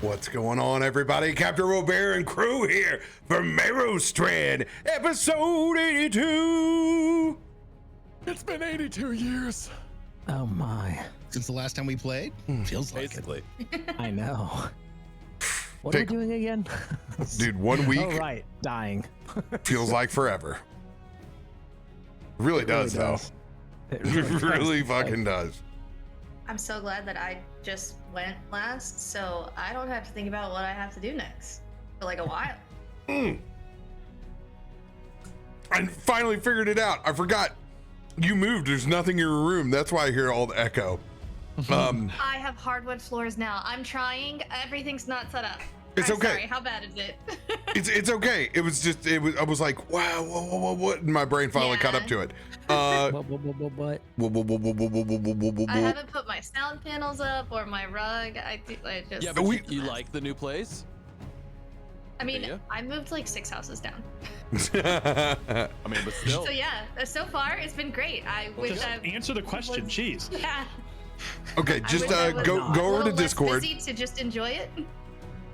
What's going on, everybody? CaptainRoBear and crew here for Merrowstrand, episode 82. It's been 82 years. Oh my. Since the last time we played? Feels like Basically. I know. What are we doing again? Dude, 1 week Oh, right. Dying. feels like forever. Really does, though. It It really really does. fucking does. I'm so glad that I just went last, so I don't have to think about what I have to do next for like a while. I finally figured it out. I forgot. You moved. There's nothing in your room. That's why I hear all the echo. I have hardwood floors now. I'm trying. Everything's not set up. It's I'm okay. Sorry, how bad is it? It's okay. It was just, I was like, wow, what? And my brain finally caught up to it. What? I haven't put my sound panels up or my rug. I just. Yeah, but you like the new place? I mean, Yeah. I moved like 6 houses down. I mean, but still. So yeah, so far it's been great. I wish Just I answer the question, jeez. Yeah. Okay, just I wish I was go a over to little less Discord. busy to just enjoy it.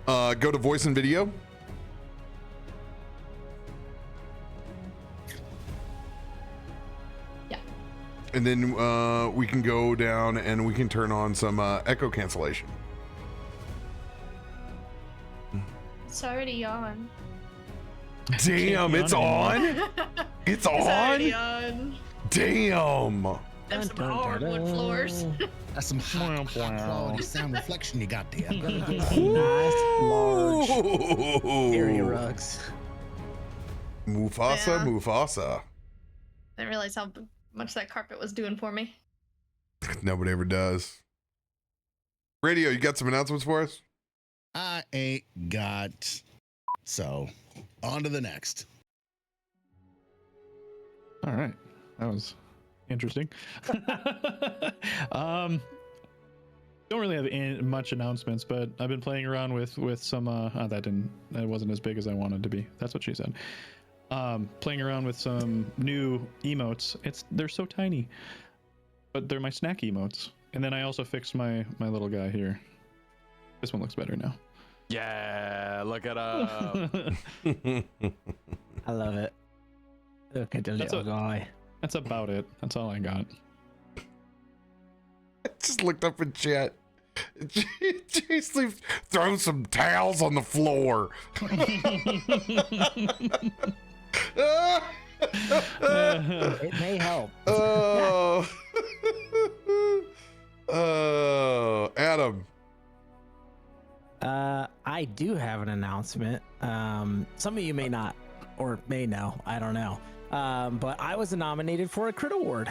Go to voice and video. Yeah. And then we can go down and we can turn on some echo cancellation. It's already on. Damn, it's on. It's already on. on. Damn. There's some hardwood floors. that's some hot quality sound reflection you got there. Nice, large area rugs. Mufasa, Yeah. Mufasa. Didn't realize how much that carpet was doing for me. Nobody ever does. Radio, you got some announcements for us? I ain't got. So, on to the next. All right, that was interesting. Don't really have much announcements, but I've been playing around with some. That wasn't as big as I wanted to be. That's what she said. Playing around with some new emotes. They're so tiny, but they're my snack emotes. And then I also fixed my little guy here. This one looks better now. Yeah, look at up. I love it. Look at the little guy. That's about it. That's all I got. I just looked up in chat. Jason throw some towels on the floor. It may help. Oh, Adam. I do have an announcement. Some of you may not or may know. I don't know. But I was nominated for a crit award.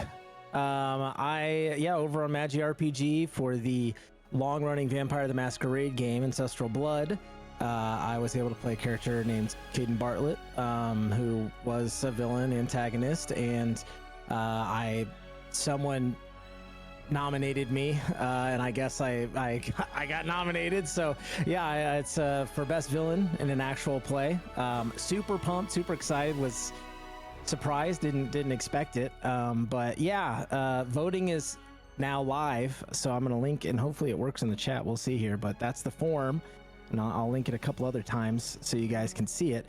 Over on Magi RPG for the long-running Vampire the Masquerade game, Ancestral Blood. I was able to play a character named Caden Bartlett, who was a villain antagonist, and someone nominated me, and I guess I got nominated. So yeah, it's for best villain in an actual play. Super pumped, super excited. Was surprised, didn't expect it. But yeah, voting is now live, so I'm gonna link, and hopefully it works in the chat. We'll see here, but that's the form, and I'll link it a couple other times so you guys can see it.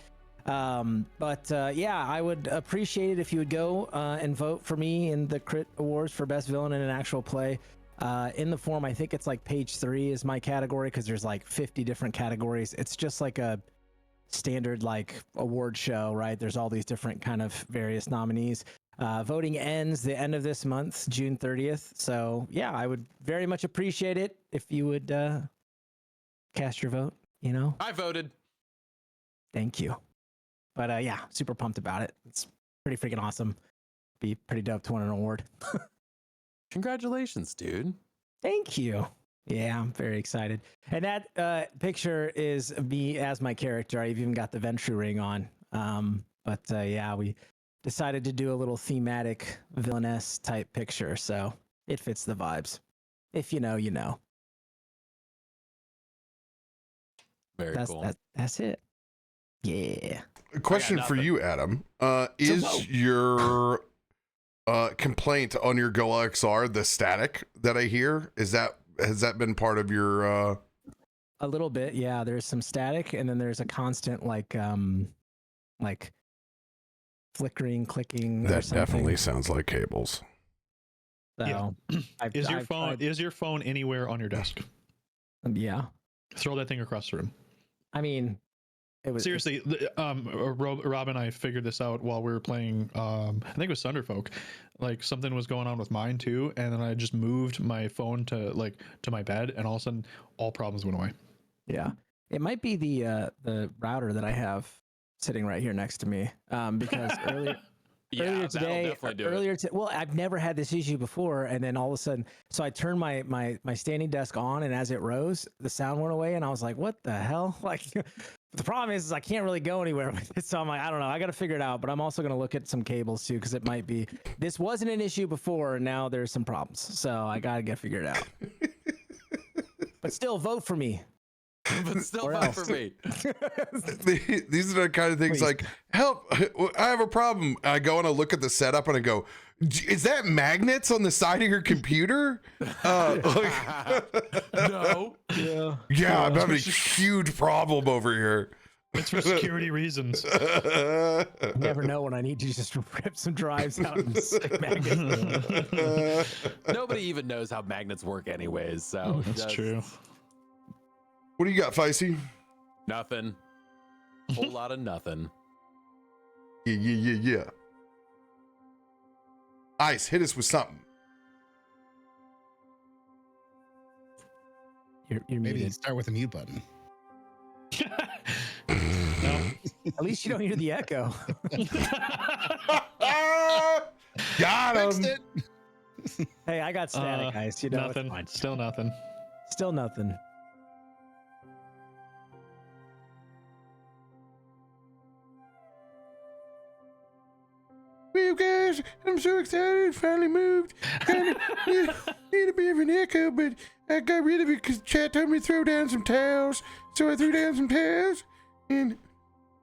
Yeah, I would appreciate it if you would go and vote for me in the crit awards for best villain in an actual play. In the form, I think it's like page 3 is my category, because there's like 50 different categories. It's just like a standard like award show, right? There's all these different kind of various nominees. Voting ends the end of this month, June 30th. So yeah, I would very much appreciate it if you would cast your vote, you know? I voted. Thank you. But yeah, super pumped about it. It's pretty freaking awesome. Be pretty dope to win an award. Congratulations, dude. Thank you. Yeah, I'm very excited. And that picture is me as my character. I've even got the Ventru ring on. Yeah, we decided to do a little thematic villainess type picture, so it fits the vibes. If you know, you know. Very cool. That's it. Yeah. A question for you, Adam. Is your complaint on your Go XR the static that I hear? Has that been part of your A little bit, yeah. There's some static, and then there's a constant like flickering, clicking. Or That something. definitely sounds like cables. So, Yeah. Is your phone anywhere on your desk? Yeah. Throw that thing across the room. I mean, it was Seriously, Rob and I figured this out while we were playing. I think it was Cinderfolk. Like something was going on with mine too, and then I just moved my phone to my bed, and all of a sudden, all problems went away. Yeah, it might be the router that I have sitting right here next to me. Because earlier today, well, I've never had this issue before, and then all of a sudden, so I turned my standing desk on, and as it rose, the sound went away, and I was like, "What the hell?" Like, the problem is I can't really go anywhere with it, so I'm like, I don't know, I got to figure it out. But I'm also going to look at some cables too, because it might be this wasn't an issue before, and now there's some problems, so I got to get figured out. But still, vote for me. But still vote for me. These are the kind of things Please. like, help, I have a problem. I go and I look at the setup and I go, is that magnets on the side of your computer? No. Yeah, I'm having a huge problem over here. It's for security reasons. You never know when I need to just rip some drives out and stick magnets. Nobody even knows how magnets work anyways, so That's true. What do you got, Feisty? Nothing. Whole lot of nothing. Yeah. Ice, hit us with something. You're Maybe muted. start with a mute button. No. At least you don't hear the echo. Got Fixed him. it. Hey, I got static, guys. You know, it's Nothing. fine. Still nothing. Still nothing. Well, guys, I'm so excited. Finally moved. Kind of need a bit of an echo, but I got rid of it because chat told me to throw down some towels. So I threw down some towels, and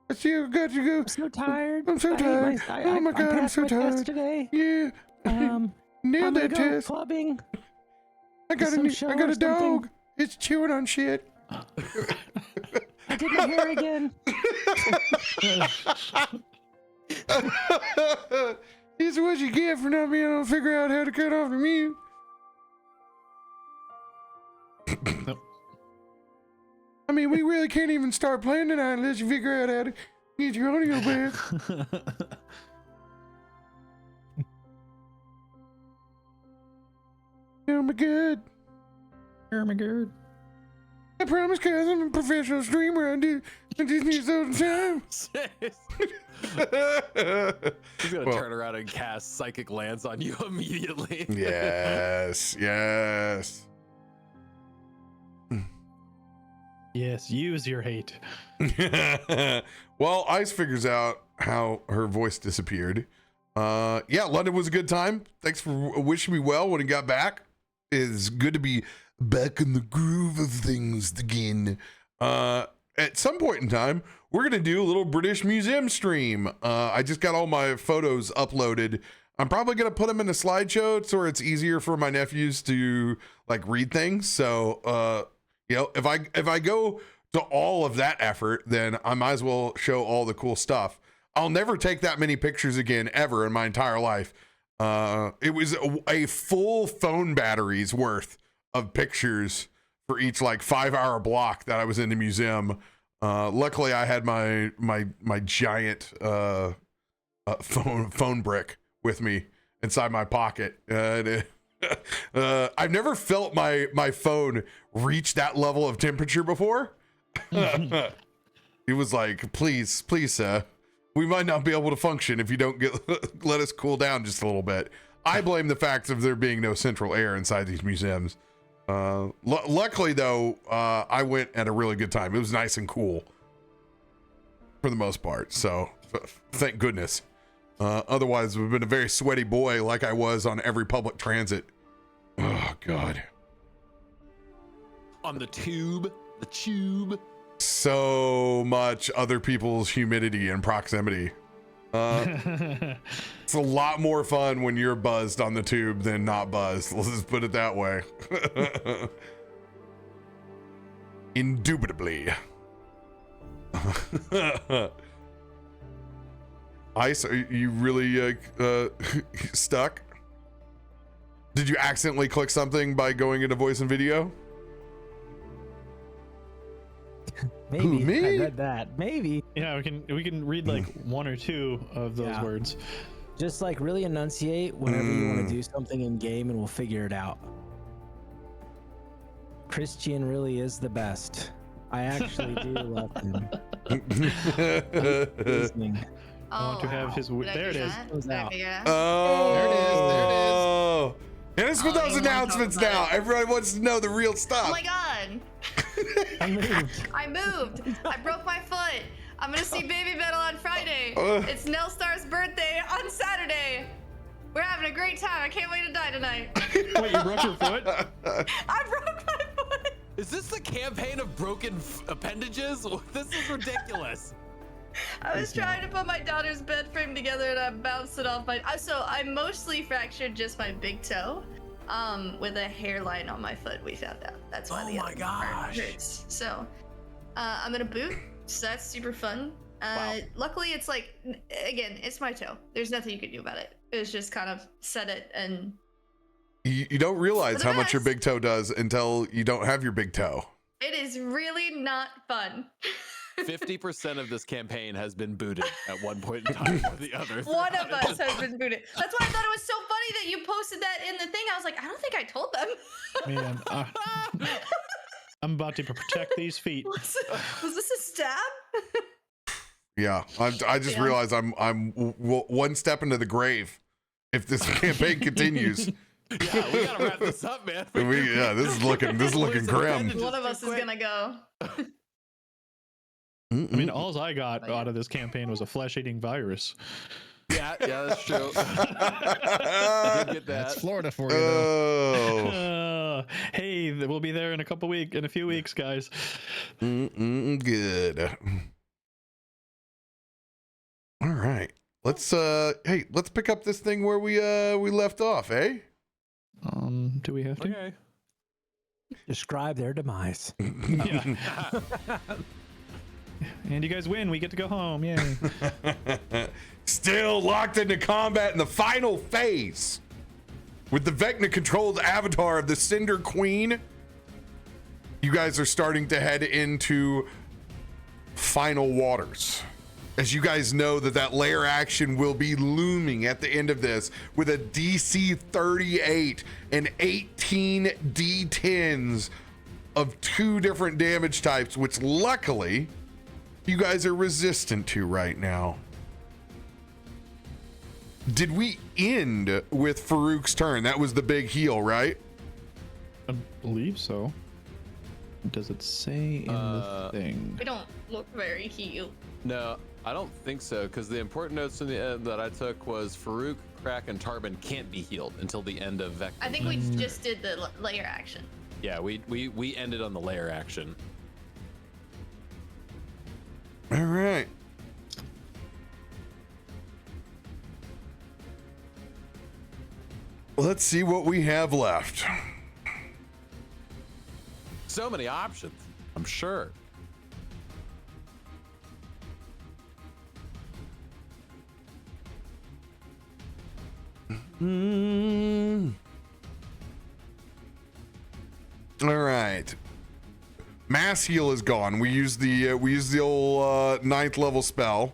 I still got to go. I'm so tired. I'm so I hate tired. Oh my God, I'm passed so my test tired. today. Yeah. I'm Nailed gonna that go test. clubbing. I got some show I got or a dog. something. It's chewing on shit. I did my hair again. This is what you get for not being able to figure out how to cut off the mute. Nope. I mean, we really can't even start playing tonight unless you figure out how to get your audio back. Oh my God. Oh my God. I promise, guys, I'm a professional streamer. I just need all the time. He's gonna Well, turn around and cast Psychic Lance on you immediately. Yes. Yes, use your hate. Well, Ice figures out how her voice disappeared. Yeah, London was a good time. Thanks for wishing me well when he got back. It's good to be back in the groove of things again. At some point in time, we're gonna do a little British Museum stream. I just got all my photos uploaded. I'm probably gonna put them in a slideshow so it's easier for my nephews to like read things. So, you know, if I go to all of that effort, then I might as well show all the cool stuff. I'll never take that many pictures again ever in my entire life. It was a full phone battery's worth of pictures for each like 5-hour block that I was in the museum. Luckily I had my giant phone brick with me inside my pocket. I've never felt my phone reach that level of temperature before. It was like, please, we might not be able to function if you don't let us cool down just a little bit. I blame the fact of there being no central air inside these museums. Luckily though, I went at a really good time. It was nice and cool for the most part. So thank goodness. Otherwise we've been a very sweaty boy like I was on every public transit. Oh God. On the tube. So much other people's humidity and proximity. It's a lot more fun when you're buzzed on the tube than not buzzed. Let's just put it that way. Indubitably. Ice, are you really stuck? Did you accidentally click something by going into voice and video? Maybe. Who, me? I read that. Maybe. Yeah, we can read like one or two of those Yeah. words. Just like really enunciate whenever you want to do something in game, and we'll figure it out. Christian really is the best. I actually do love him. Listening. I want to have his. Did I There it do is. that? Goes Did I out. figure it out? Oh, and it's with Oh, those you wanna talk announcements about now. it? Everyone wants to know the real Oh stuff. my god! I moved. I moved. I broke my foot. I'm gonna see Baby Metal on Friday. It's Nelstar's birthday on Saturday. We're having a great time. I can't wait to die tonight. Wait, you broke your foot? I broke my foot. Is this the campaign of broken appendages? This is ridiculous. I was trying to put my daughter's bed frame together and I bounced it off my. So I mostly fractured just my big toe, with a hairline on my foot. We found out. That's why Oh the my other part gosh. hurts. So, I'm gonna boot. So that's super fun. Wow. Luckily, it's like, again, it's my toe. There's nothing you can do about it. It was just kind of set it and. You don't realize For the how much your best. big toe does until you don't have your big toe. It is really not fun. 50% of this campaign has been booted at one point in time or the other. One of us has been booted. That's why I thought it was so funny that you posted that in the thing. I was like, I don't think I told them. Man, I'm about to protect these feet. Was this a stab? Yeah, I just Yeah. realized I'm one step into the grave if this campaign continues. Yeah, we gotta wrap this up, man. This is looking Losing grim. appendages One of too us is quick. gonna go. I mean, all I got out of this campaign was a flesh-eating virus. Yeah, that's true. I did get that. That's Florida for you, though. Oh, Hey, we'll be there in a few weeks, guys. good. All right, let's pick up this thing where we left off, eh? Do we have to? Okay. Describe their demise. Yeah. And you guys win. We get to go home. Yay. Still locked into combat in the final phase with the Vecna-controlled avatar of the Cinder Queen. You guys are starting to head into final waters. As you guys know that layer action will be looming at the end of this with a DC 38 and 18 D10s of 2 different damage types, which luckily you guys are resistant to right now. Did we end with Farouk's turn? That was the big heal, right? I believe so. Does it say in the thing? We don't look very healed. No, I don't think so, because the important notes in the end that I took was Farouk, Krak, and Tarben can't be healed until the end of Vecna. I think we just did the layer action. Yeah, we ended on the layer action. All right. Let's see what we have left. So many options, I'm sure. All right. Mass heal is gone. We used the old 9th level spell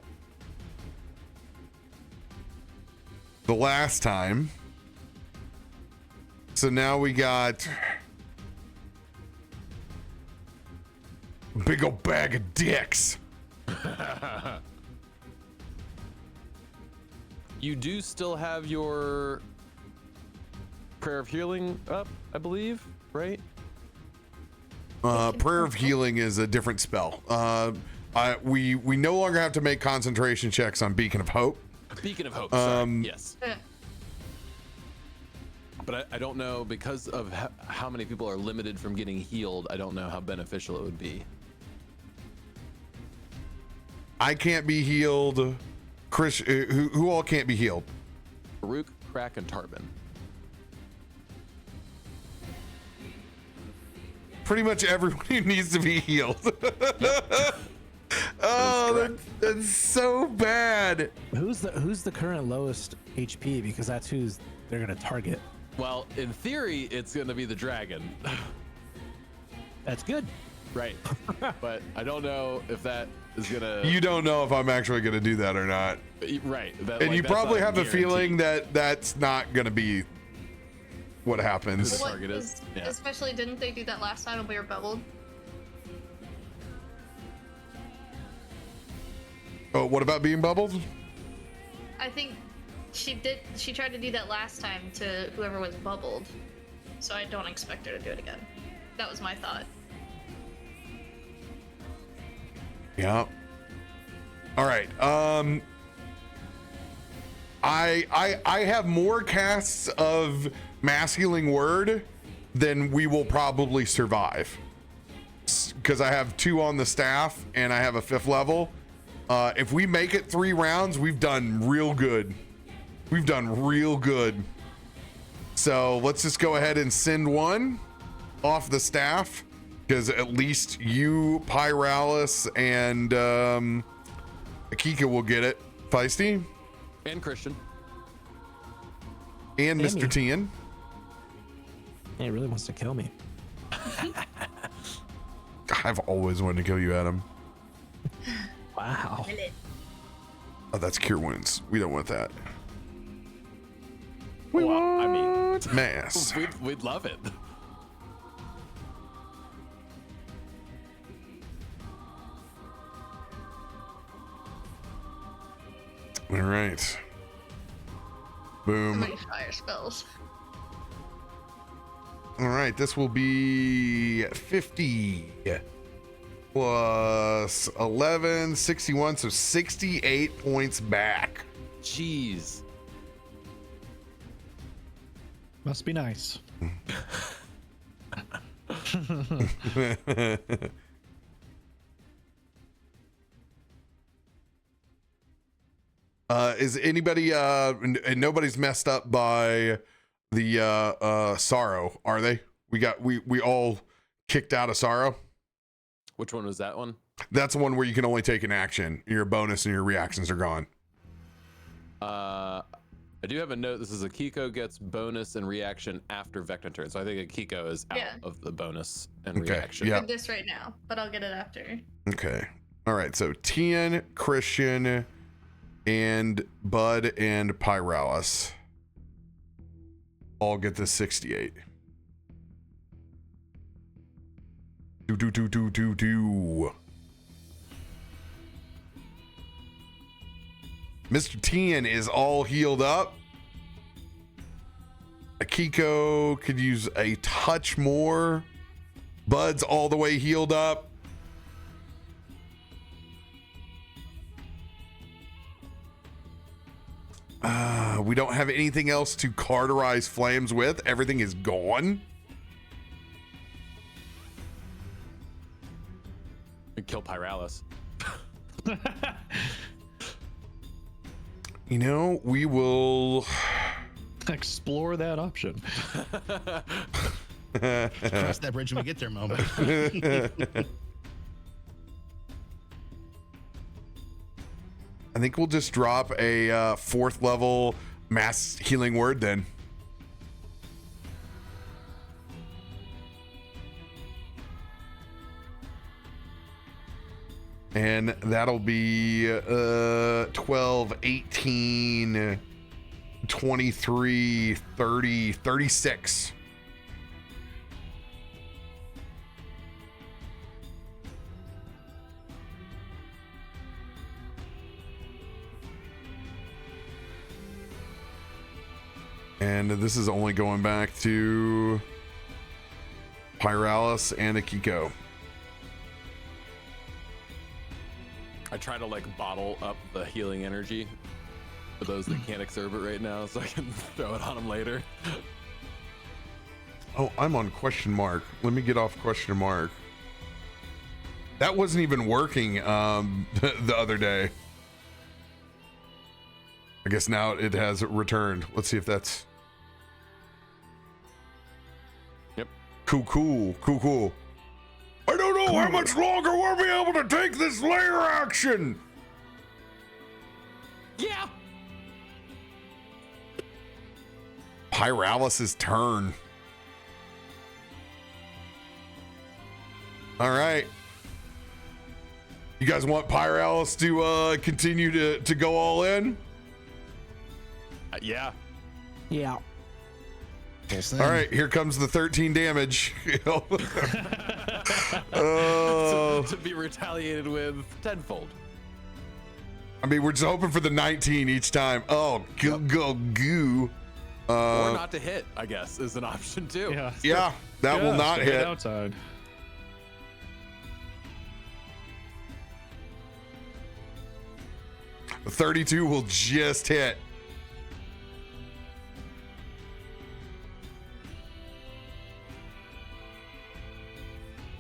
the last time. So now we got a big old bag of dicks. You do still have your Prayer of Healing up, I believe, right? Prayer of Healing is a different spell. We no longer have to make concentration checks on Beacon of Hope. Beacon of Hope, sorry. Yes. But I don't know, because of how many people are limited from getting healed, I don't know how beneficial it would be. I can't be healed. Chris, who all can't be healed? Farouk, Krak, and Tarben. pretty much everyone who needs to be healed. Oh, that's so bad. Who's the current lowest HP? Because that's who's they're gonna target. Well, in theory, it's going to be the dragon. That's good. Right. But I don't know if that is going to... You don't know if I'm actually going to do that or not. Right. That, And like, you that's probably not have a guarantee. feeling that that's not going to be what happens. The target is. Yeah. Especially, didn't they do that last time when we were bubbled? Oh, what about being bubbled? I think she did. She tried to do that last time to whoever was bubbled, so I don't expect her to do it again. That was my thought. Yeah. All right. I have more casts of Mass Healing Word than we will probably survive. Because I have 2 on the staff and I have a 5th level. If we make it 3 rounds, we've done real good. We've done real good. So let's just go ahead and send 1 off the staff. Because at least you, Pyralis, and Akiko will get it. Feisty. And Christian. And And Mr. me. Tien. He really wants to kill me. I've always wanted to kill you, Adam. Wow. Oh, that's Cure Wounds. We don't want that. Well, I mean, Mass. we'd love it. All right. So Boom. many fire spells. All right, this will be 50 plus 11, 61, so 68 points back. Jeez. Must be nice. Is anybody and nobody's messed up by the sorrow, are they? We all kicked out of sorrow. Which one was that one? That's the one where you can only take an action. Your bonus and your reactions are gone. I do have a note. This is Akiko gets bonus and reaction after Vecna turn. So I think Akiko is out Yeah. of the bonus and Okay, reaction. yeah. Did this right now, but I'll get it after. Okay. All right. So Tien, Christian, and Bud and Pyralis all get the 68. Do. Mr. Tien is all healed up. Akiko could use a touch more. Bud's all the way healed up. We don't have anything else to cauterize flames with. Everything is gone. And kill Pyralis. You know, we will Explore that option. Cross that bridge when we get there, moment. I think we'll just drop a 4th level mass healing word then. And that'll be 12, 18, 23, 30, 36. And this is only going back to Pyralis and Akiko. I try to like bottle up the healing energy for those that can't exurb it right now so I can throw it on them later. Oh, I'm on question mark. Let me get off question mark. That wasn't even working the other day. I guess now it has returned. Let's see if that's... Yep. Cool. how much longer we'll be able to take this lair action. Yeah. Pyralis' turn. All right. You guys want Pyralis to continue to go all in? Yeah. Yeah. All right, here comes the 13 damage. To be retaliated with tenfold. I mean, we're just hoping for the 19 each time. Oh, goo. Or not to hit, I guess, is an option too. Yeah, that will not hit. Outside. The 32 will just hit.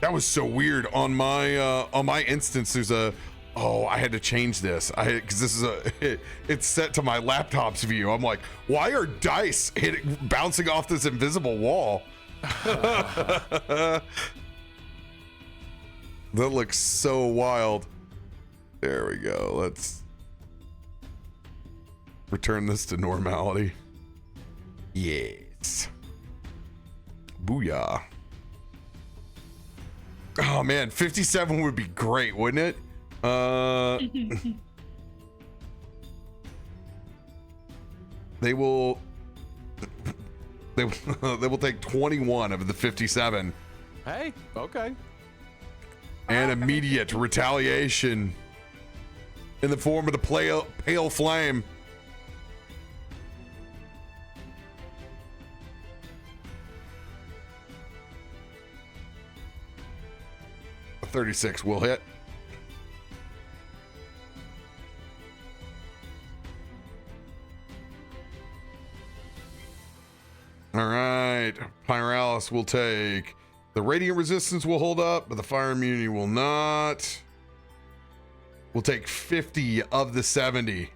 That was so weird. On my instance, there's a I had to change this. Because this is it's set to my laptop's view. I'm like, why are dice bouncing off this invisible wall? That looks so wild. There we go. Let's return this to normality. Yes. Booyah. Oh man, 57 would be great, wouldn't it? They will take 21 of the 57. Hey, okay. And immediate retaliation in the form of the pale flame. A 36 will hit. All right, Pyralis will take. The radiant resistance will hold up, but the fire immunity will not. We'll take 50 of the 70.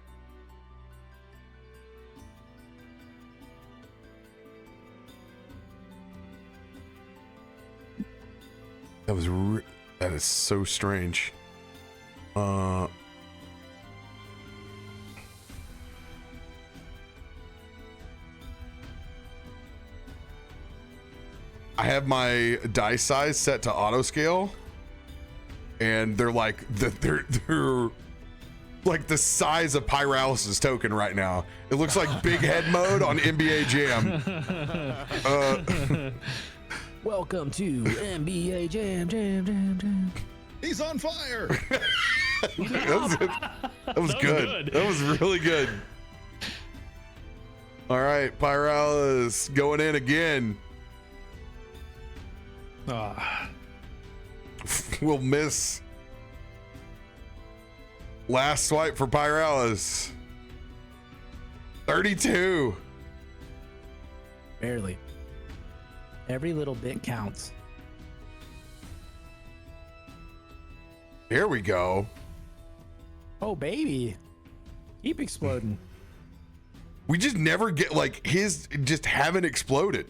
That is so strange. I have my dice size set to auto scale, and they're like they're like the size of Pyralis' token right now. It looks like big head mode on NBA Jam. Welcome to NBA Jam. He's on fire. That was good. That was really good. All right, Pyralis going in again. We'll miss. Last swipe for Pyralis. 32. Barely. Every little bit counts. Here we go. Oh, baby. Keep exploding. We just never get, like, his just haven't exploded.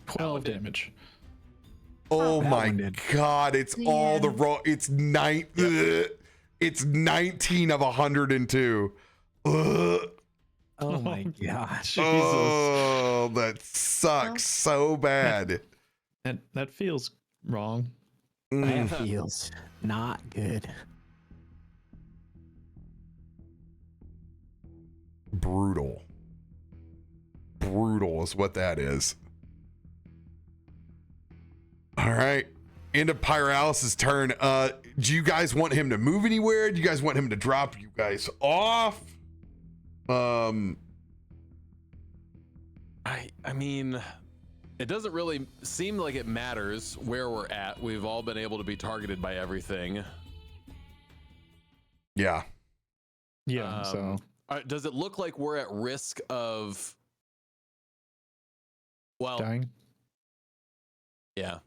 12 damage. Oh my God. It's all the raw. It's it's 19 of 102. Ugh. Oh my gosh. Jesus. Oh, that sucks so bad. That feels wrong. That feels not good. Brutal is what that is. All right, into Pyralis' turn. Do you guys want him to move anywhere? Do you guys want him to drop you guys off? I mean, it doesn't really seem like it matters where we're at. We've all been able to be targeted by everything. Yeah. Yeah. So does it look like we're at risk of? Well, dying. Yeah.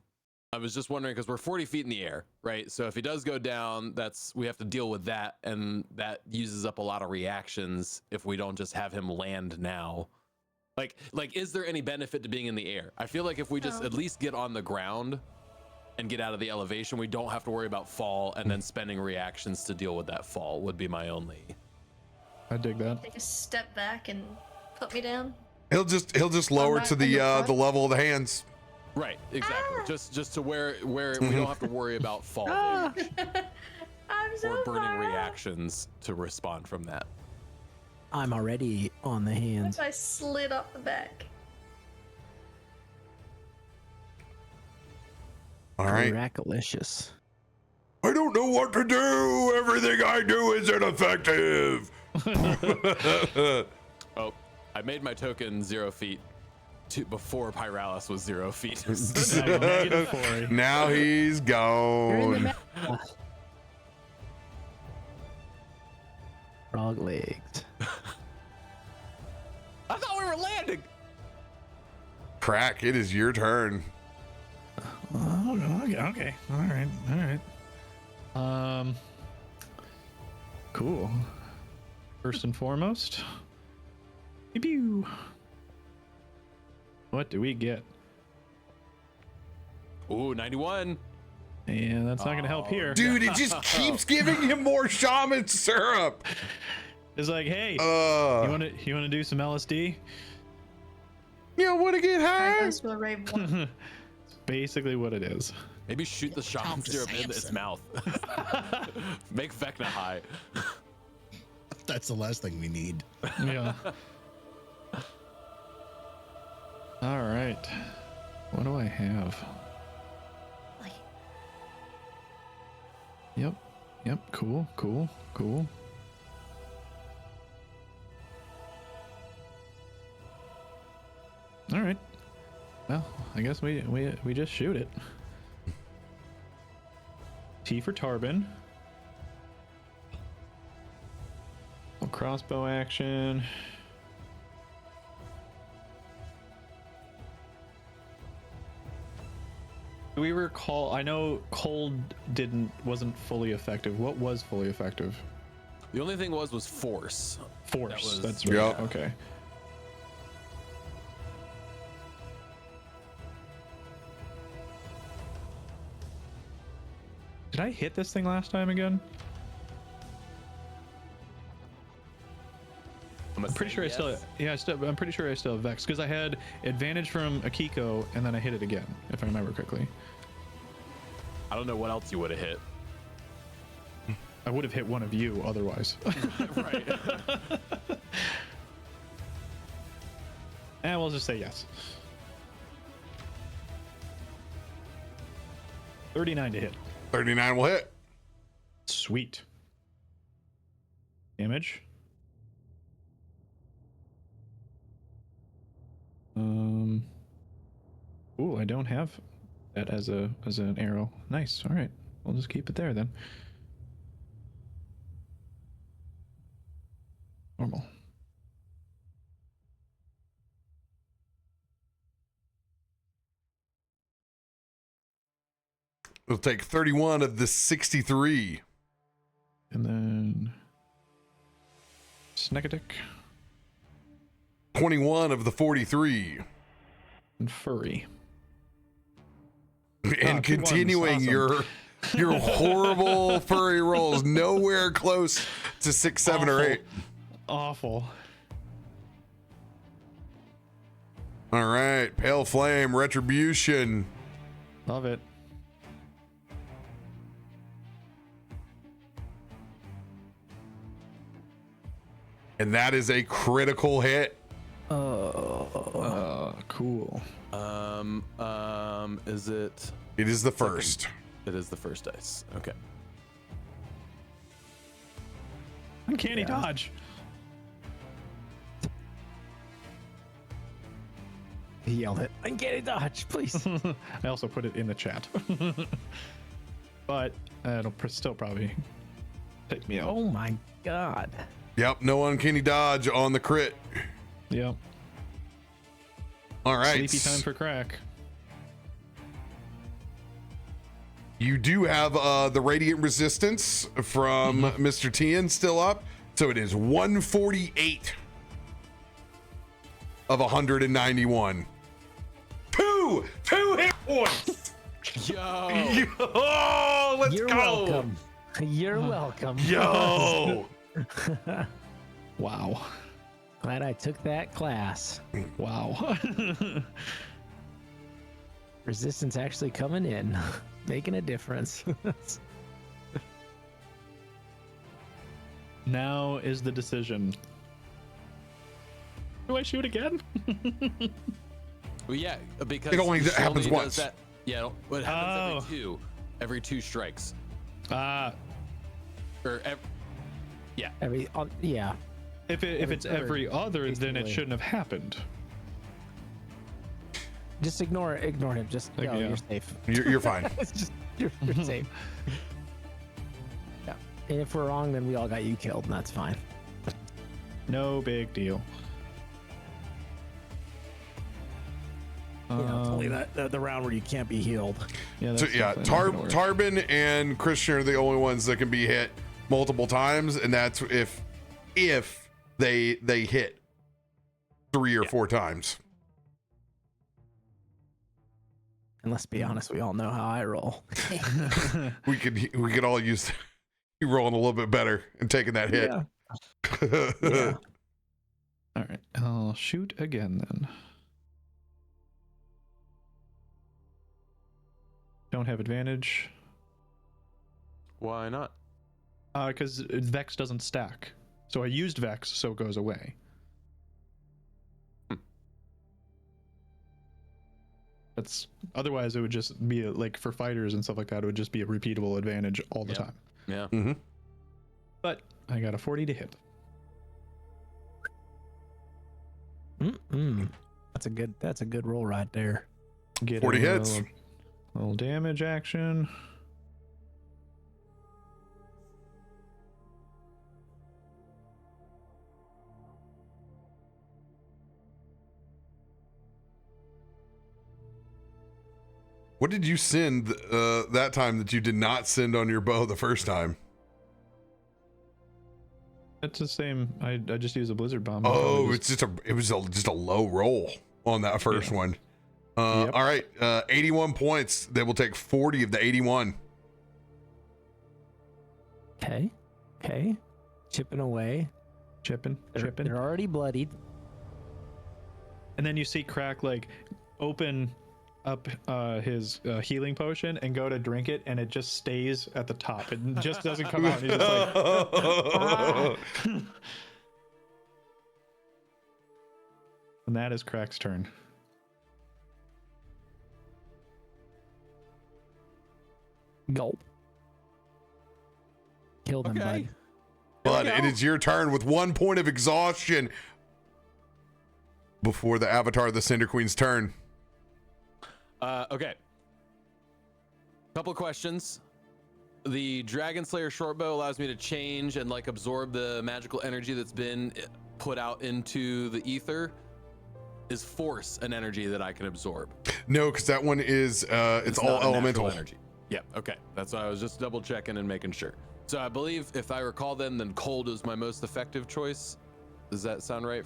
I was just wondering because we're 40 feet in the air, right? So if he does go down, we have to deal with that, and that uses up a lot of reactions if we don't just have him land now. Like, is there any benefit to being in the air? I feel like if we just No. at least get on the ground and get out of the elevation, we don't have to worry about fall and then spending reactions to deal with that fall would be my only. I dig that. Take a step back and put me down. He'll just lower back to in the the front? level of the hands. Right, exactly. Ah! Just to where we don't have to worry about fall damage I'm so or burning far out. reactions to respond from that. I'm already on the What hands. if I slid off the back? All right. Miraculous. I don't know what to do. Everything I do is ineffective. Oh, I made my token 0 feet before Pyralis was 0 feet. Now you're -4. Now he's You're in the gone. map. Frog legs. I thought we were landing. Krak, it is your turn. Oh, okay. All right. Cool. First and foremost, pew. What do we get? Ooh, 91. And that's not going to help here. Dude, it just keeps giving him more shaman syrup. It's like, hey, you Uh, want to do some LSD? you want to get I high? goes to a rave one. It's basically what it is. Maybe shoot the shaman Talk to syrup in its Samson. mouth. Make Vecna high. That's the last thing we need. Yeah. All right. What do I have? Like, Yep. Cool. All right. Well, I guess we just shoot it. T for Tarben. Crossbow action. Do we recall? I know cold wasn't fully effective. What was fully effective? The only thing was force. Force. was- That's right. Yep. Okay. Did I hit this thing last time again? I'm pretty sure I still. Yeah, I'm pretty sure I still have Vex because I had advantage from Akiko and then I hit it again, if I remember correctly. I don't know what else you would have hit. I would have hit one of you otherwise. Right. And we'll just say yes. 39 to hit. 39 will hit. Sweet. Damage. Ooh, I don't have that as an arrow. Nice. All right. We'll just keep it there then. Normal. It'll take 31 of the 63. And then Sneckatic 21 of the 43. and Furry. And two ones, continuing awesome. your horrible furry rolls, nowhere close to 6, 7, or 8. Awful. All right, Pale Flame, Retribution. Love it. And that is a critical hit. Cool. Is it? It is the first. It is the first dice. Okay. Uncanny dodge. He yelled it. Uncanny dodge, please. I also put it in the chat. But it'll still probably take me out. Oh my god. Yep, no uncanny dodge on the crit. Yep. All right. Sleepy time for Krak. You do have the Radiant Resistance from Mr. Tien still up. So it is 148. of 191. Two hit points. Yo. Oh, let's You're go. welcome. You're welcome. Yo. Wow. Glad I took that class. Wow. Resistance actually coming in, making a difference. Now is the decision. Do I shoot again? Well, yeah, because It only she happens does once. That, yeah, it happens Oh. every two strikes. Ah, Or Yeah. if it's third, every other, then it basically. shouldn't have happened. Just ignore him. Just Like, no, yeah. you're safe. You're fine. It's just you're safe. Yeah. And if we're wrong, then we all got you killed, and that's fine. No big deal. You know, it's only the round where you can't be healed. Yeah, So that's yeah, definitely not gonna work. Tarben and Christian are the only ones that can be hit multiple times, and that's if they hit 3 or 4 times. And let's be honest, we all know how I roll. We could all use you rolling a little bit better and taking that hit. Yeah. All right, I'll shoot again then. Don't have advantage. why not? Because Vex doesn't stack. So I used Vex, so it goes away. That's otherwise it would just be like for fighters and stuff like that. It would just be a repeatable advantage all the Yeah. time. Yeah. Mm-hmm. But I got a 40 to hit. That's a good roll right there. Get 40 a hits. Little damage action. What did you send that time that you did not send on your bow the first time? It's the same. I just use a blizzard bomb. Oh, it was just a low roll on that first one. Yep. All right, 81 points. They will take 40 of the 81. Okay. Chipping away. chipping. They're already bloodied. And then you see Krak like open up his healing potion and go to drink it, and it just stays at the top. It just doesn't come out. He's just like, "Ah." And that is Krak's turn. Gulp. Kill them, Okay. But we it go. is your turn with 1 point of exhaustion before the avatar of the Cinder Queen's turn. Okay. Couple questions. The Dragon Slayer shortbow allows me to change and like absorb the magical energy that's been put out into the ether. Is force an energy that I can absorb? No, because that one is it's all not a natural elemental. energy. Yeah. Okay. That's why I was just double checking and making sure. So I believe, if I recall, then cold is my most effective choice. Does that sound right?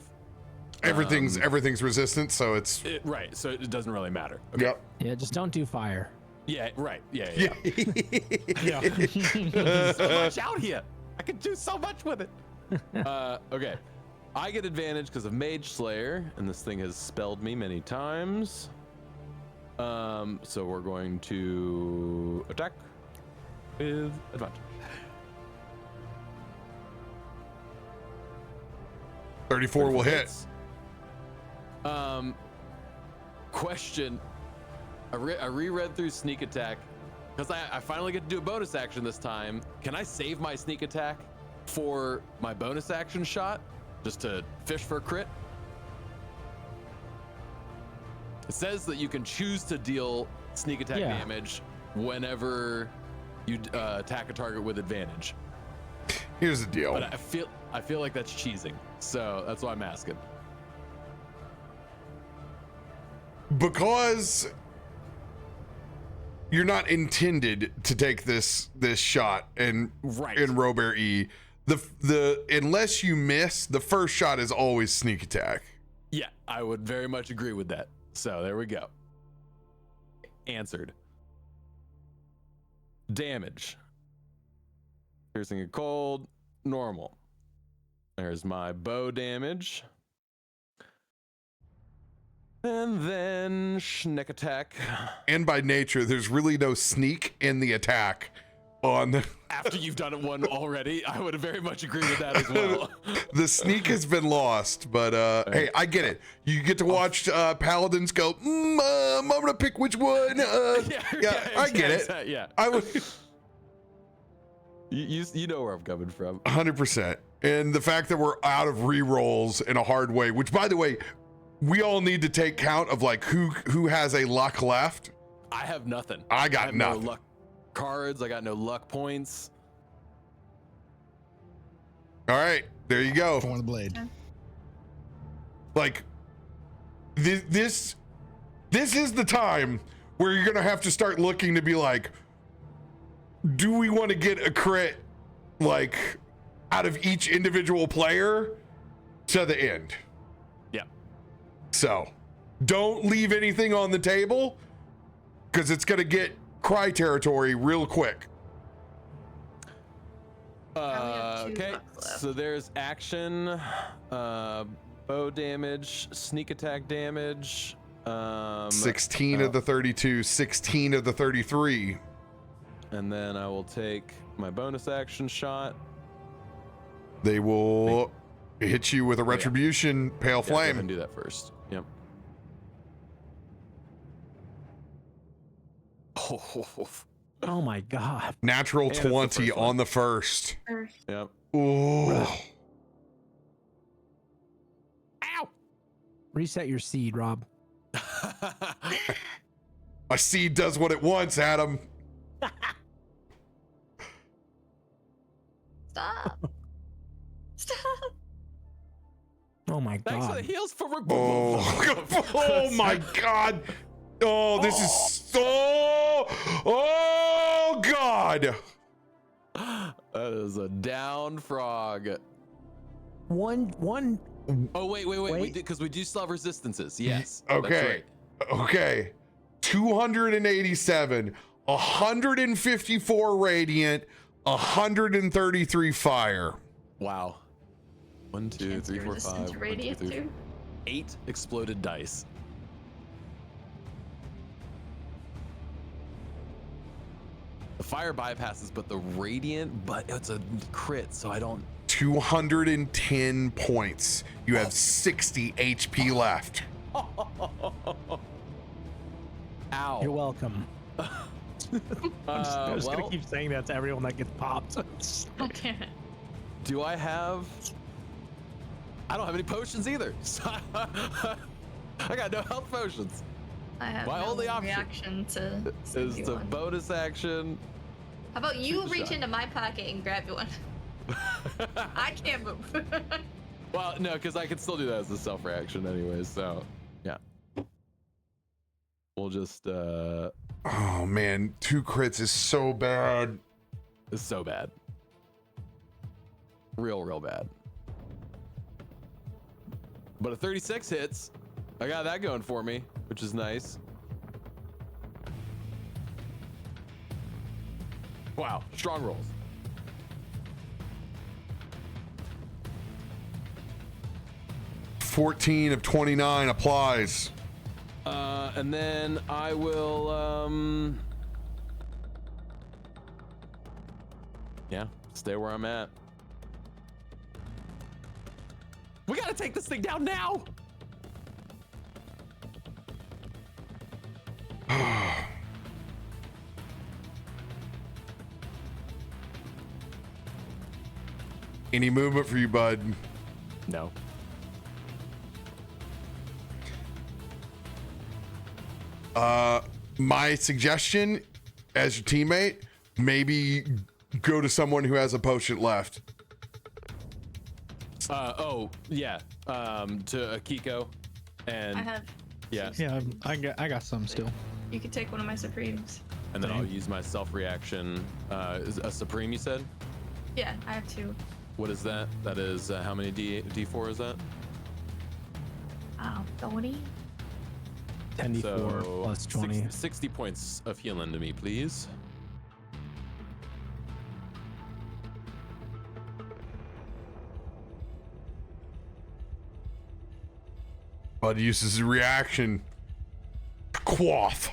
Everything's resistant, so it's Right. So it doesn't really matter. Okay. yep. Yeah, just don't do fire. Yeah. Right. Yeah. Yeah. There's so much out here. I can do so much with it. Okay. I get advantage because of Mage Slayer, and this thing has spelled me many times. So we're going to attack with advantage. 34 will hit. Question. I reread through sneak attack because I finally get to do a bonus action this time. Can I save my sneak attack for my bonus action shot just to fish for a crit? It says that you can choose to deal sneak attack Yeah. damage whenever you attack a target with advantage. Here's the deal. But I feel like that's cheesing, so that's why I'm asking. Because you're not intended to take this shot in Right. RoBear E. The unless you miss, the first shot is always sneak attack. Yeah, I would very much agree with that. So there we go. Answered. Damage. Piercing and cold, normal. There's my bow damage. And then sneak attack. And by nature, there's really no sneak in the attack on the After you've done it one already, I would very much agree with that as well. the sneak has been lost, but hey, I get it. You get to watch Paladins go, I'm gonna pick which one. I get it. Yeah. I would You know where I'm coming from. 100%. And the fact that we're out of re-rolls in a hard way, which by the way, we all need to take count of like who has a luck left. I have nothing. I got have nothing. No luck cards. I got no luck points. All right, there you go. Point of the blade. Like this is the time where you're gonna have to start looking to be like, do we want to get a crit like out of each individual player to the end? Yeah. So don't leave anything on the table because it's gonna get cry territory real quick. have 2 Okay, luck left. so there's action, bow damage, sneak attack damage. 16 of the 32, 16 of the 33. And then I will take my bonus action shot. They will hit you with a retribution, pale Yeah, go ahead flame. and do that first. Yep. Oh my god. Natural And it's the 20 first one. on the first. Yep. Ooh. Ow! Reset your seed, Rob. A seed does what it wants, Adam. Stop. Stop. Oh my Thanks for the god. heals for Oh my God. Oh, this is so. Oh God. That is a down frog. One. Oh wait, we Wait. did because we do still have resistances. Yes. Okay. That's right. Okay. 287, 154 radiant, 133 fire. Wow. 1, 2, Chance 3, you're 4, resistant 5. to 1, 2, radiant 3, too. 8 exploded dice. The fire bypasses, but the radiant, but it's a crit, so I don't. 210 points. You have 60 HP left. Ow. You're welcome. I'm just well, gonna keep saying that to everyone that gets popped. God damn it. do I have? I don't have any potions either. So I got no health potions. I have My no only option reaction to Is send the you one. bonus action. How about you shoot the reach shot. into my pocket and grab you one? I can't move. Well, no, because I can still do that as a self reaction anyway. So, yeah. We'll just. Oh man, 2 crits is so bad. It's so bad. Real bad. But a 36 hits. I got that going for me, which is nice. Wow, strong rolls. $14 of 29 applies. And then I will, yeah, stay where I'm at. We gotta take this thing down now. Any movement for you, bud? No. My suggestion as your teammate, maybe go to someone who has a potion left. Oh yeah. To Akiko, and I have. yeah, Yeah, I got some still. You could take one of my supremes. and then I'll use my self reaction. Is a supreme, you said? Yeah, I have 2. What is that? That is how many D4 is that? 20. 10d4 So plus 20. 60 points of healing to me, please. Bud uses his reaction. Quaff.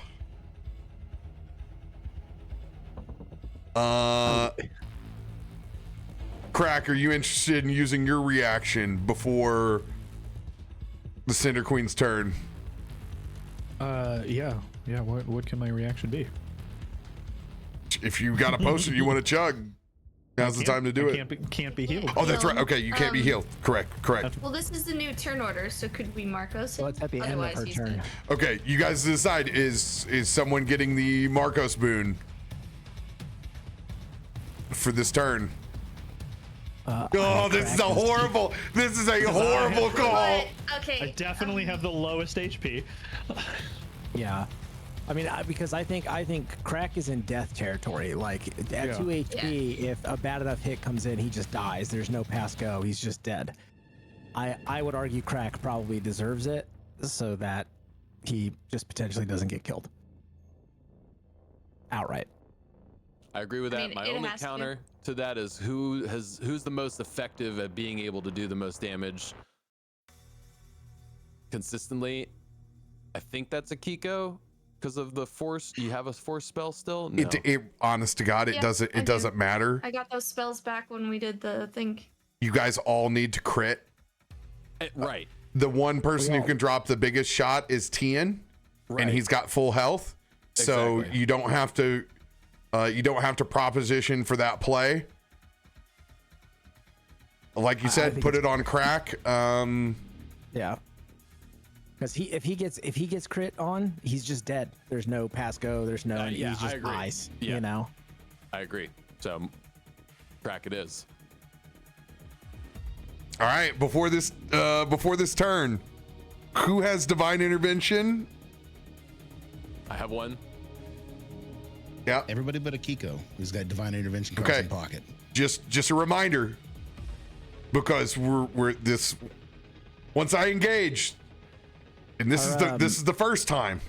Krak, are you interested in using your reaction before the Cinder Queen's turn? Yeah. What can my reaction be? If you got a potion you want to chug, now's the time to do it. Can't be healed. Oh, that's right. Okay, you can't be healed. Correct. Well, this is the new turn order, so could we Marcos it? Well, it's at the end of Otherwise, her he's turn. good. Okay, you guys decide. Is someone getting the Marcos boon for this turn? Oh, this is a horrible. This is a horrible call. But, okay. I definitely have the lowest HP. Yeah. I mean, because I think Krak is in death territory. Like at 2 HP, if a bad enough hit comes in, he just dies. There's no pass go. He's just dead. I would argue Krak probably deserves it so that he just potentially doesn't get killed outright. I agree with that. I mean, My it only has to. counter to that is who's the most effective at being able to do the most damage consistently. I think that's Akiko because of the force. You have a force spell still? No. It honest to God, it Yeah, doesn't. I It do. doesn't matter. I got those spells back when we did the thing. You guys all need to crit. Right. The one person who all- can drop the biggest shot is Tien, Right. and he's got full health. So Exactly. you don't have to. You don't have to proposition for that play. Like you said, think put it on Krak. Yeah. Because if he gets crit on, he's just dead. There's no pass go. There's no. Yeah, he's I just agree. ice. Yeah. You know. I agree. So, Krak it is. All right, before this turn, who has divine intervention? I have one. Yeah. Everybody but Akiko, who's got divine intervention cards Okay. in pocket. Just a reminder, because we're this. Once I engage, and this is the first time.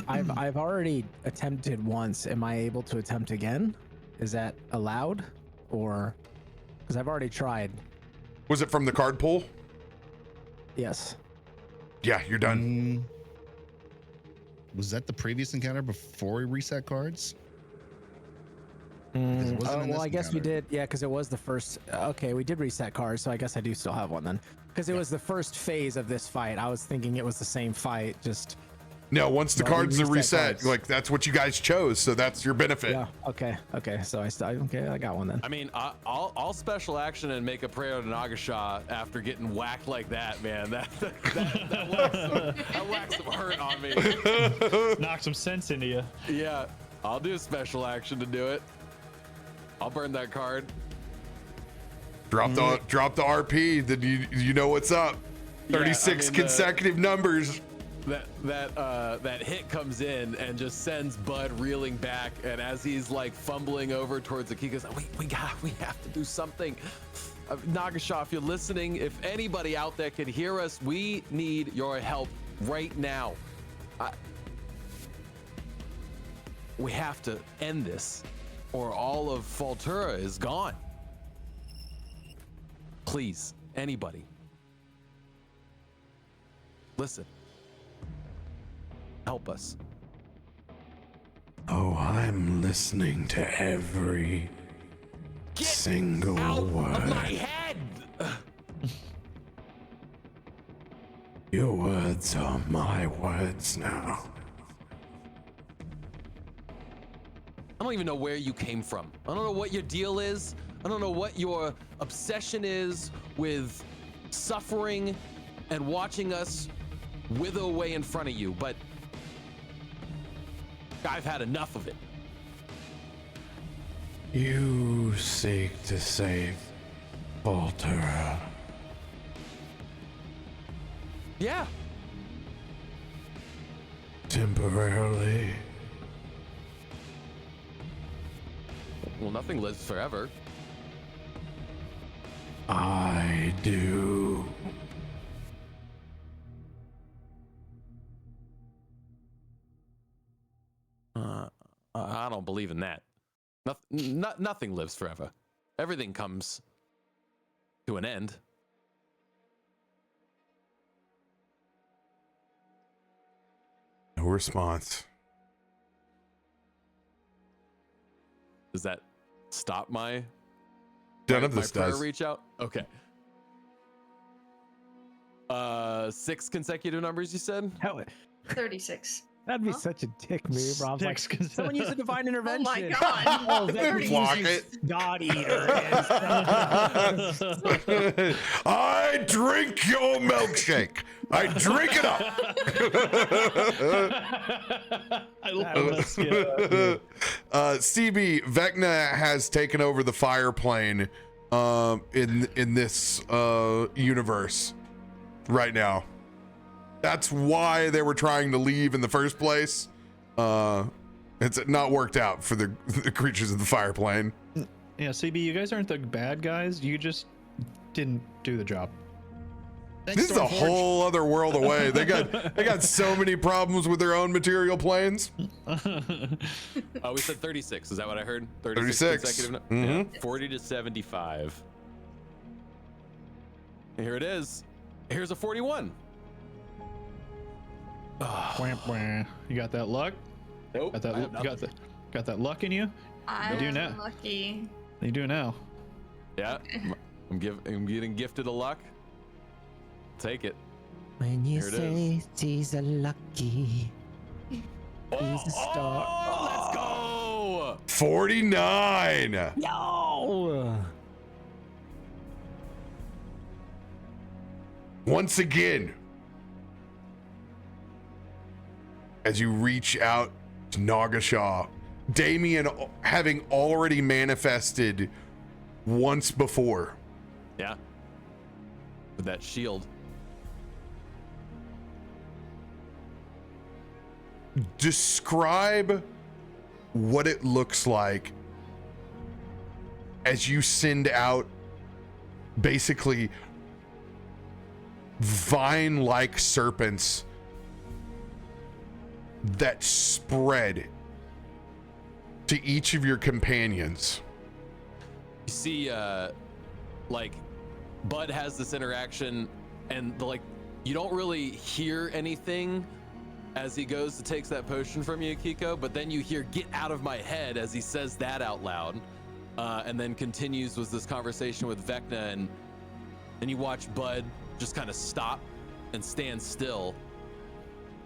I've already attempted once. Am I able to attempt again? Is that allowed, or because I've already tried? Was it from the card pool? Yes. Yeah, you're done. Was that the previous encounter before we reset cards? it wasn't in Well, this I guess we encounter. did. Yeah, because it was the first. Okay, we did reset cards, so I guess I do still have one then. Because it was the first phase of this fight. I was thinking it was the same fight, just. No, once the Well, we cards are reset reset, cards. like that's what you guys chose, so that's your benefit. Yeah. Okay. So I got one then. I mean, I'll special action and make a prayer to Nagasha after getting whacked like that, man. That whacks some hurt on me. Knock some sense into you. Yeah, I'll do a special action to do it. I'll burn that card. Drop the RP, then you know what's up. Yeah, 36 I mean, consecutive numbers. That hit comes in and just sends Bud reeling back, and as he's like fumbling over towards Akiko's, we have to do something. Nagasha, if you're listening, if anybody out there can hear us, we need your help right now. We have to end this, or all of Faltura is gone. Please, anybody, listen. Help us. Oh, I'm listening to every single Out word. of my head! Your words are my words now. I don't even know where you came from. I don't know what your deal is. I don't know what your obsession is with suffering and watching us wither away in front of you, but I've had enough of it. You seek to save Faltura. Yeah. Temporarily. Well, nothing lives forever. I do. I don't believe in that. Nothing lives forever. Everything comes to an end. No response. Does that stop my None of my this prayer does. reach out? Okay. 6 consecutive numbers, you said? Hell, 36. that'd be Huh? such a dick move. Rob's like, Six cons- someone use a divine Oh intervention. my god. Oh, that Block uses it. God Eater. and stuff. I drink your milkshake. I drink it up. I love this. Yeah. CB, Vecna has taken over the fire plane in this universe right now. That's why they were trying to leave in the first place. It's not worked out for the creatures of the fire plane. Yeah, CB, you guys aren't the bad guys. You just didn't do the job. Thanks, This is a Stormforge. whole other world away. They got so many problems with their own material planes. We said 36. Is that what I heard? 36. consecutive. Mhm. Yeah, 40 to 75. Here it is. Here's a 41. Wah, wah. You got that luck? Nope. Got that? I have nothing. Got that luck in you? I'm do now. lucky. You do now. Yeah. I'm getting gifted a luck. Take it. When you Here it say she's a lucky, he's a star. Oh, let's go. 49. Yo! Once again, as you reach out to Nagashaw, Damien having already manifested once before. Yeah. With that shield. Describe what it looks like as you send out basically vine-like serpents that spread to each of your companions. You see, like, Bud has this interaction, and you don't really hear anything as he goes to takes that potion from you, Akiko, but then you hear "get out of my head" as he says that out loud, and then continues with this conversation with Vecna, and you watch Bud just kind of stop and stand still.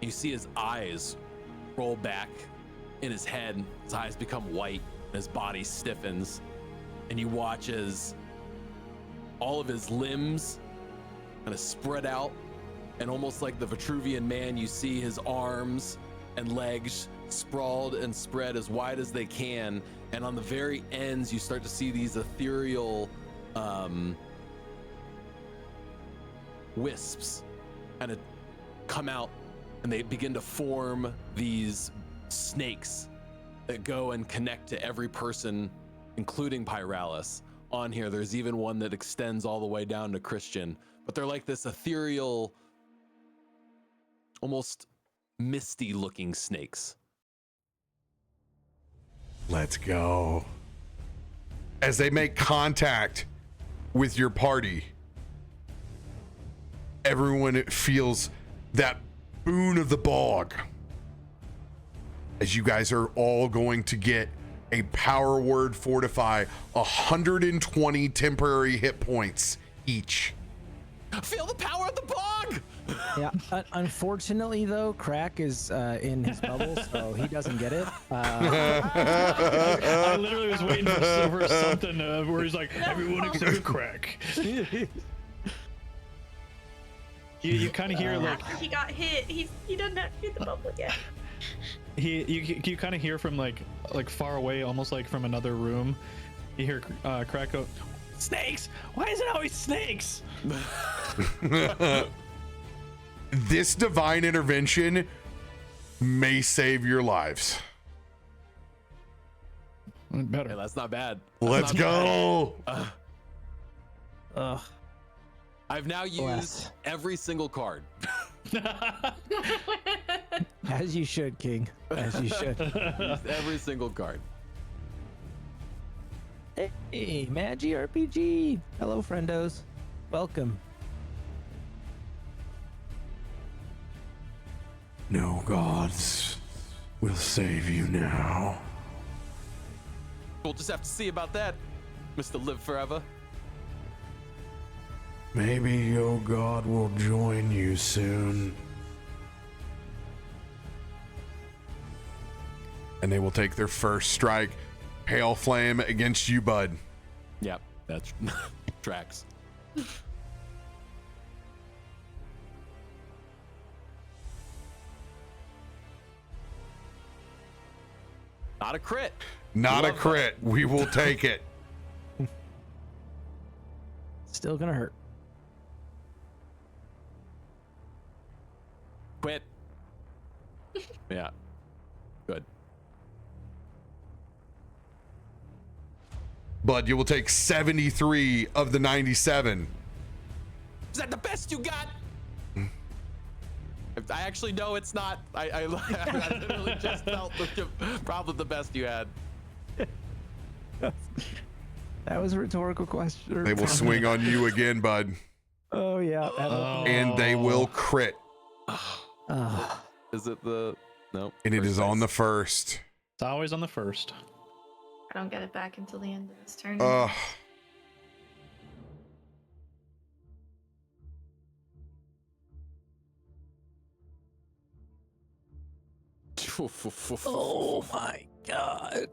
You see his eyes roll back in his head, his eyes become white, and his body stiffens, and you watch as all of his limbs kind of spread out, and almost like the Vitruvian man, you see his arms and legs sprawled and spread as wide as they can, and on the very ends you start to see these ethereal wisps kind of come out, and they begin to form these snakes that go and connect to every person, including Pyralis. On here, there's even one that extends all the way down to Christian, but they're like this ethereal, almost misty looking snakes. Let's go. As they make contact with your party, everyone feels that boon of the bog, as you guys are all going to get a power word fortify, 120 temporary hit points each. Feel the power of the bog! Yeah. Unfortunately, though, Krak is in his bubble, so he doesn't get it. I literally was waiting for something where he's like, everyone except Krak. You kind of hear like After he got hit, he doesn't have to do the bubble yet. you kind of hear from like far away, almost like from another room. You hear Krak go, "Snakes! Why is it always snakes?" This divine intervention may save your lives. Better. Hey, that's not bad. Let's go. Ugh. I've now used Bless. every single card. As you should, King. As you should. Every single card. Hey, Magi RPG. Hello, friendos. Welcome. No gods will save you now. We'll just have to see about that, Mr. Live Forever. Maybe your god will join you soon. And they will take their first strike. Pale Flame against you, bud. Yep, that's tracks. Not a crit. Not a Love crit. We will take it. Still gonna hurt. Quit. Yeah. Good. Bud, you will take 73 of the 97. Is that the best you got? I actually know it's not. I literally just felt probably the best you had. That was a rhetorical question. They will swing on you again, bud. Oh, yeah. And they will crit. Is it the no? And it first is on the dice. first. It's always on the first. I don't get it back until the end of this turn. Oh, my God.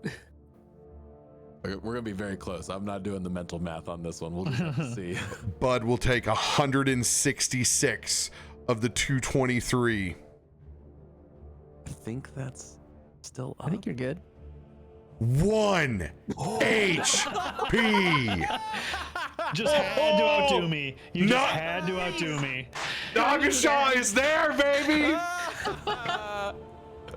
Okay, we're gonna be very close. I'm not doing the mental math on this one. We'll just have to see. Bud will take 166 of the 223. I think that's still up. I think you're good. 1 HP. Just had to outdo me. You just No. had to outdo me. Nagashaw is there, baby.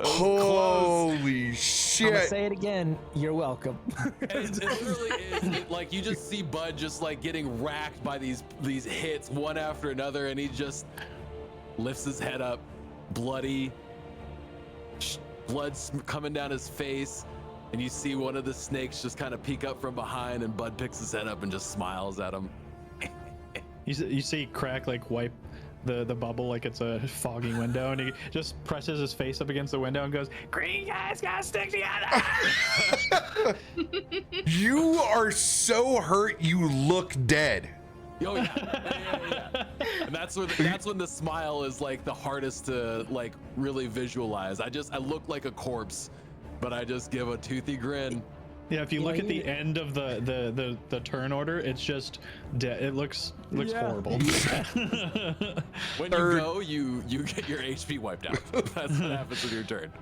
Holy I'm gonna shit. say it again. You're welcome. It literally is. Like you just see Bud just like getting racked by these hits one after another, and he just lifts his head up, bloody, blood coming down his face, and you see one of the snakes just kind of peek up from behind, and Bud picks his head up and just smiles at him. You see Krak like wipe the bubble like it's a foggy window, and he just presses his face up against the window and goes, "Green guys gotta stick together." You are so hurt you look dead. Oh yeah. And that's when the smile is like the hardest to like really visualize. I look like a corpse, but I just give a toothy grin. Yeah, if you look at the end of the turn order, it's just dead. It looks horrible. When you go, you get your HP wiped out. That's what happens with your turn.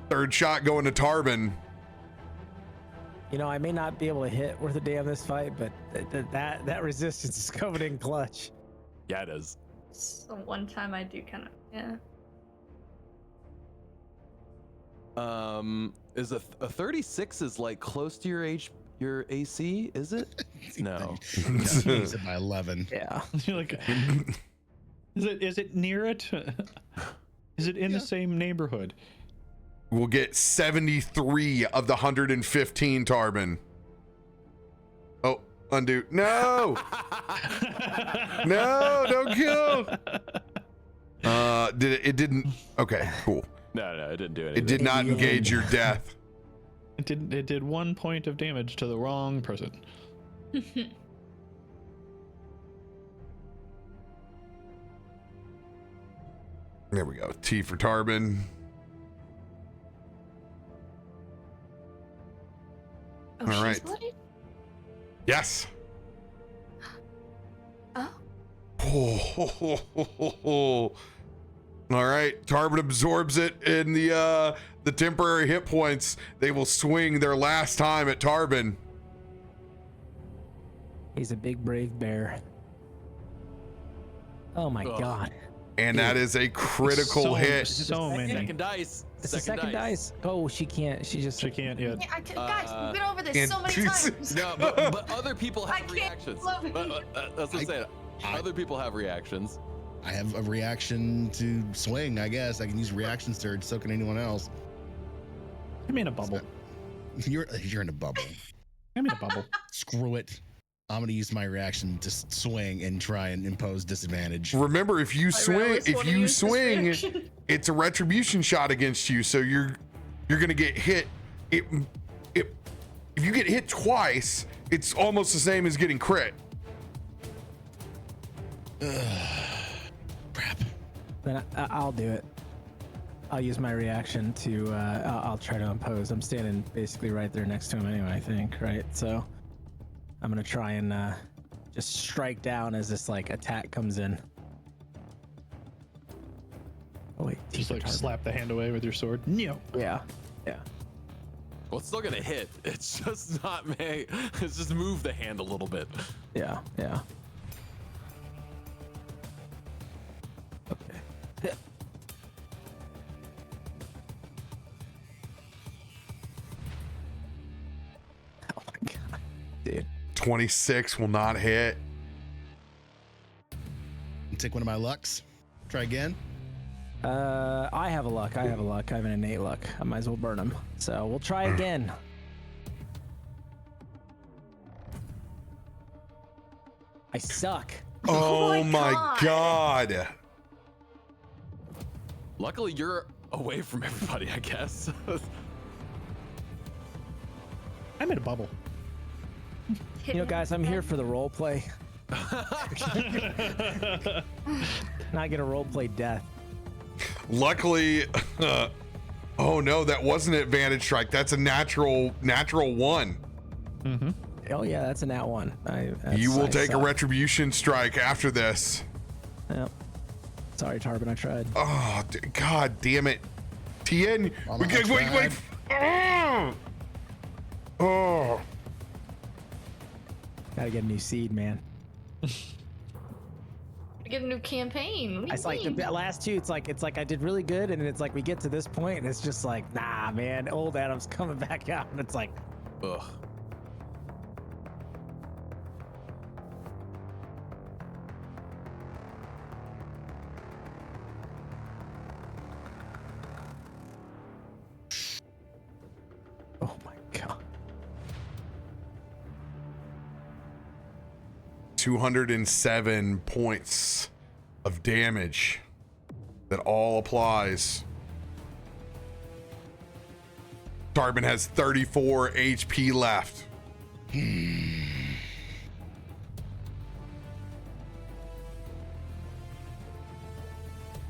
Third shot going to Tarben. You know, I may not be able to hit worth a damn this fight, but that resistance is covered in clutch. Yeah, it is. So one time I do kind of, yeah. Is a 36 is like close to your AC? Is it? No. He's at my 11. Yeah. You're like, is it near it? Is it in the same neighborhood? We'll get 73 of the 115, Tarben. Oh, undo. No! No, don't kill! It didn't. Okay, cool. No, it didn't do anything. It did not engage your death. It did 1 point of damage to the wrong person. There we go. T for Tarben. Oh, All she's right. bloody? Yes. Oh. All right. Tarben absorbs it in the temporary hit points. They will swing their last time at Tarben. He's a big, brave bear. Oh my God. And that is a critical hit. So many. Second dice. It's the second dice. Oh, she can't. She Can't yet. Yeah, guys, we've been over this and- so many times. No, but other people I have can't reactions. love it. That's what I'm saying. Other people have reactions. I have a reaction to swing, I guess. I can use reaction surge, so can anyone else. I'm in a bubble. You're in a bubble. I'm in a bubble. Screw it. I'm gonna use my reaction to swing and try and impose disadvantage. Remember, if you swing, it's a retribution shot against you, so you're gonna get hit. If you get hit twice, it's almost the same as getting crit. Crap. Then I'll do it. I'll use my reaction to. I'll try to impose. I'm standing basically right there next to him anyway. I think, right? So I'm gonna try and just strike down as this like attack comes in. Oh wait, Just like slap the hand away with your sword. No. Yeah, yeah. Well, it's still gonna hit. It's just not me. It's just move the hand a little bit. Yeah, yeah. Okay. Oh my god, dude. 26 will not hit. Take one of my lucks. Try again. I have a luck. I have an innate luck. I might as well burn him. So we'll try again. I suck. Oh my god. Luckily, you're away from everybody, I guess. I'm in a bubble. You know, guys, I'm here for the role play. Not gonna role play death. Luckily, oh no, that wasn't an advantage strike. That's a natural one. Mm-hmm. Oh yeah, that's a nat one. You will take a retribution strike after this. Yep. Sorry, Tarben, I tried. Oh, god damn it. Tien, wait. Oh. Gotta get a new seed, man. Get a new campaign. It's like the last two. It's like I did really good, and it's like we get to this point, and it's just like, nah, man. Old Adam's coming back out, and it's like, Ugh. oh my god. 207 points of damage that all applies. Tarben has 34 HP left.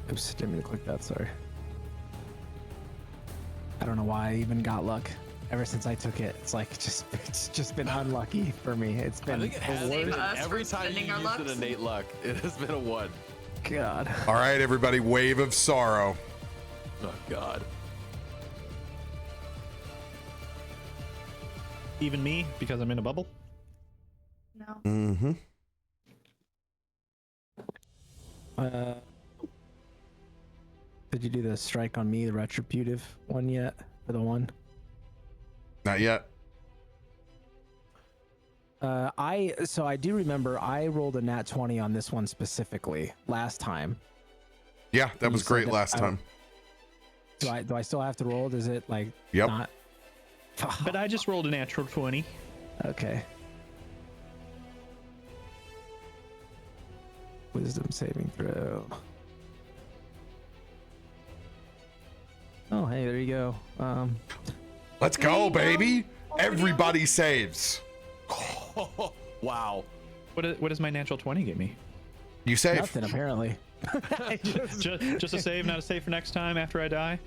Oops, didn't mean to click that. Sorry. I don't know why I even got luck. Ever since I took it, it's just been unlucky for me. It's been I think it has Save been. us Every for time you spending our used an lucks. innate luck, it has been a 1. God. All right, everybody, wave of sorrow. Oh god. Even me, because I'm in a bubble. No. Mm-hmm. Did you do the strike on me, the retributive one yet? For the one? Not yet. I do remember I rolled a nat 20 on this one specifically last time. Yeah, that You was said great that last time. Do I still have to roll? Does it like Yep. not? But I just rolled a natural 20. Okay. Wisdom saving throw. Oh, hey, there you go. Let's go, baby. Everybody saves. Wow. What does my natural 20 get me? You save. Nothing apparently. Just a save, not a save for next time after I die?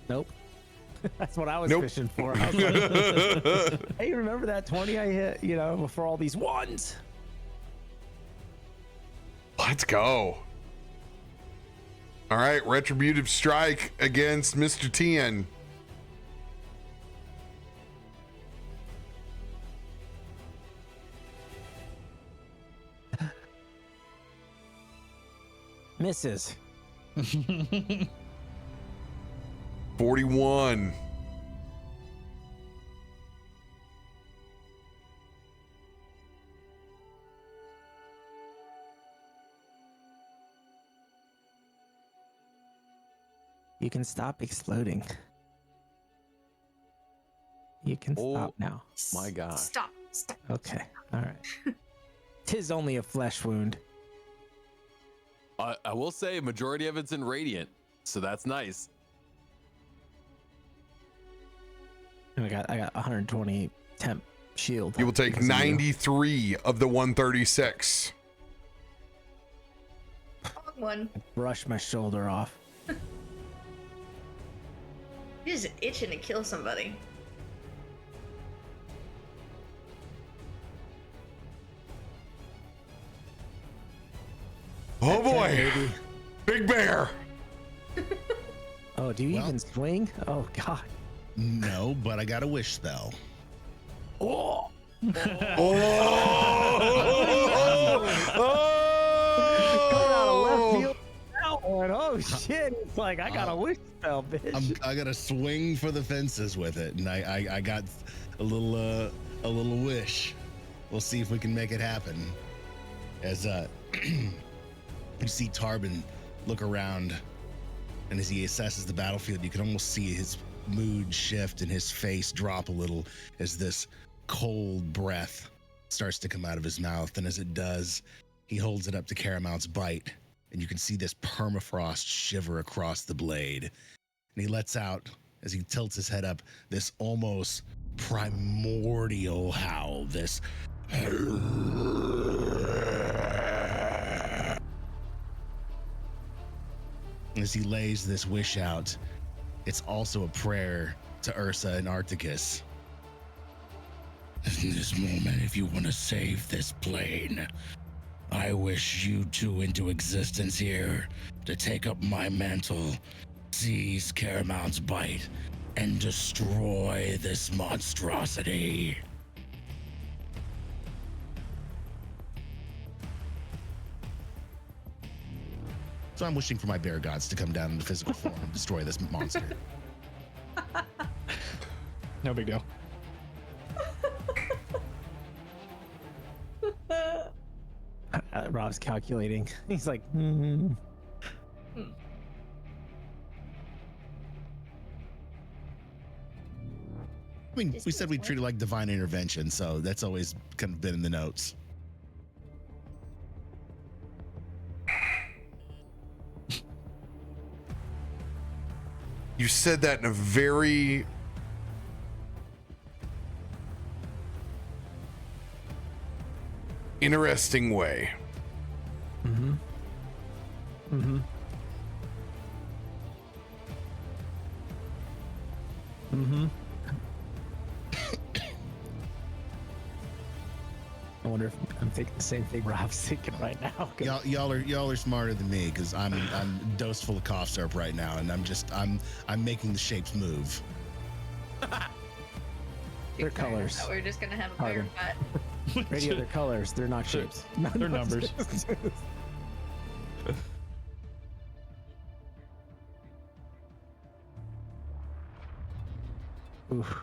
Nope. That's what I was Nope. fishing for. I was like, hey, remember that 20 I hit, before all these ones? Let's go. All right, retributive strike against Mr. Tien. Misses. 41. You can stop exploding. You can stop now. My God. Stop. Okay. All right. 'Tis only a flesh wound. I will say majority of it's in radiant, so that's nice. And I got 120 temp shield. You will take because of you. 93 of the 136. Wrong one. Brush my shoulder off. You're just itching to kill somebody. Oh boy, Baby. Big Bear. Oh, do you Well- even swing? Oh God. No, but I got a wish spell. Oh. Oh! Oh shit! It's like I got a wish spell, bitch. I got to swing for the fences with it, and I got a little wish. We'll see if we can make it happen. As you see Tarben look around, and as he assesses the battlefield, you can almost see his mood shift and his face drop a little as this cold breath starts to come out of his mouth. And as it does, he holds it up to Caramount's bite, and you can see this permafrost shiver across the blade. And he lets out, as he tilts his head up, this almost primordial howl, this as he lays this wish out. It's also a prayer to Ursa and Arcticus. In this moment, if you want to save this plane, I wish you two into existence here to take up my mantle, seize Caramount's bite, and destroy this monstrosity. So I'm wishing for my bear gods to come down in the physical form and destroy this monster. No big deal. Rob's calculating. He's like, I mean, we said we treat it like divine intervention, so that's always kind of been in the notes. You said that in a very interesting way. Mm-hmm. Mm-hmm. Mm-hmm. I wonder if I'm thinking the same thing Rob's thinking right now. Y'all are smarter than me because I'm dosed full of cough syrup right now, and I'm making the shapes move. Their colors. We're just gonna have a bear fight. Radio, their colors. They're not shapes. They're numbers. Oof.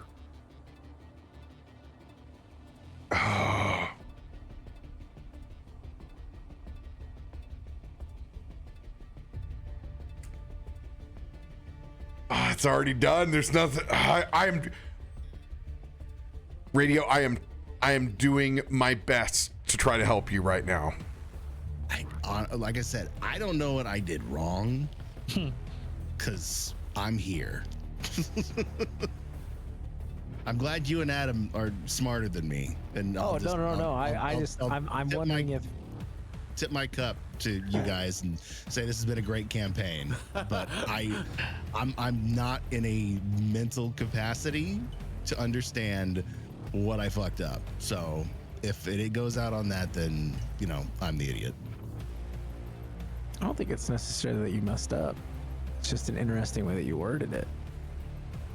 It's already done. There's nothing. I am Radio. I am doing my best to try to help you right now. Like I said, I don't know what I did wrong, because I'm here. I'm glad you and Adam are smarter than me. And No. I'm wondering if tip my cup to you guys and say this has been a great campaign, but I'm not in a mental capacity to understand what I fucked up. So if it goes out on that, then I'm the idiot. I don't think it's necessarily that you messed up. It's just an interesting way that you worded it.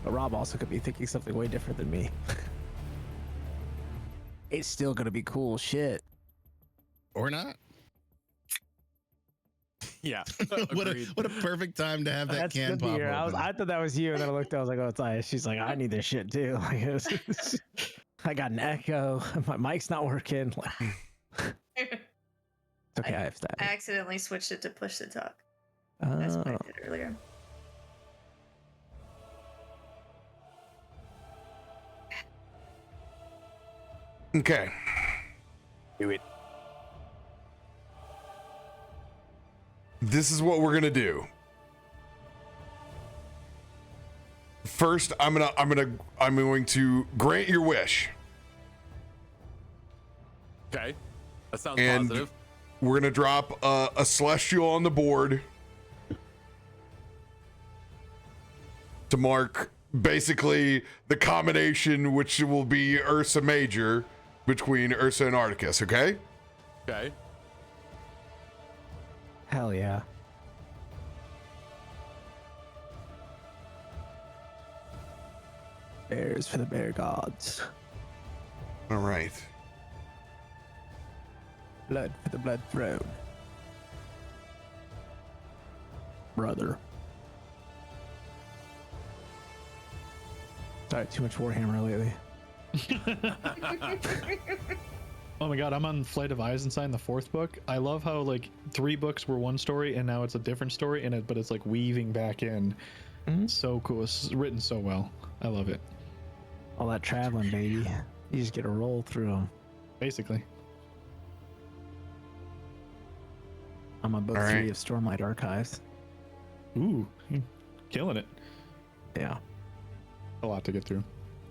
But Rob also could be thinking something way different than me. It's still gonna be cool shit. Or not. Yeah. what a perfect time to have that That's can good to pop hear. open. I thought that was you, and then I looked. I was like, "Oh, it's Ice." She's like, "I need this shit too." Like, I got an echo. My mic's not working. It's okay. I have I static. accidentally switched it to push to talk. That's what I did earlier. Okay. Do it. This is what we're gonna do. First, I'm going to grant your wish, Okay. That sounds and positive. we're gonna drop a celestial on the board to mark basically the combination, which will be Ursa Major between Ursa and Articus. Okay. Okay. Hell yeah. Bears for the bear gods. All right. Blood for the blood throne. Brother. Sorry, too much Warhammer lately. Oh my god, I'm on Flight of Eisenstein, the 4th book. I love how like 3 books were one story and now it's a different story in it, but it's like weaving back in. So cool. It's written so well. I love it. All that traveling, baby. You just get to roll through them. Basically. I'm on book All 3 right. of Stormlight Archives. Ooh, killing it. Yeah. A lot to get through.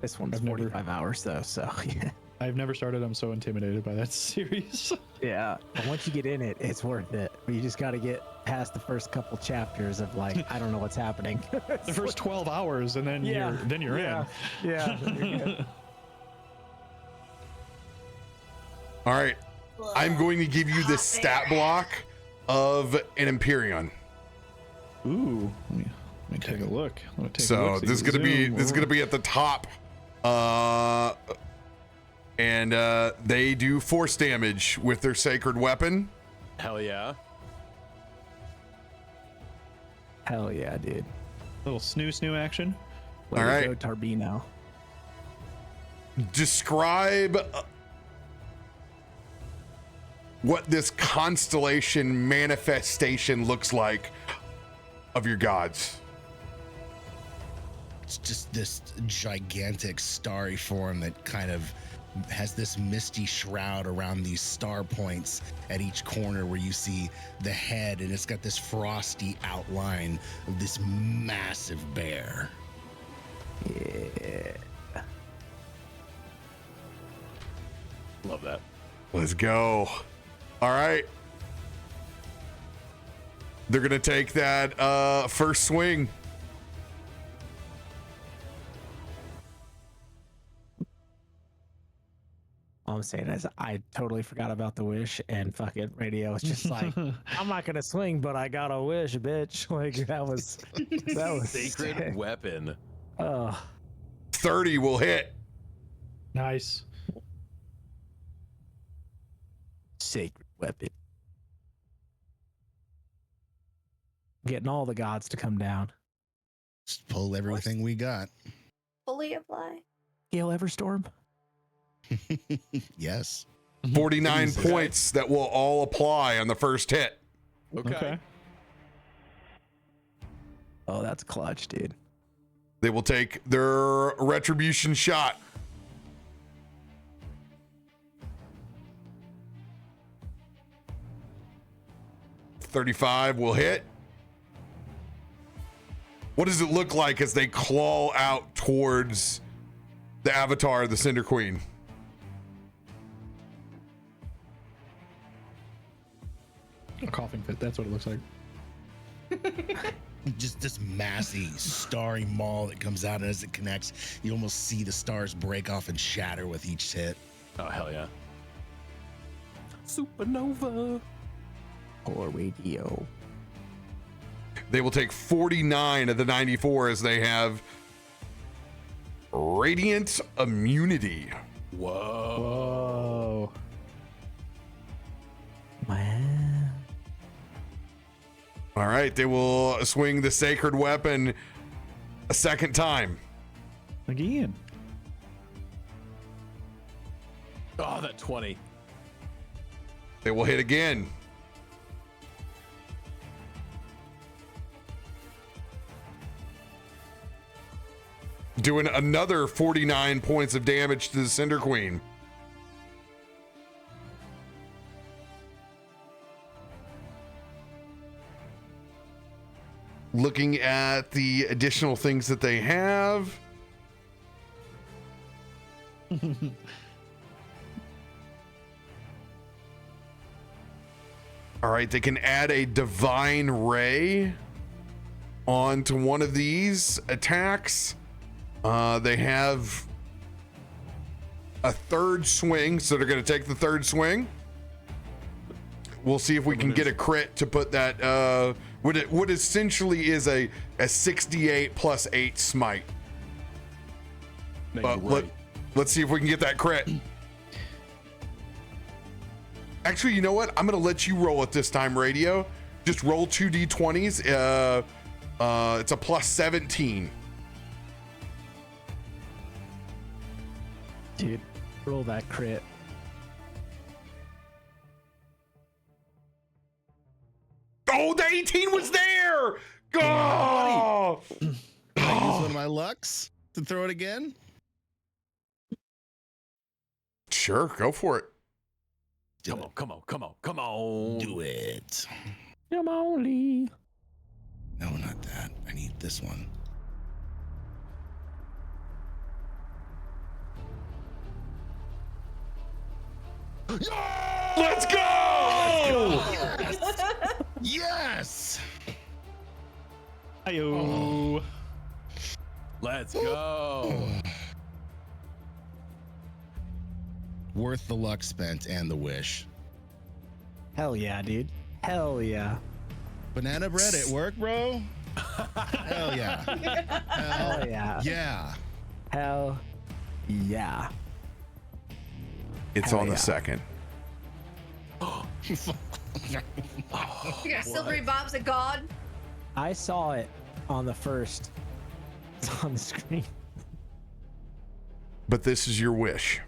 This one's I've never- 45 hours though, so yeah. I've never started. I'm so intimidated by that series. Yeah. But once you get in it, it's worth it. But you just got to get past the first couple chapters of like, I don't know what's happening. The first 12 hours and then you're in. Yeah. then you're good. All right. I'm going to give you the stat block of an Empyrean. Ooh, let me take a look. So this is gonna be at the top, and they do force damage with their sacred weapon. Hell yeah. Hell yeah, dude. little snoo action. Way All to right. go, Tarbino. Describe what this constellation manifestation looks like of your gods. It's just this gigantic starry form that kind of has this misty shroud around these star points at each corner where you see the head, and it's got this frosty outline of this massive bear. Yeah. Love that. Let's go. All right. They're going to take that first swing. All I'm saying is I totally forgot about the wish, and fucking radio was just like, I'm not gonna swing, but I got a wish, bitch. Like that was Sacred sick. weapon. Oh, 30 will hit. Nice. sacred weapon. Getting all the gods to come down. Just pull everything we got. Fully apply. Gale Everstorm. Yes. 49 points that will all apply on the first hit. Okay. Oh, that's clutch, dude. They will take their retribution shot. $35 will hit. What does it look like as they claw out towards the avatar of the Cinder Queen? A coughing fit. That's what it looks like. Just this massy, starry maw that comes out, and as it connects, you almost see the stars break off and shatter with each hit. Oh, hell yeah. Supernova. Poor radio. They will take 49 of the 94 as they have radiant immunity. Whoa. Whoa. Man. All right, they will swing the sacred weapon a second time. Again. Oh, that 20. They will hit again. Doing another 49 points of damage to the Cinder Queen. looking at the additional things that they have. All right, they can add a Divine Ray onto one of these attacks. They have a third swing, so they're going to take the third swing. We'll see if we can get a crit to put that, what essentially is a 68 plus 8 smite. But let's see if we can get that crit. Actually, you know what? I'm going to let you roll it this time, Radio. Just roll 2 d20s. It's a plus 17. Dude, roll that crit. Oh, the 18 was there! Oh! Can I use one of my lucks to throw it again? Sure, go for it. Come on. Do it. Come on, Lee. No, not that. I need this one. Let's go! Yes! Ayo. Let's go. Worth the luck spent and the wish. Hell yeah, dude. Hell yeah. Banana bread at work, bro? Hell yeah. Hell yeah. Yeah. Hell yeah. It's Hell on the yeah. second. You got silvery bobs of God. I saw it on the first. It's on the screen. But this is your wish.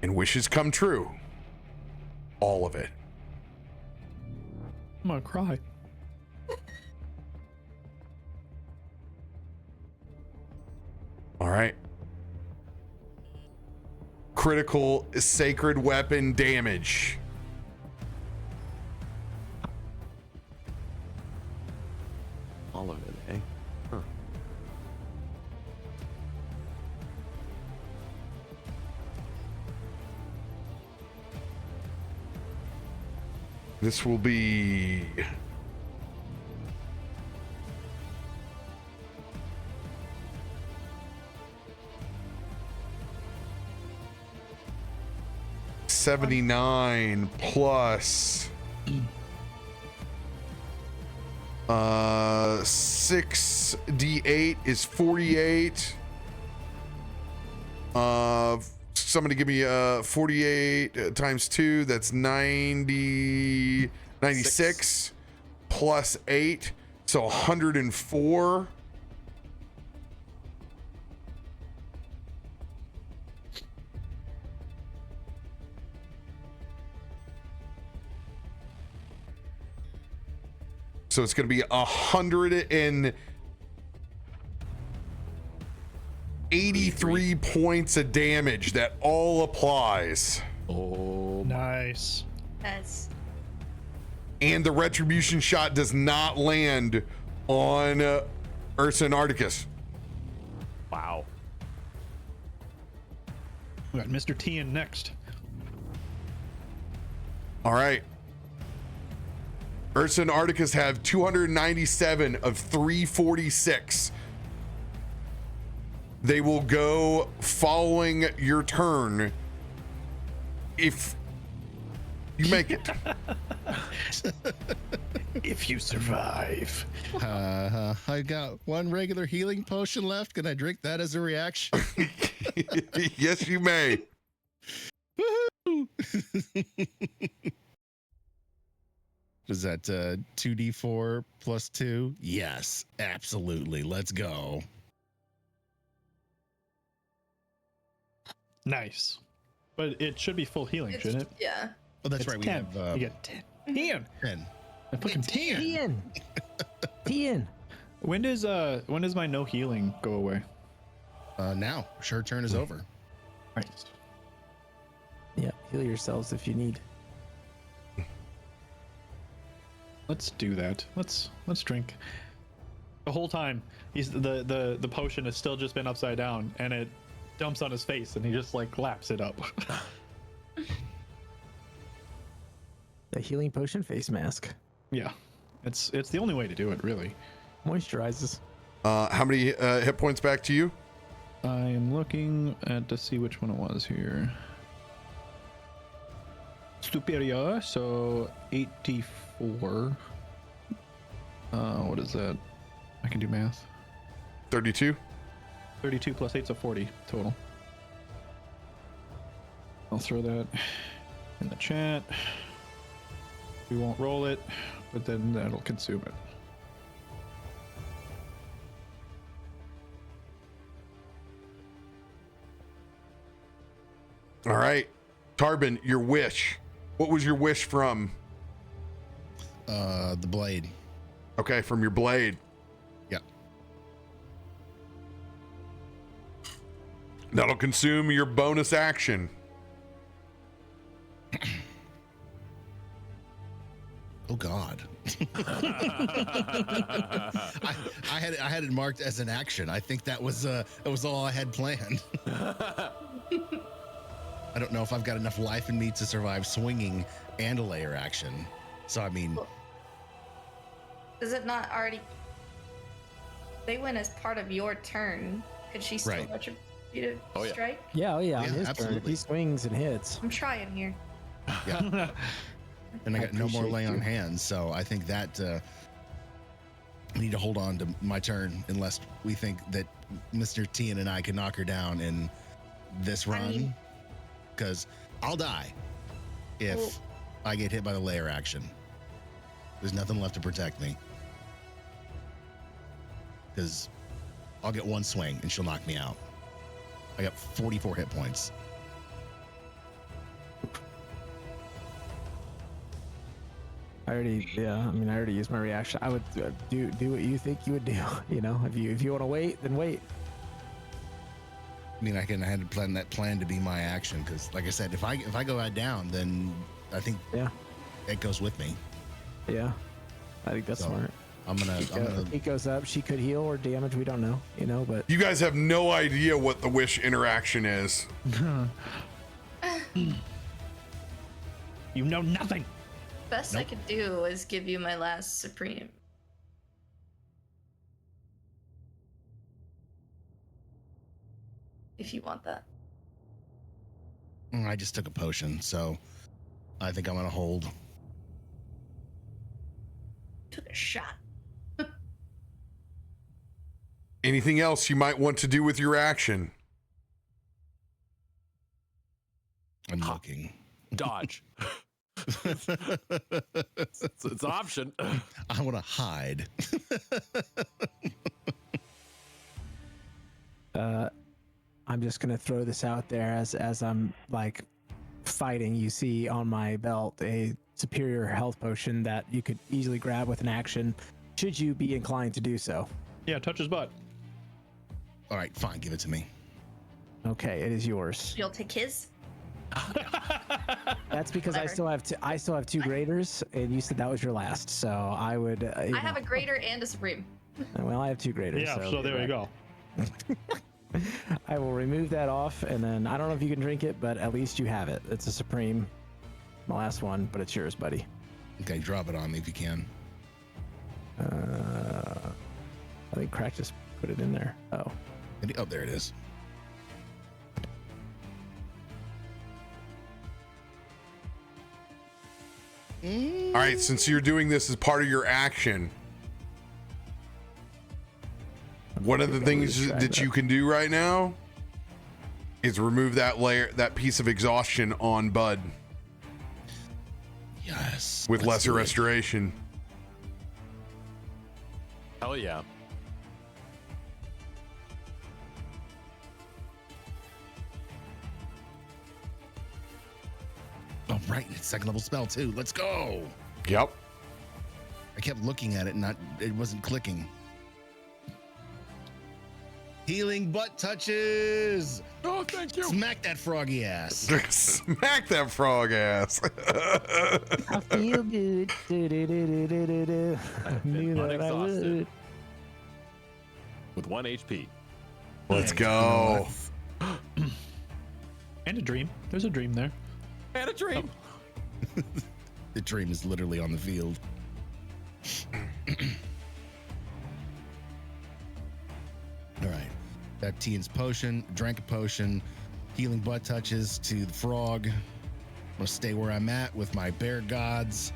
And wishes come true. All of it. I'm gonna cry. All right. Critical sacred weapon damage. All of it, eh? Huh. This will be $79 plus 6d8 is 48. Somebody give me 48 times 2, that's 96 plus 8, so 104. So it's going to be 183 points of damage that all applies. Oh, Nice. That's And the retribution shot does not land on Ursa and Articus. wow. We got Mr. T in next. All right. Ursa and Articus have 297 of 346. They will go following your turn if you make it. If you survive. I got one regular healing potion left. Can I drink that as a reaction? Yes, you may. Is that 2d4 plus 2? Yes, absolutely. Let's go. Nice. But it should be full healing, shouldn't it? yeah. Oh, that's It's right. 10. We have You get 10. 10. 10. I fucking 10. Tian. Tian. When does my no healing go away? Now, sure turn is over. Right. Yeah, heal yourselves if you need. Let's do that. Let's drink. The whole time, the potion has still just been upside down, and it dumps on his face, and he just like laps it up. The healing potion face mask Yeah, it's the only way to do it, really. moisturizes. How many hit points back to you? I am looking to see which one it was here. Superior, so 84. What is that? I can do math. 32. 32 plus 8, so 40 total. I'll throw that in the chat. We won't roll it, but then that'll consume it. All right. Tarben, your wish. What was your wish from? The blade. Okay, from your blade. Yep. That'll consume your bonus action. Oh God. I had it marked as an action. I think that was all I had planned. I don't know if I've got enough life in me to survive swinging and a layer action. So I mean, Is it not already? They went as part of your turn. Could she still Right. retributive Oh, yeah. strike? Yeah, on Yeah, his turn. absolutely. He swings and hits. I'm trying here. yeah. And I got no more appreciate lay on you. hands, so I think that I need to hold on to my turn unless we think that Mr. T and I can knock her down in this I run. mean- Because I'll die if Well- I get hit by the layer action. There's nothing left to protect me. Because I'll get one swing and she'll knock me out. I got 44 hit points. I already used my reaction. I would do what you think you would do. You know, if you want to wait, then wait. I mean, I had to plan that plan to be my action because, like I said, if I go out down, then I think Yeah, it goes with me. yeah. I think that's So, smart. I'm gonna He goes up. She could heal or damage. We don't know. You know, but You guys have no idea what the wish interaction is. You know nothing. Best I could do is give you my last supreme. If you want that. I just took a potion, so I think I'm gonna hold. Took a shot. Anything else you might want to do with your action? I'm looking. Dodge. It's an option. I want to hide. I'm just gonna throw this out there as I'm like fighting. You see on my belt a superior health potion that you could easily grab with an action, should you be inclined to do so. Yeah, touch his butt. All right, fine, give it to me. Okay, it is yours. You'll take his? That's because I Clever. still have two graders, and you said that was your last. So I would. I have a greater and a supreme. Well, I have two graders. Yeah, so there we go. I will remove that off, and then I don't know if you can drink it, but at least you have it. It's a supreme, my last one, but it's yours, buddy. Okay, drop it on me if you can. I think Krak just put it in there. Oh, Oh, there it is. All right, since you're doing this as part of your action, one of the things that you can do right now is remove that piece of exhaustion on Bud Yes. with let's lesser do it. restoration. Hell yeah. Oh, right, it's second level spell too. Let's go. Yep. I kept looking at it and it wasn't clicking. Healing butt touches. Oh, thank you. Smack that froggy ass. Smack that frog ass. I feel good. Do-do-do-do-do-do-do. Knew that I unexhausted. would. With 1 HP. Let's go. And a dream. There's a dream there. And a dream. The dream is literally on the field. All right. That Tian's potion, drank a potion, healing butt touches to the frog. I'm gonna stay where I'm at with my bear gods,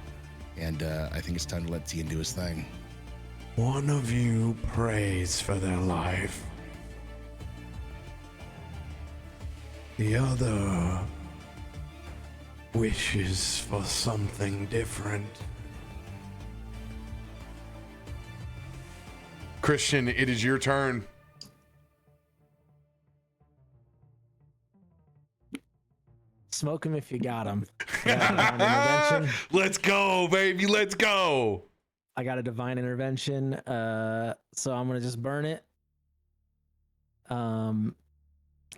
and I think it's time to let Tian do his thing. One of you prays for their life. The other wishes for something different. Christian, it is your turn. Smoke him if you got him. Intervention. Let's go, baby. Let's go. I got a divine intervention, so I'm gonna just burn it. And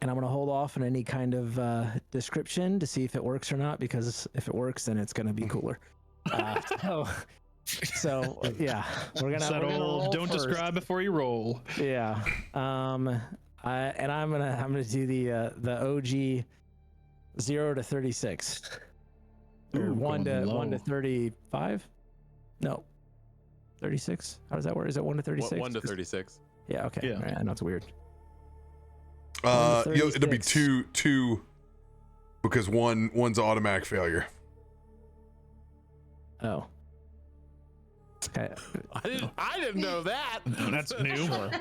I'm gonna hold off on any kind of description to see if it works or not, because if it works, then it's gonna be cooler. So yeah, we're gonna. It's that we're gonna old roll don't first. describe before you roll. Yeah. I'm gonna do the OG 0 to 36. Or Ooh, 1 to going 1 to low. 35. No. 36. How does that work? Is it 1 to 36? 1 to 36. Yeah. Okay. Yeah. All right, I know it's weird. It'll be 36. two, because one's automatic failure. Oh. Okay. I didn't know that. That's new. So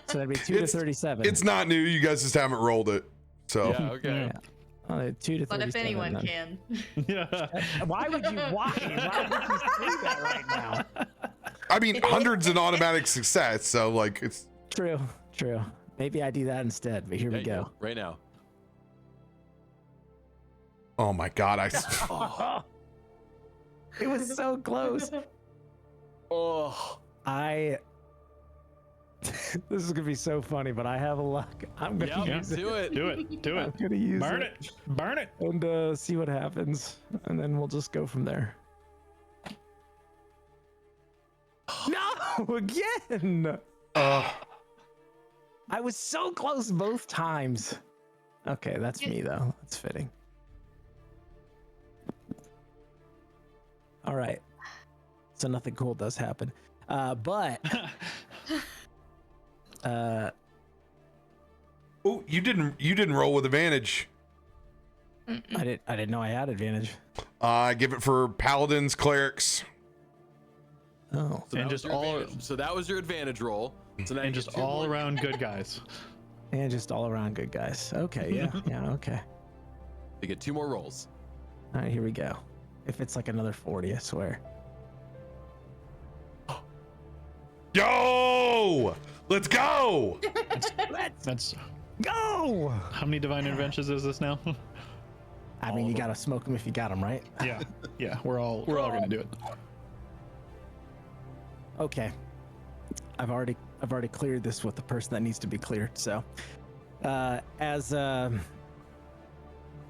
that'd be 2 to It's- 37. It's not new. You guys just haven't rolled it. So Yeah, okay. Yeah. 2 to 37. But if anyone then. can. Yeah. Why would you? Why would you say that right now? I mean, hundreds in automatic success. So like it's True. True. Maybe I do that instead. But here we Yeah, you go. do. Right now. oh my god. It was so close. Oh. This is gonna be so funny, but I have a luck. I'm gonna Yep, use it. do it. Do it. Do I'm it. gonna use Burn it. it. Burn it. And see what happens, and then we'll just go from there. No, again. I was so close both times. Okay, that's me though. That's fitting. All right. So nothing cool does happen, but Oh, you didn't roll with advantage. I didn't know I had advantage. Give it for paladins, clerics. Oh, So And that was just your all- advantage. So that was your advantage roll. So now And you just get two all more. around good guys. and just all around good guys. Okay, yeah, yeah, okay. You get 2 more rolls. All right, here we go. If it's like another 40, I swear. Yo, let's go. That's Go! how many divine interventions is this now? I mean, you gotta smoke them if you got them, right? Yeah. Yeah. We're all gonna do it. Okay. I've already cleared this with the person that needs to be cleared. So, as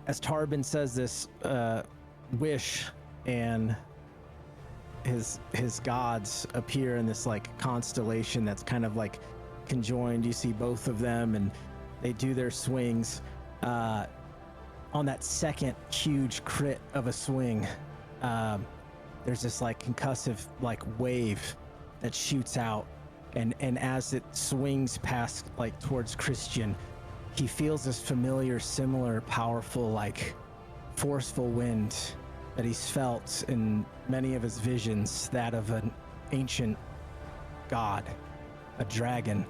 Tarben says this wish, and his gods appear in this like constellation that's kind of like conjoined. You see both of them, and they do their swings. On that second huge crit of a swing, there's this like concussive like wave that shoots out, and as it swings past like towards Christian, he feels this familiar, similar, powerful, like forceful wind that he's felt in many of his visions, that of an ancient god, a dragon.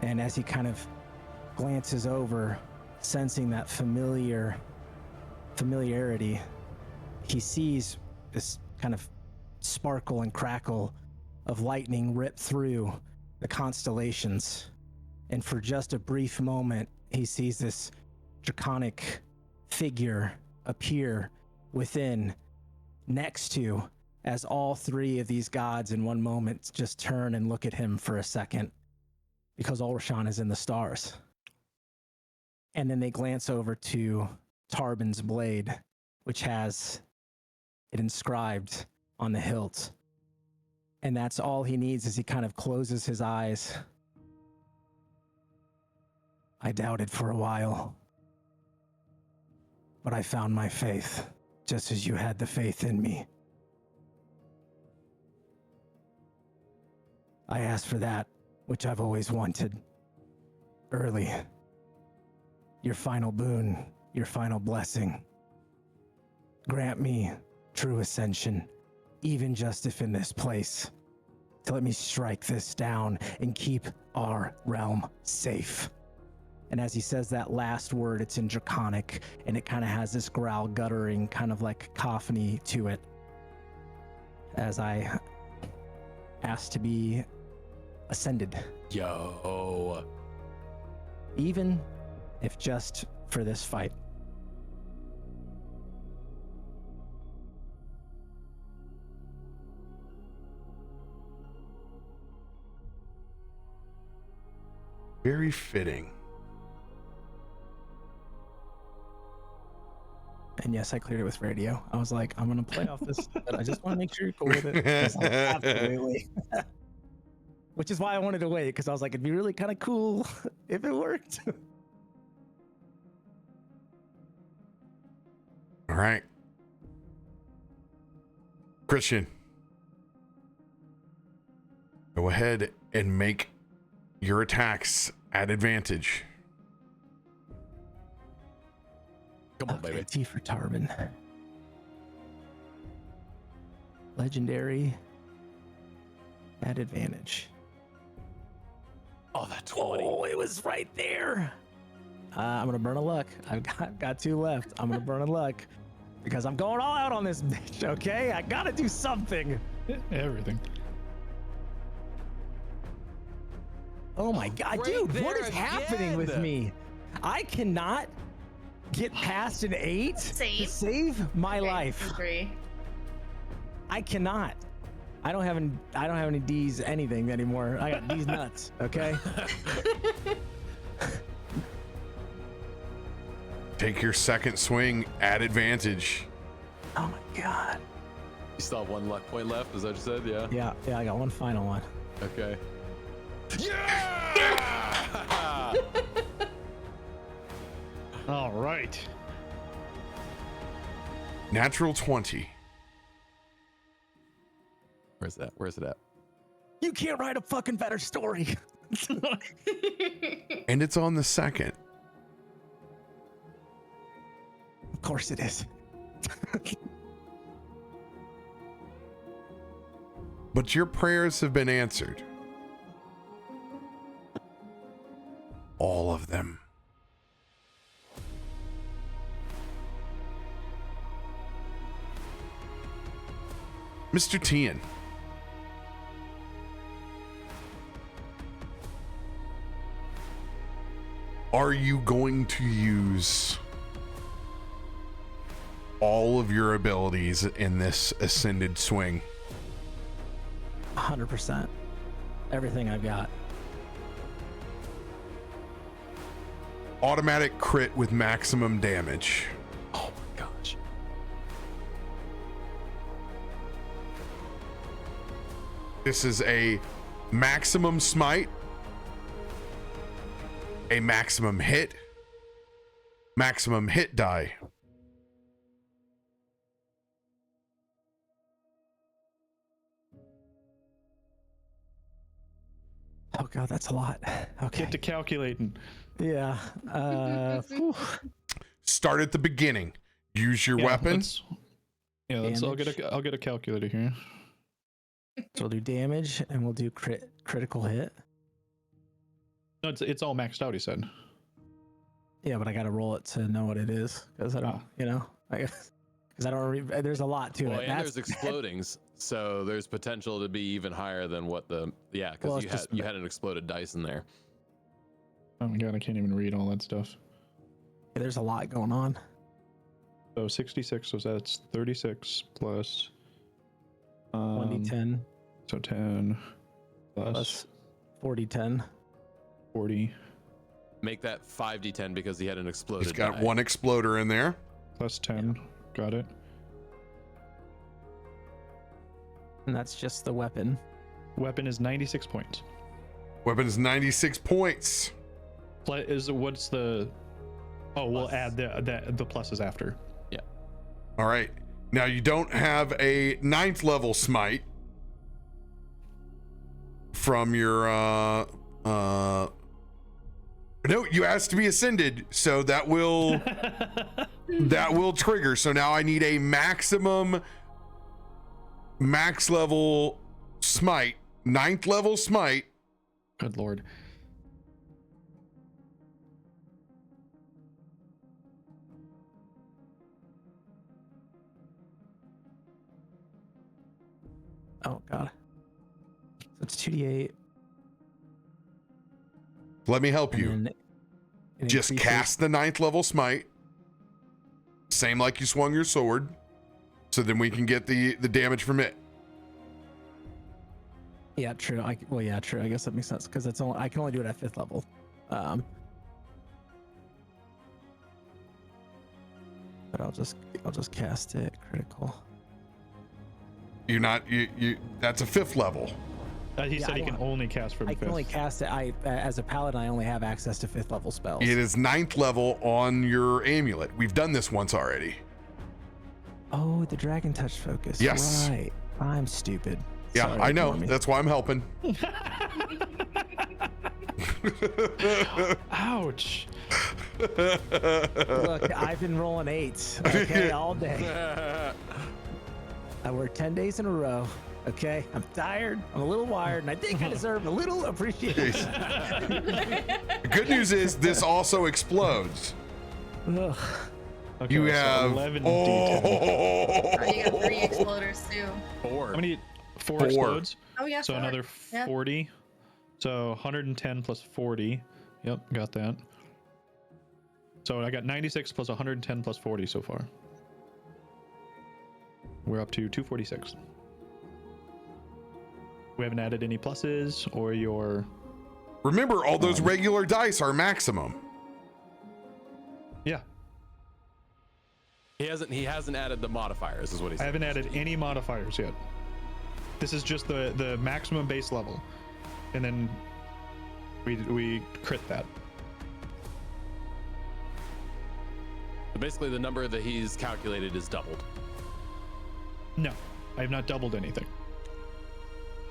And as he kind of glances over, sensing that familiarity, he sees this kind of sparkle and crackle of lightning rip through the constellations. And for just a brief moment, he sees this draconic figure appear within, next to, as all 3 of these gods in one moment just turn and look at him for a second, because Ulrashan is in the stars. And then they glance over to Tarben's blade, which has it inscribed on the hilt. And that's all he needs as he kind of closes his eyes. I doubted for a while, but I found my faith, just as you had the faith in me. I asked for that, which I've always wanted. Early. Your final boon, your final blessing. Grant me true ascension, even just if in this place, to let me strike this down and keep our realm safe. And as he says that last word, it's in Draconic, and it kind of has this growl guttering, kind of like cacophony to it. As I ask to be ascended. Yo. Even if just for this fight. Very fitting. And yes, I cleared it with radio. I was like, I'm going to play off this, but I just want to make sure you're cool with it. I was like, absolutely. Which is why I wanted to wait, because I was like, it'd be really kind of cool if it worked. All right. Christian, go ahead and make your attacks at advantage. Come on, baby. T for Tarben. Legendary at advantage. Oh, that 20. Oh, it was right there. I'm gonna burn a luck. I've got 2 left. I'm gonna burn a luck because I'm going all out on this bitch. Okay, I gotta do something. Everything. Oh my god, Right dude, what there is happening with again. me? I cannot get past an 8 to save my life. Agree. I cannot. I don't have any D's anything anymore. I got D's nuts. Okay. Take your second swing at advantage. Oh my god. You still have 1 luck point left, is that what you said? Yeah. Yeah. I got one final one. Okay. Yeah! All right. Natural 20. Where's that? Where's it at? You can't write a fucking better story. And it's on the second. Of course it is. But your prayers have been answered. All of them. Mr. Tian. Are you going to use all of your abilities in this ascended swing? 100%. Everything I've got. Automatic crit with maximum damage. Oh my gosh. This is a maximum smite, a maximum hit die. Oh god, that's a lot. Okay. Get to calculating. Yeah. Whew. Start at the beginning. Use your weapon. I'll get a calculator here. So we'll do damage and we'll do critical hit. No, it's all maxed out, he said. Yeah, but I got to roll it to know what it is because I don't, because I don't. There's a lot to Well, it. and there's explodings, so there's potential to be even higher than what the because you had an exploded dice in there. Oh my god, I can't even read all that stuff. There's a lot going on. So 66, so that's 36 plus 1d10 so 10 plus 40 10. 40 Make that 5d10 because he had an exploded He's got die. one exploder in there. plus 10. Got it. And that's just the weapon. Weapon is 96 points. Weapon is 96 points. What's the? Oh, we'll Plus. add the pluses after. All right. Now you don't have a 9th level smite from your no, you asked to be ascended, so that will trigger. So now I need a max level smite, 9th level smite. Good lord. Oh god. So it's 2d8. Let me help you. And then it Just increases- cast the 9th level smite. Same like you swung your sword. So then we can get the damage from it. Yeah, true. True. I guess that makes sense because it's only I can only do it at 5th level. But I'll just cast it critical. You're not you that's a 5th level. He Yeah, said I he can don't- only cast from I fifth. can only cast it. As a paladin, I only have access to 5th level spells. It is 9th level on your amulet. We've done this once already. Oh, the dragon touch focus. Yes. Right. I'm stupid. Yeah, Sorry, I know. ignore me. That's why I'm helping. Ouch. Look, I've been rolling 8s, okay, all day. I worked 10 days in a row. Okay, I'm tired. I'm a little wired, and I think I deserve a little appreciation. The good news is this also explodes. Ugh. Okay, You so have 11 D10. Oh, you got 3 exploders too. 4. How many? 4 4. explodes. Oh yeah. So 4. another Yeah. 40. So 110 plus 40. Yep, got that. So I got 96 plus 110 plus 40 so far. We're up to 246. We haven't added any pluses or your. Remember, all those regular dice are maximum. Yeah, He hasn't added the modifiers, is what he I said. haven't added any modifiers yet. This is just the maximum base level, and then we crit that. So basically, the number that he's calculated is doubled. No, I have not doubled anything.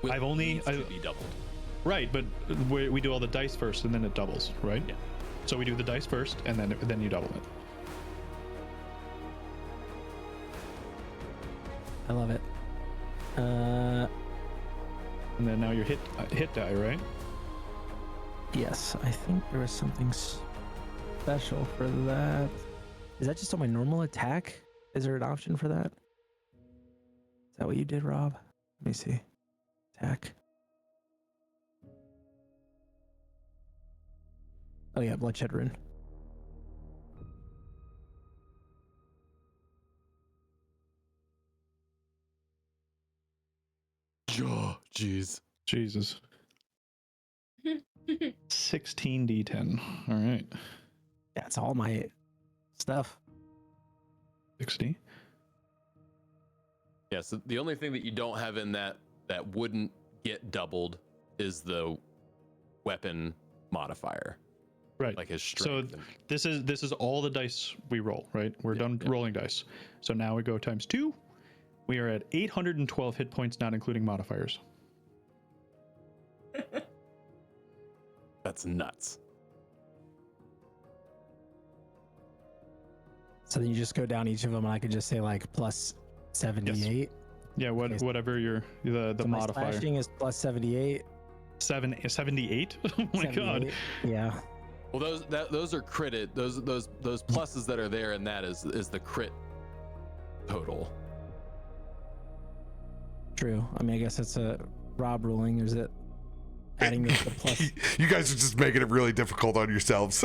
Will I've only- needs to be doubled. Right, but we do all the dice first, and then it doubles, right? Yeah. So we do the dice first, and then you double it. I love it. And then now your hit die, right? Yes, I think there was something special for that. Is that just on my normal attack? Is there an option for that? Is that what you did, Rob? Let me see. Attack. Oh yeah, bloodshed rune. Oh, jeez. Jesus. 16 D10. All right. That's all my stuff. 60. Yeah, so the only thing that you don't have in that wouldn't get doubled is the weapon modifier, Right. like his So strength. this is all the dice we roll, right? We're done yeah. rolling dice. So now we go times 2. We are at 812 hit points, not including modifiers. That's nuts. So then you just go down each of them, and I could just say like plus 78. Yeah, Okay. whatever your the So my modifier. slashing is plus 78. 78. Oh my god. 78. Yeah. Well, those are critted. Those pluses that are there, and that is the crit total. True. I mean, I guess it's a Rob ruling. Is it adding the plus? You guys are just making it really difficult on yourselves.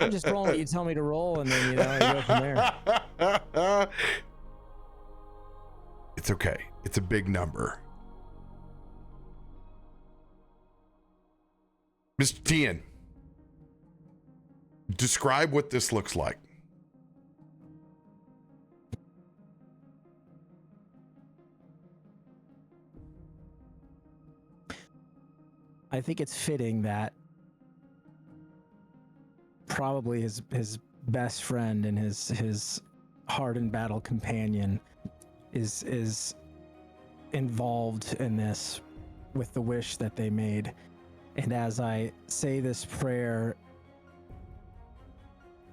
I'm just rolling what you tell me to roll, and then I go from there. It's okay. It's a big number. Mr. Tien, describe what this looks like. I think it's fitting that probably his best friend and his hardened battle companion is involved in this with the wish that they made. And as I say this prayer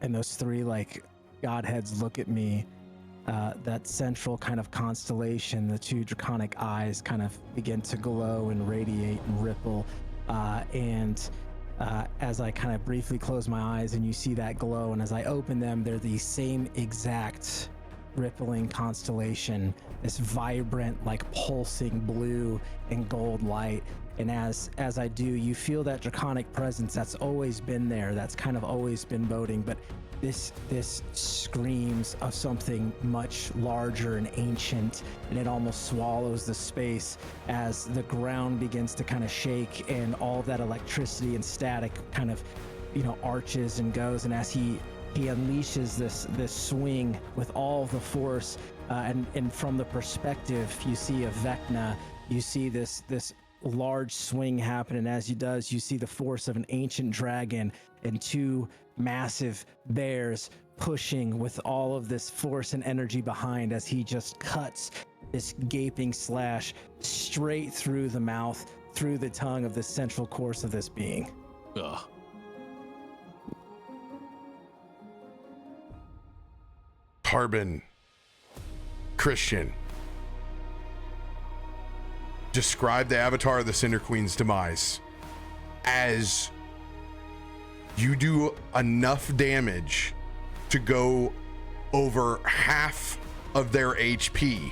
and those three like godheads look at me, that central kind of constellation, the two draconic eyes kind of begin to glow and radiate and ripple. As I kind of briefly close my eyes and you see that glow, and as I open them, they're the same exact rippling constellation, this vibrant, like pulsing blue and gold light. And as I do, you feel that draconic presence that's always been there, that's kind of always been boding, but this screams of something much larger and ancient, and it almost swallows the space as the ground begins to kind of shake and all that electricity and static kind of, arches and goes. And as he unleashes this swing with all the force, and from the perspective you see of Vecna, you see this large swing happen, and as he does, you see the force of an ancient dragon and two massive bears pushing with all of this force and energy behind, as he just cuts this gaping slash straight through the mouth, through the tongue of the central course of this being. Ugh. Tarben, Christian, describe the avatar of the Cinder Queen's demise as you do enough damage to go over half of their HP.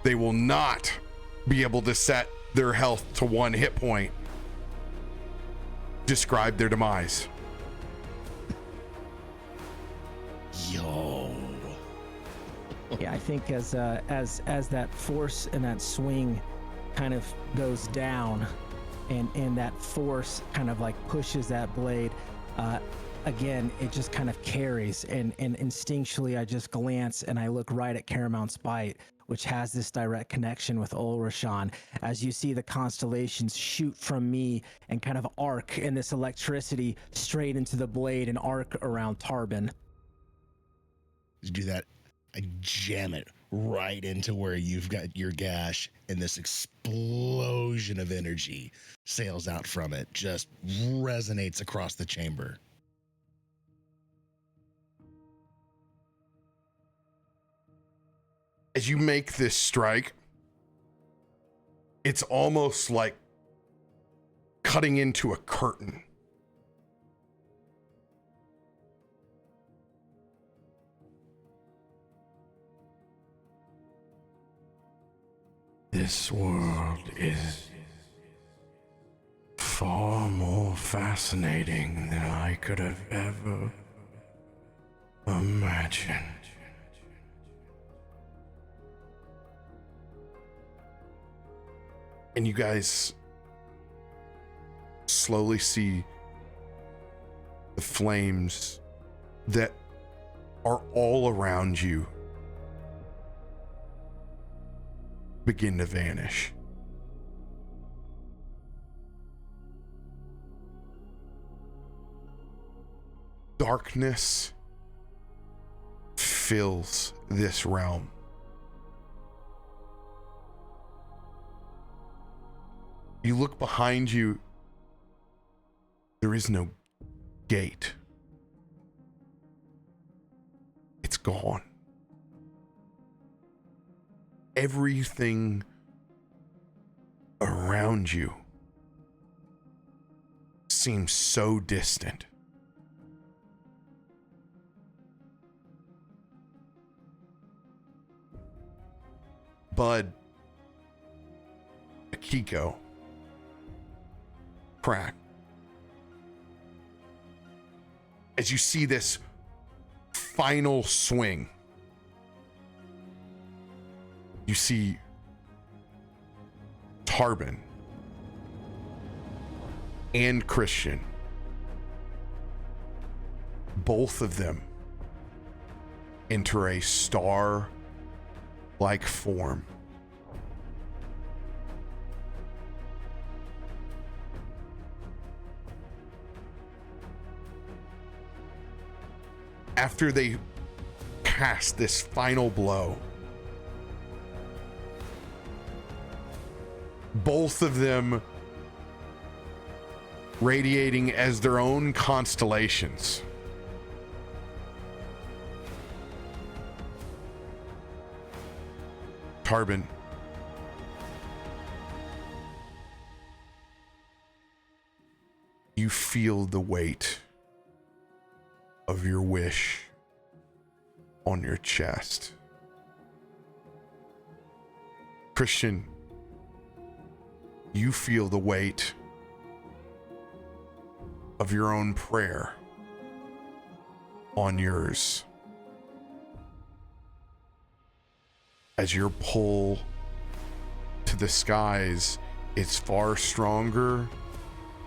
They will not be able to set their health to 1 hit point. Describe their demise. Yo. Yeah, I think as that force and that swing kind of goes down, and that force kind of like pushes that blade, again, it just kind of carries, and instinctually I just glance and I look right at Caramount's Bite, which has this direct connection with Ulrashan, as you see the constellations shoot from me and kind of arc in this electricity straight into the blade and arc around Tarben. You do that, I jam it right into where you've got your gash, and this explosion of energy sails out from it, just resonates across the chamber. As you make this strike, it's almost like cutting into a curtain. This world is far more fascinating than I could have ever imagined. And you guys slowly see the flames that are all around you begin to vanish. Darkness fills this realm. You look behind you, there is no gate. It's gone. Everything around you seems so distant. Bud, Akiko, Krak, as you see this final swing, you see Tarben and Christian, both of them enter a star-like form. After they cast this final blow, both of them radiating as their own constellations. Tarben, you feel the weight of your wish on your chest. Christian, you feel the weight of your own prayer on yours. As your pull to the skies, it's far stronger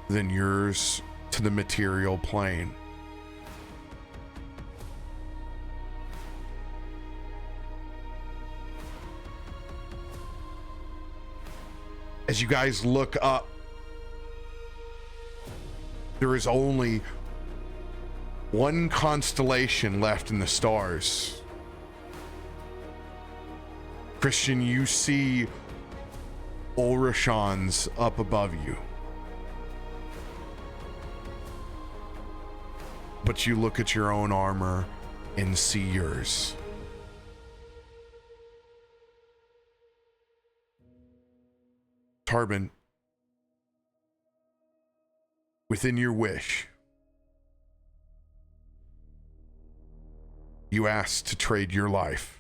than yours to the material plane. As you guys look up, there is only one constellation left in the stars. Christian, you see Ulrashan's up above you. But you look at your own armor and see yours. Tarben, within your wish, you ask to trade your life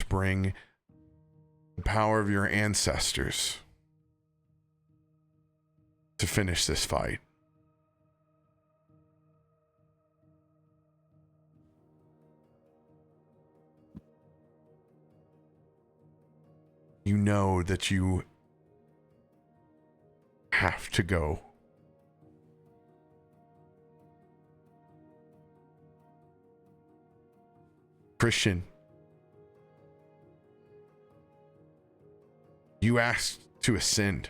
to bring the power of your ancestors to finish this fight. You know that you have to go. Christian, you asked to ascend.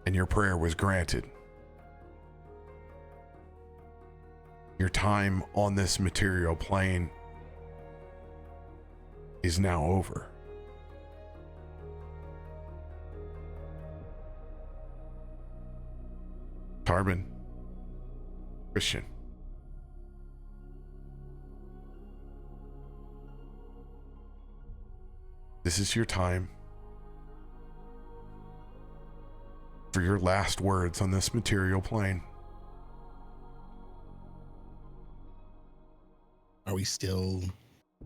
And your prayer was granted. Your time on this material plane is now over. Tarben, Christian, this is your time for your last words on this material plane. Are we still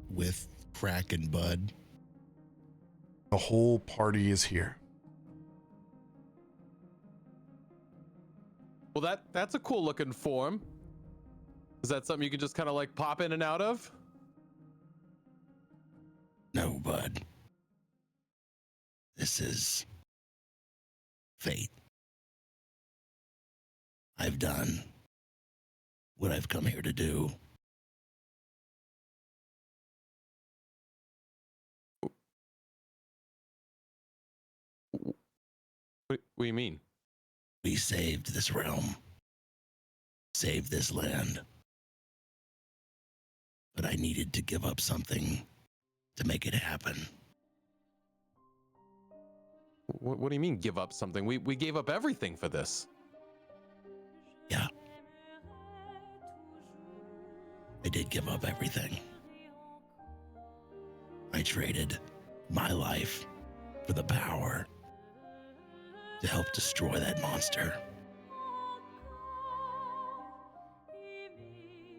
with Krak and Bud? The whole party is here. Well, that's a cool looking form. Is that something you can just kind of like pop in and out of? No, Bud. This is fate. I've done what I've come here to do. What do you mean? We saved this realm, saved this land. But I needed to give up something to make it happen. What do you mean give up something? We gave up everything for this. Yeah. I did give up everything. I traded my life for the power to help destroy that monster.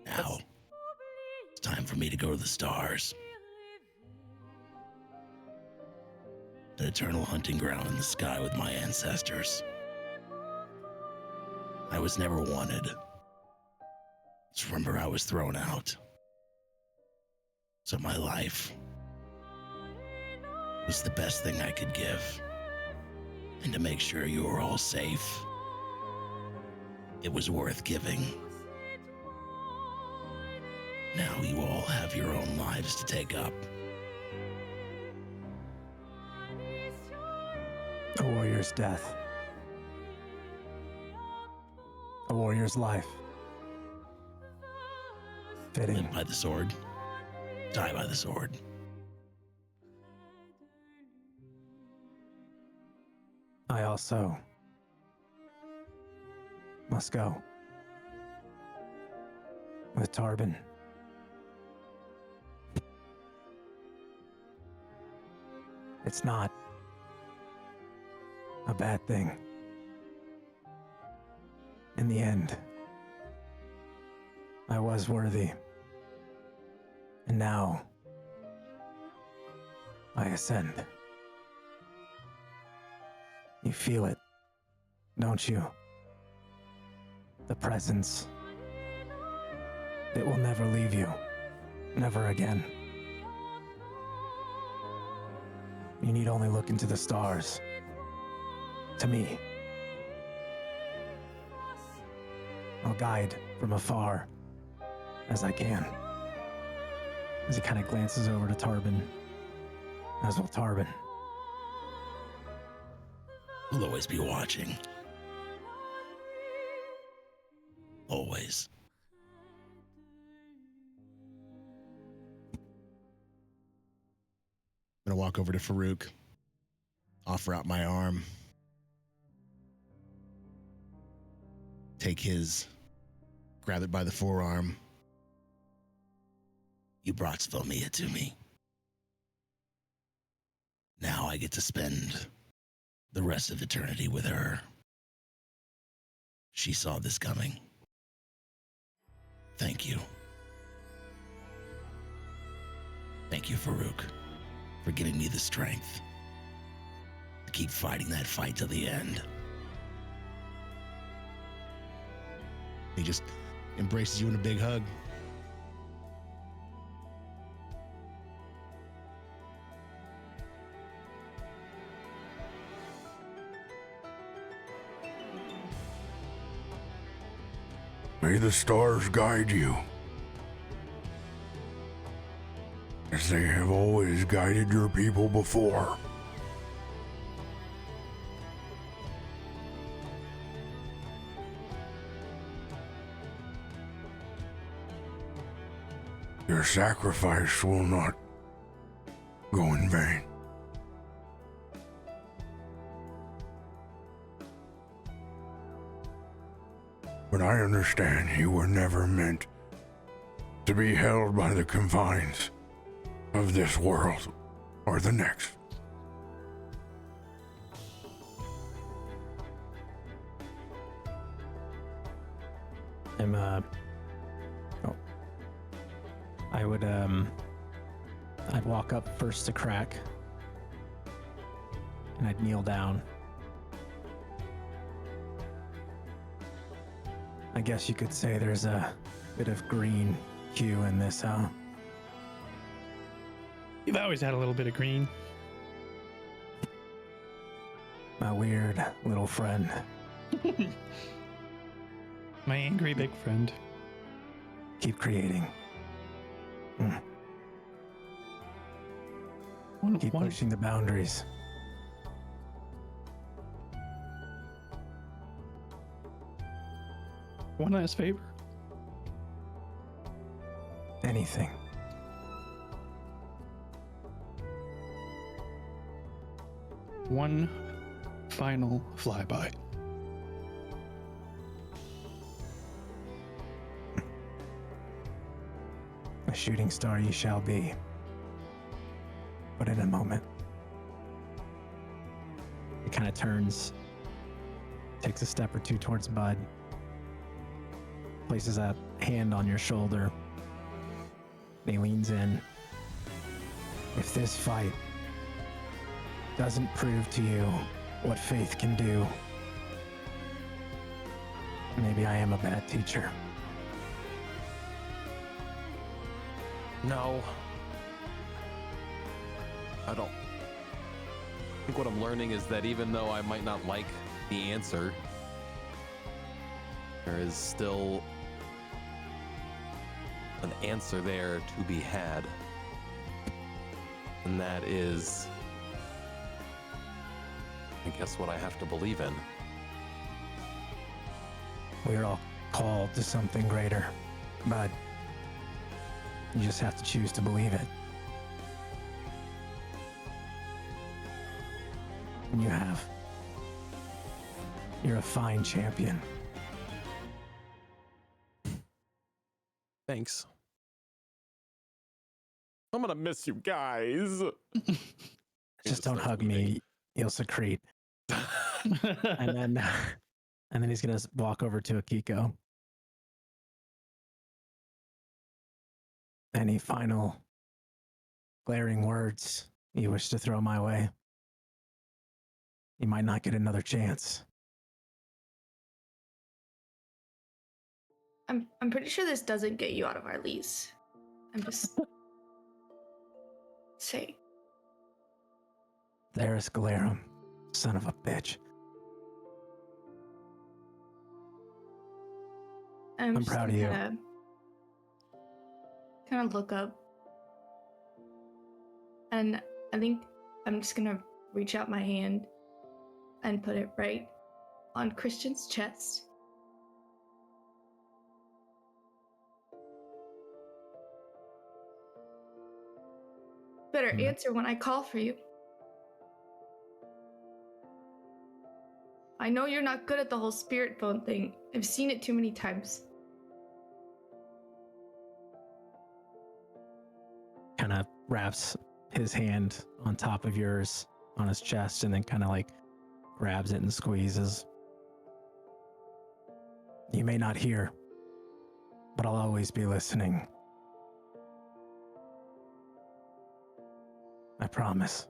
Now, it's time for me to go to the stars. An eternal hunting ground in the sky with my ancestors. I was never wanted, Just remember I was thrown out. So my life was the best thing I could give. And to make sure you were all safe, it was worth giving. Now you all have your own lives to take up. A warrior's death. A warrior's life. Fitting. Live by the sword, die by the sword. I also must go with Tarben. It's not a bad thing. In the end, I was worthy. And now, I ascend. You feel it, don't you? The presence. It will never leave you. Never again. You need only look into the stars. To me. I'll guide from afar as I can. As he kind of glances over to Tarben. As will Tarben. We'll always be watching. Always. I'm gonna walk over to Farouk, offer out my arm, take his, grab it by the forearm. You brought Svelmia to me. Now I get to spend the rest of eternity with her. She saw this coming. Thank you. Thank you, Farouk, for giving me the strength to keep fighting that fight till the end. He just embraces you in a big hug. May the stars guide you, as they have always guided your people before. Your sacrifice will not go in vain. But I understand you were never meant to be held by the confines of this world or the next. I'd walk up first to Krak, and I'd kneel down. I guess you could say there's a bit of green hue in this, huh? You've always had a little bit of green. My weird little friend. My angry big friend. Keep creating. Keep pushing the boundaries. One last favor. Anything. One final flyby. A shooting star you shall be. But in a moment. He kind of turns, takes a step or two towards Bud, places a hand on your shoulder, and he leans in. If this fight doesn't prove to you what faith can do, maybe I am a bad teacher. No. I don't. I think what I'm learning is that even though I might not like the answer, there is still an answer there to be had. And that is, I guess, what I have to believe in. We're all called to something greater, but you just have to choose to believe it. And you have. You're a fine champion. Thanks. I'm gonna miss you guys. Just don't hug me. You'll secrete. And then he's gonna walk over to Akiko. Any final glaring words you wish to throw my way? You might not get another chance. I'm pretty sure this doesn't get you out of our lease. I'm just saying. There's Galerum, son of a bitch. I'm proud of you. Kind of look up, and I think I'm just gonna reach out my hand and put it right on Christian's chest. Better answer when I call for you. I know you're not good at the whole spirit phone thing. I've seen it too many times. Kind of wraps his hand on top of yours on his chest and then kind of like grabs it and squeezes. You may not hear, but I'll always be listening. I promise.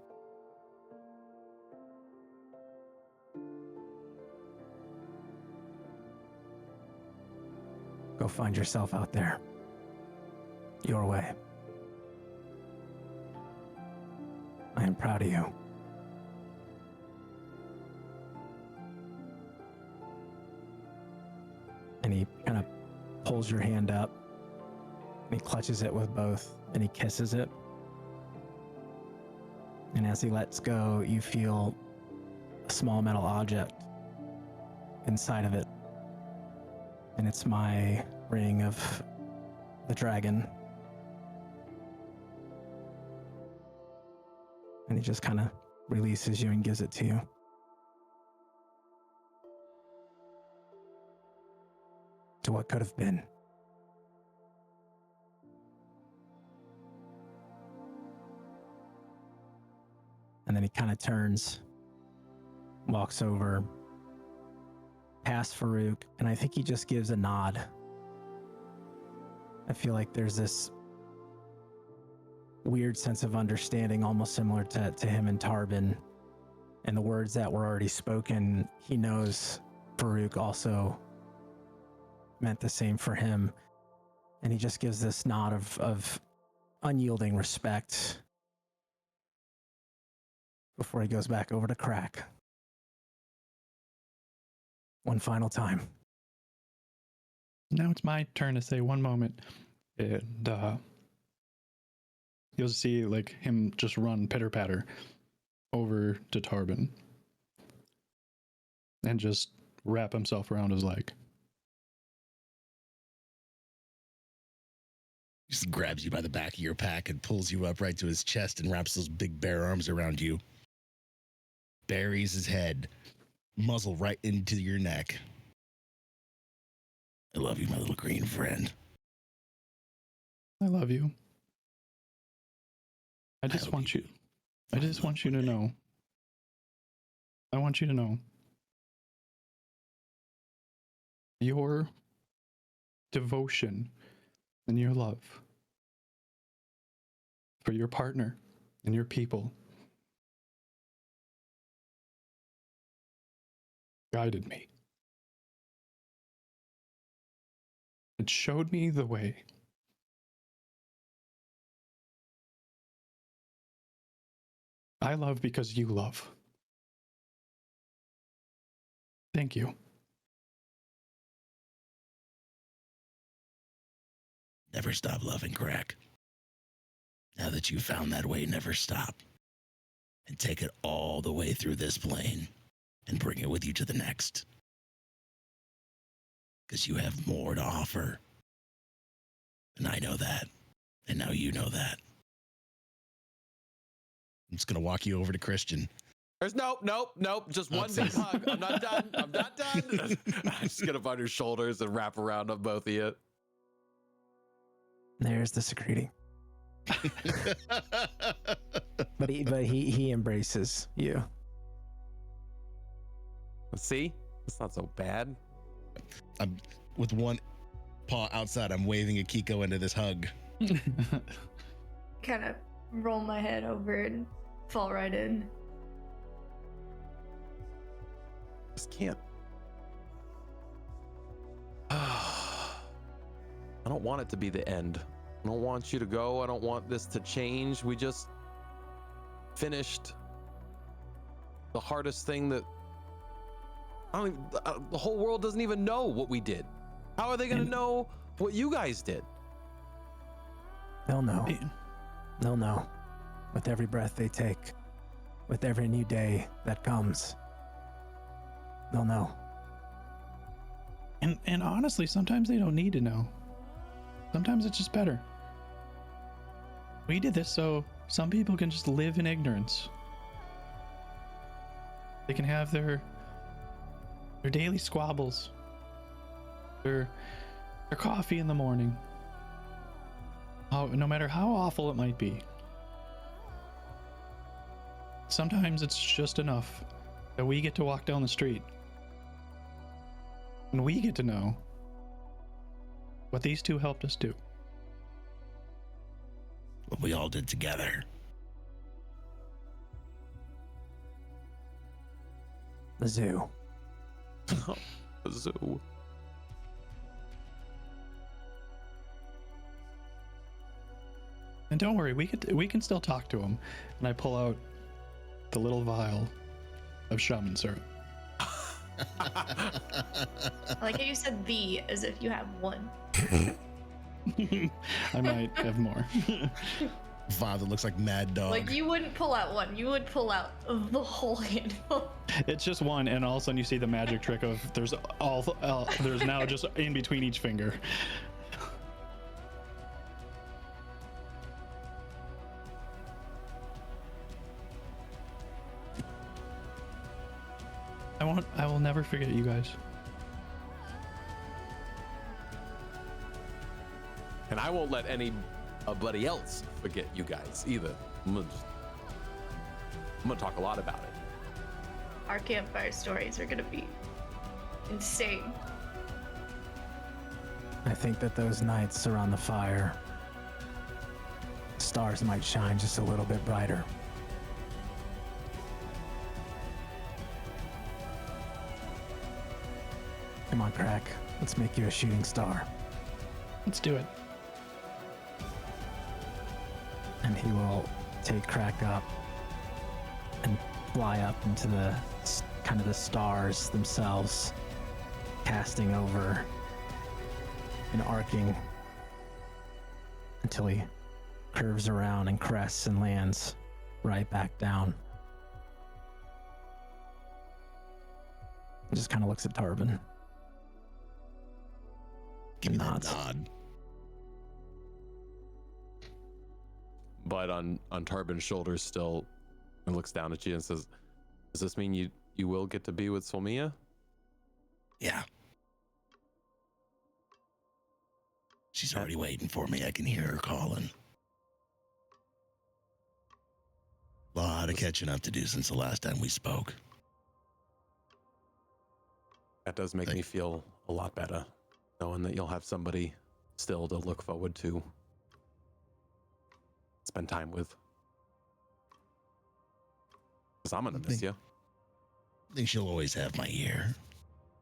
Go find yourself out there. Your way. I am proud of you. And he kind of pulls your hand up and he clutches it with both and he kisses it. And as he lets go, you feel a small metal object inside of it. And it's my ring of the dragon. And he just kind of releases you and gives it to you. To what could have been. And then he kind of turns, walks over, past Farouk, and I think he just gives a nod. I feel like there's this weird sense of understanding, almost similar to him and Tarben. And the words that were already spoken, he knows Farouk also meant the same for him. And he just gives this nod of unyielding respect before he goes back over to Krak. One final time. Now it's my turn to say one moment. And you'll see like him just run pitter patter over to Tarben and just wrap himself around his leg. Just grabs you by the back of your pack and pulls you up right to his chest and wraps those big bare arms around you. Buries his head, muzzle right into your neck. I love you, my little green friend. I love you. I just want you to know. I want you to know. Your devotion and your love for your partner and your people guided me. It showed me the way. I love because you love. Thank you. Never stop loving, Krak. Now that you've found that way, never stop. And take it all the way through this plane and bring it with you to the next. Because you have more to offer. And I know that. And now you know that. I'm just going to walk you over to Christian. There's nope. Just one big hug. I'm not done. I'm not done. I just get up on your shoulders and wrap around on both of you. There's the security. But he embraces you. See? It's not so bad. I'm with one paw outside. I'm waving Akiko into this hug. Kind of roll my head over and fall right in. Just can't. I don't want it to be the end. I don't want you to go. I don't want this to change. We just finished the hardest thing that the whole world doesn't even know what we did. How are they going to know what you guys did? They'll know. They'll know. With every breath they take, with every new day that comes, they'll know. And honestly, sometimes they don't need to know. Sometimes it's just better. We did this so some people can just live in ignorance. They can have their daily squabbles, their coffee in the morning. No matter how awful it might be. Sometimes it's just enough that we get to walk down the street and we get to know what these two helped us do. What we all did together. The zoo. The zoo. And don't worry, we can still talk to him. And I pull out the little vial of shaman syrup. I like how you said "the" as if you have one. I might have more. Father looks like Mad Dog. Like you wouldn't pull out one, you would pull out the whole handle. It's just one, and all of a sudden you see the magic trick of there's now just in between each finger. I will never forget you guys. And I won't let anybody else forget you guys either. I'm gonna talk a lot about it. Our campfire stories are gonna be insane. I think that those nights around the fire, stars might shine just a little bit brighter. Come on, Krak. Let's make you a shooting star. Let's do it. And he will take Krak up and fly up into the kind of the stars themselves, casting over and arcing until he curves around and crests and lands right back down. He just kind of looks at Tarben. Give me that nods. nod. But on Tarben's shoulders still, and looks down at you and says, does this mean you will get to be with Solmia? Yeah. She's already waiting for me. I can hear her calling. A lot of catching up to do since the last time we spoke. That does make me feel a lot better, knowing that you'll have somebody still to look forward to, spend time with. Because I'm gonna miss you. I think she'll always have my ear.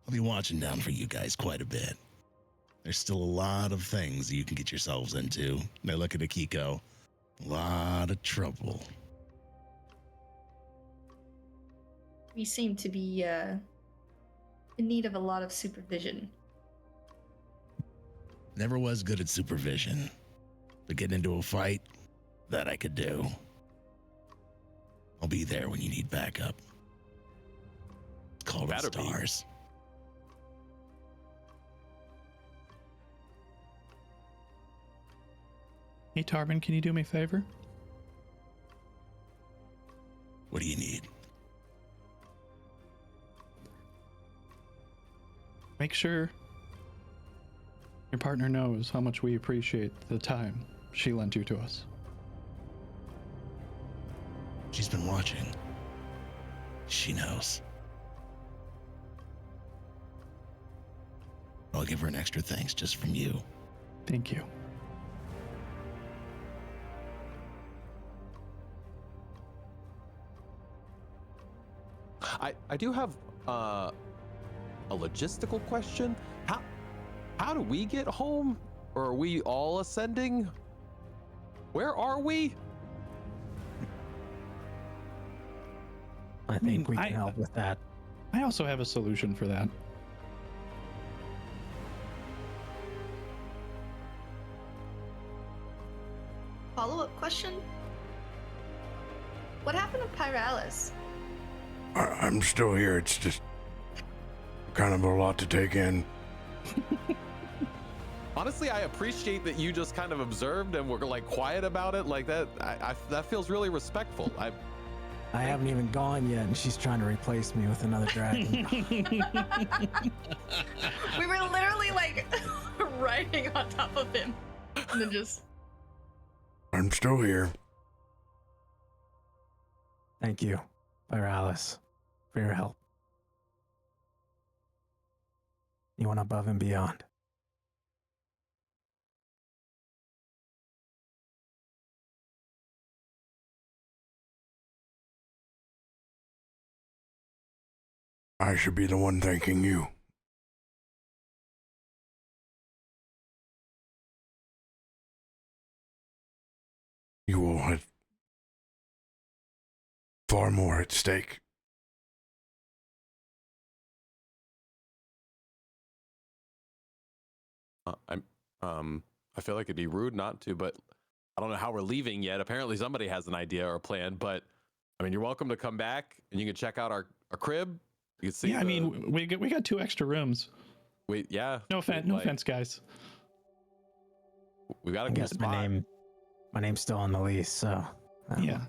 I'll be watching down for you guys quite a bit. There's still a lot of things you can get yourselves into. And I look at Akiko. A lot of trouble. we seem to be in need of a lot of supervision. Never was good at supervision, but getting into a fight, that I could do. I'll be there when you need backup. Call the Better be. stars. Hey, Tarben, can you do me a favor? What do you need? Make sure your partner knows how much we appreciate the time she lent you to us. She's been watching. She knows. I'll give her an extra thanks just from you. Thank you. I do have a logistical question. How do we get home? Or are we all ascending? Where are we? I think we can help with that. I also have a solution for that. Follow-up question? What happened to Pyralis? I'm still here. It's just kind of a lot to take in. Honestly, I appreciate that you just kind of observed and were like quiet about it like that. That feels really respectful. I haven't even gone yet, and she's trying to replace me with another dragon. We were literally like riding on top of him, and then just. I'm still here. Thank you, Pyralis, for your help. You went above and beyond. I should be the one thanking you. You all had far more at stake. I feel like it'd be rude not to, but I don't know how we're leaving yet. Apparently somebody has an idea or a plan, but I mean, you're welcome to come back and you can check out our crib. You can see. Yeah, I mean, we got 2 extra rooms. Wait, yeah. No offense, guys. We got I a cool guess spot. my name's still on the lease, so. Yeah,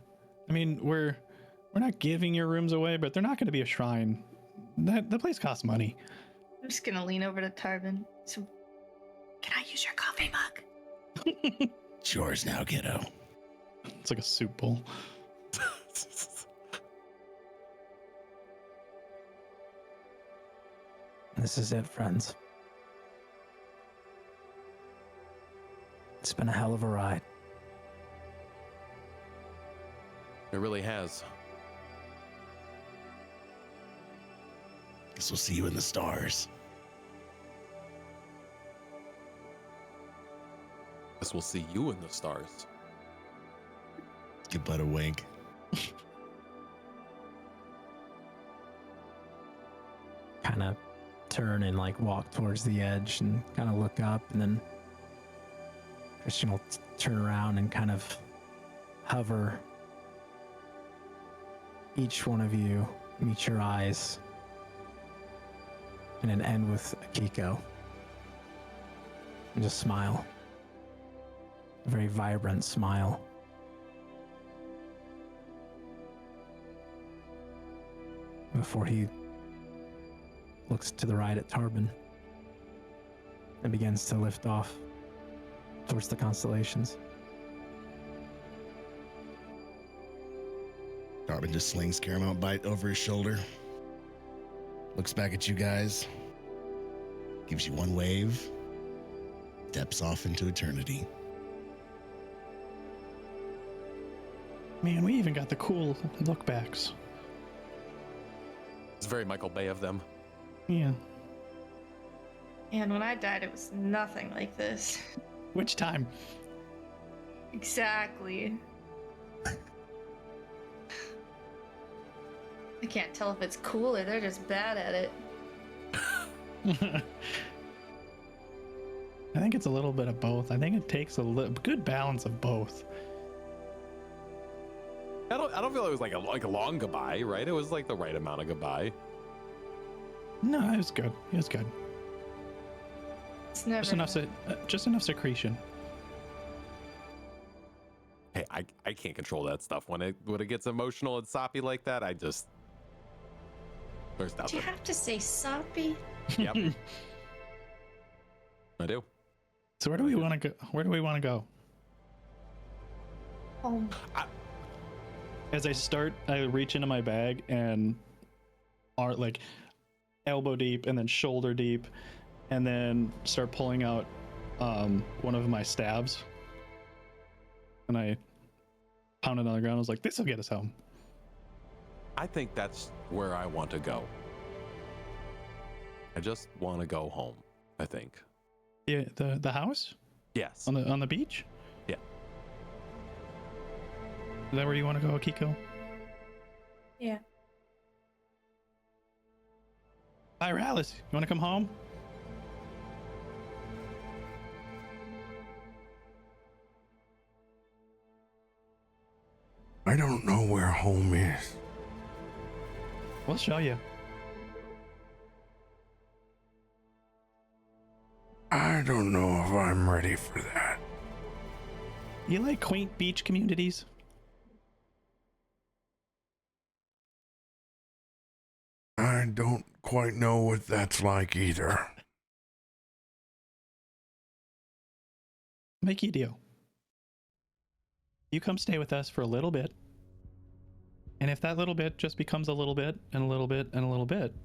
I mean, we're not giving your rooms away, but they're not going to be a shrine. The place costs money. I'm just gonna lean over to Tarben. So, can I use your coffee mug? It's yours now, kiddo. It's like a soup bowl. This is it, friends. It's been a hell of a ride. It really has. Guess we'll see you in the stars. Guess we'll see you in the stars. Give Bud a wink. Kind of turn and like walk towards the edge and kind of look up, and then Christian will turn around and kind of hover. Each one of you meet your eyes, and then end with Akiko. And just smile. A very vibrant smile. Before he looks to the right at Tarben and begins to lift off towards the constellations. Tarben just slings Caramount Bite over his shoulder. Looks back at you guys. Gives you one wave. Steps off into eternity. Man, we even got the cool look backs. It's very Michael Bay of them. Yeah. And when I died, it was nothing like this. Which time? Exactly. I can't tell if it's cool or they're just bad at it. I think it's a little bit of both. I think it takes a good balance of both. I don't feel it was like a long goodbye, right? It was like the right amount of goodbye. No, it was good. It was good. It's never Just enough secretion. Hey, I can't control that stuff. When it gets emotional and soppy like that, I just there's Do nothing. you have to say soppy? Yep. I do. So where do we want to go? Where do we want to go? Home. As I reach into my bag and are like elbow deep and then shoulder deep, and then start pulling out one of my stabs, and I pound it on the ground. I was like, "This will get us home." I think that's where I want to go. I just want to go home, I think. Yeah, the house Yes. on the beach. Yeah. Is that where you want to go, Akiko? Yeah. Hi, Alice. You want to come home? I don't know where home is. We'll show you. I don't know if I'm ready for that. You like quaint beach communities? I don't quite know what that's like either. Make you a deal. You come stay with us for a little bit. And if that little bit just becomes a little bit and a little bit and a little bit,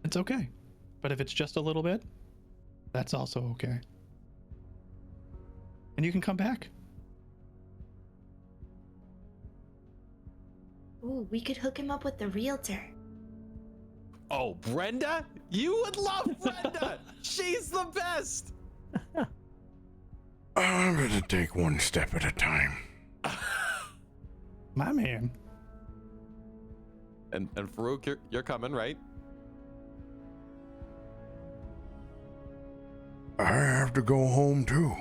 it's okay. But if it's just a little bit, that's also okay. And you can come back. Ooh, we could hook him up with the realtor. Oh, Brenda? You would love Brenda. She's the best. I'm gonna take one step at a time. My man. And Farouk, you're coming, right? I have to go home too.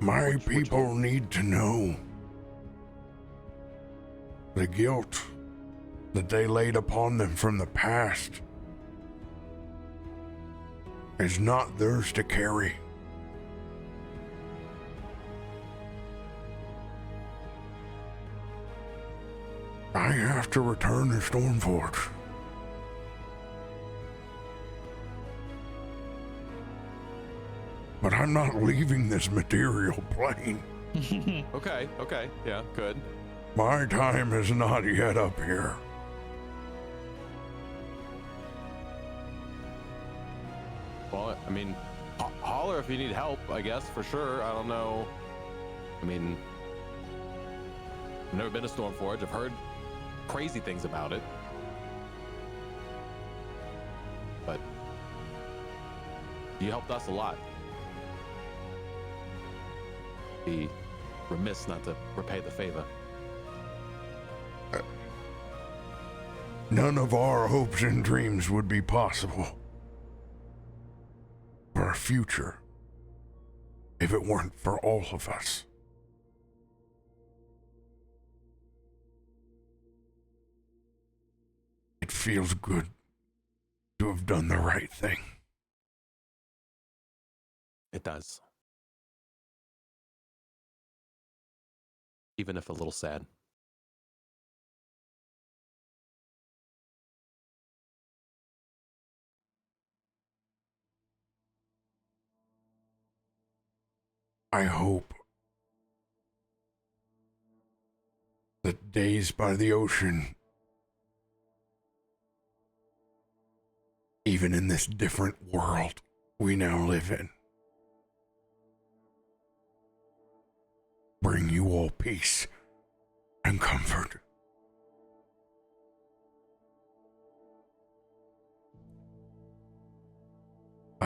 My people need to know the guilt that they laid upon them from the past is not theirs to carry. I have to return to Stormforge. But I'm not leaving this material plane. Okay, yeah, good. My time is not yet up here. Well, I mean, holler if you need help, I guess, for sure. I don't know. I mean, I've never been to Stormforge. I've heard crazy things about it. But you helped us a lot. Be remiss not to repay the favor. None of our hopes and dreams would be possible for a future if it weren't for all of us. It feels good to have done the right thing. It does. Even if a little sad. I hope that days by the ocean, even in this different world we now live in, bring you all peace and comfort.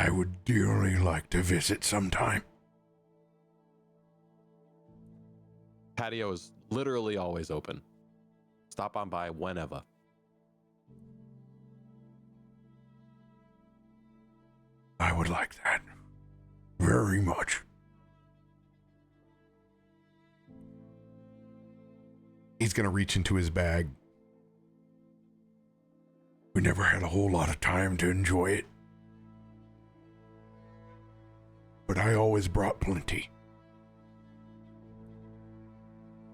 I would dearly like to visit sometime. Patio is literally always open. Stop on by whenever. I would like that very much. He's going to reach into his bag. We never had a whole lot of time to enjoy it, but I always brought plenty.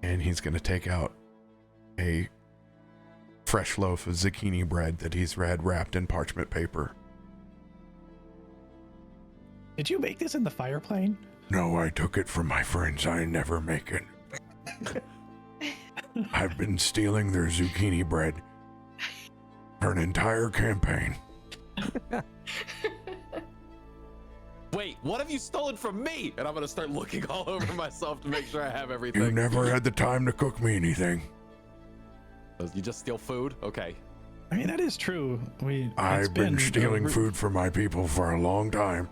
And he's going to take out a fresh loaf of zucchini bread that he's had wrapped in parchment paper. Did you make this in the fire plane? No, I took it from my friends. I never make it. I've been stealing their zucchini bread for an entire campaign. Wait, what have you stolen from me? And I'm gonna start looking all over myself to make sure I have everything. You never had the time to cook me anything. You just steal food? Okay. I mean, that is true. I've been stealing food from my people for a long time.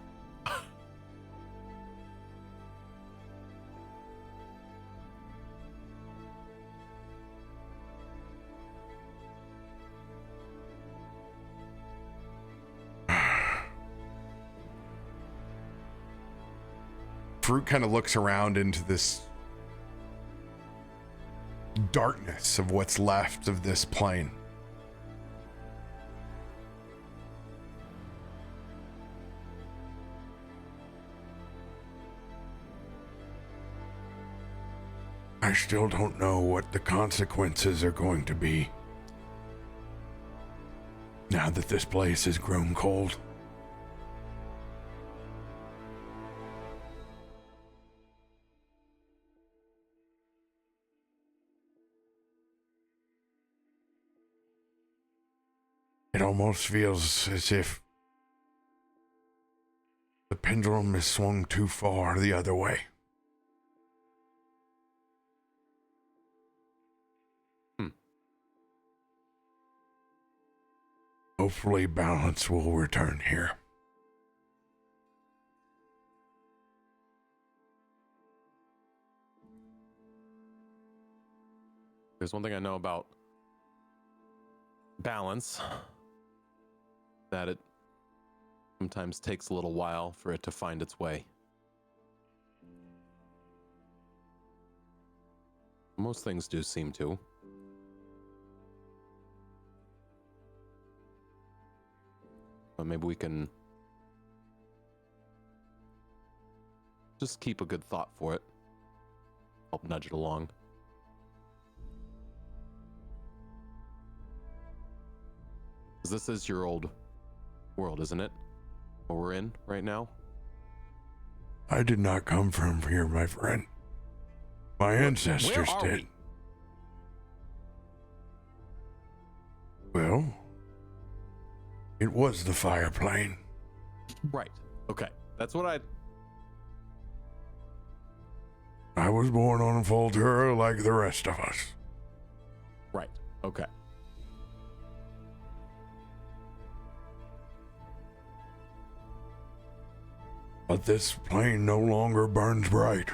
Fruit kind of looks around into this darkness of what's left of this plane. I still don't know what the consequences are going to be now that this place has grown cold. It almost feels as if the pendulum has swung too far the other way. Hopefully balance will return here. There's one thing I know about balance, that it sometimes takes a little while for it to find its way. Most things do seem to. But maybe we can just keep a good thought for it. Help nudge it along. 'Cause this is your old world, isn't it? What we're in right now? I did not come from here, my friend. My ancestors are did. Well, it was the fire plane. Right. Okay. That's what I was born on Voltura like the rest of us. Right. Okay. But this plane no longer burns bright.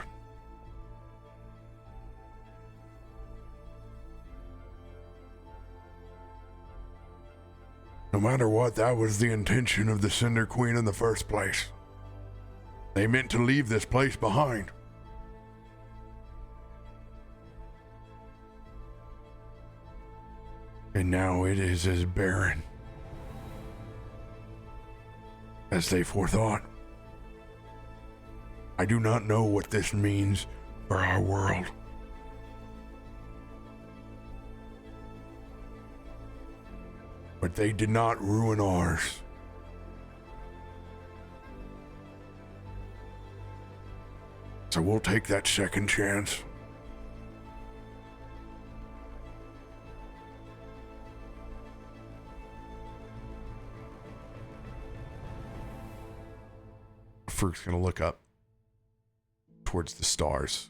No matter what, that was the intention of the Cinder Queen in the first place. They meant to leave this place behind. And now it is as barren as they forethought. I do not know what this means for our world. But they did not ruin ours. So we'll take that second chance. Fruit's gonna look up towards the stars.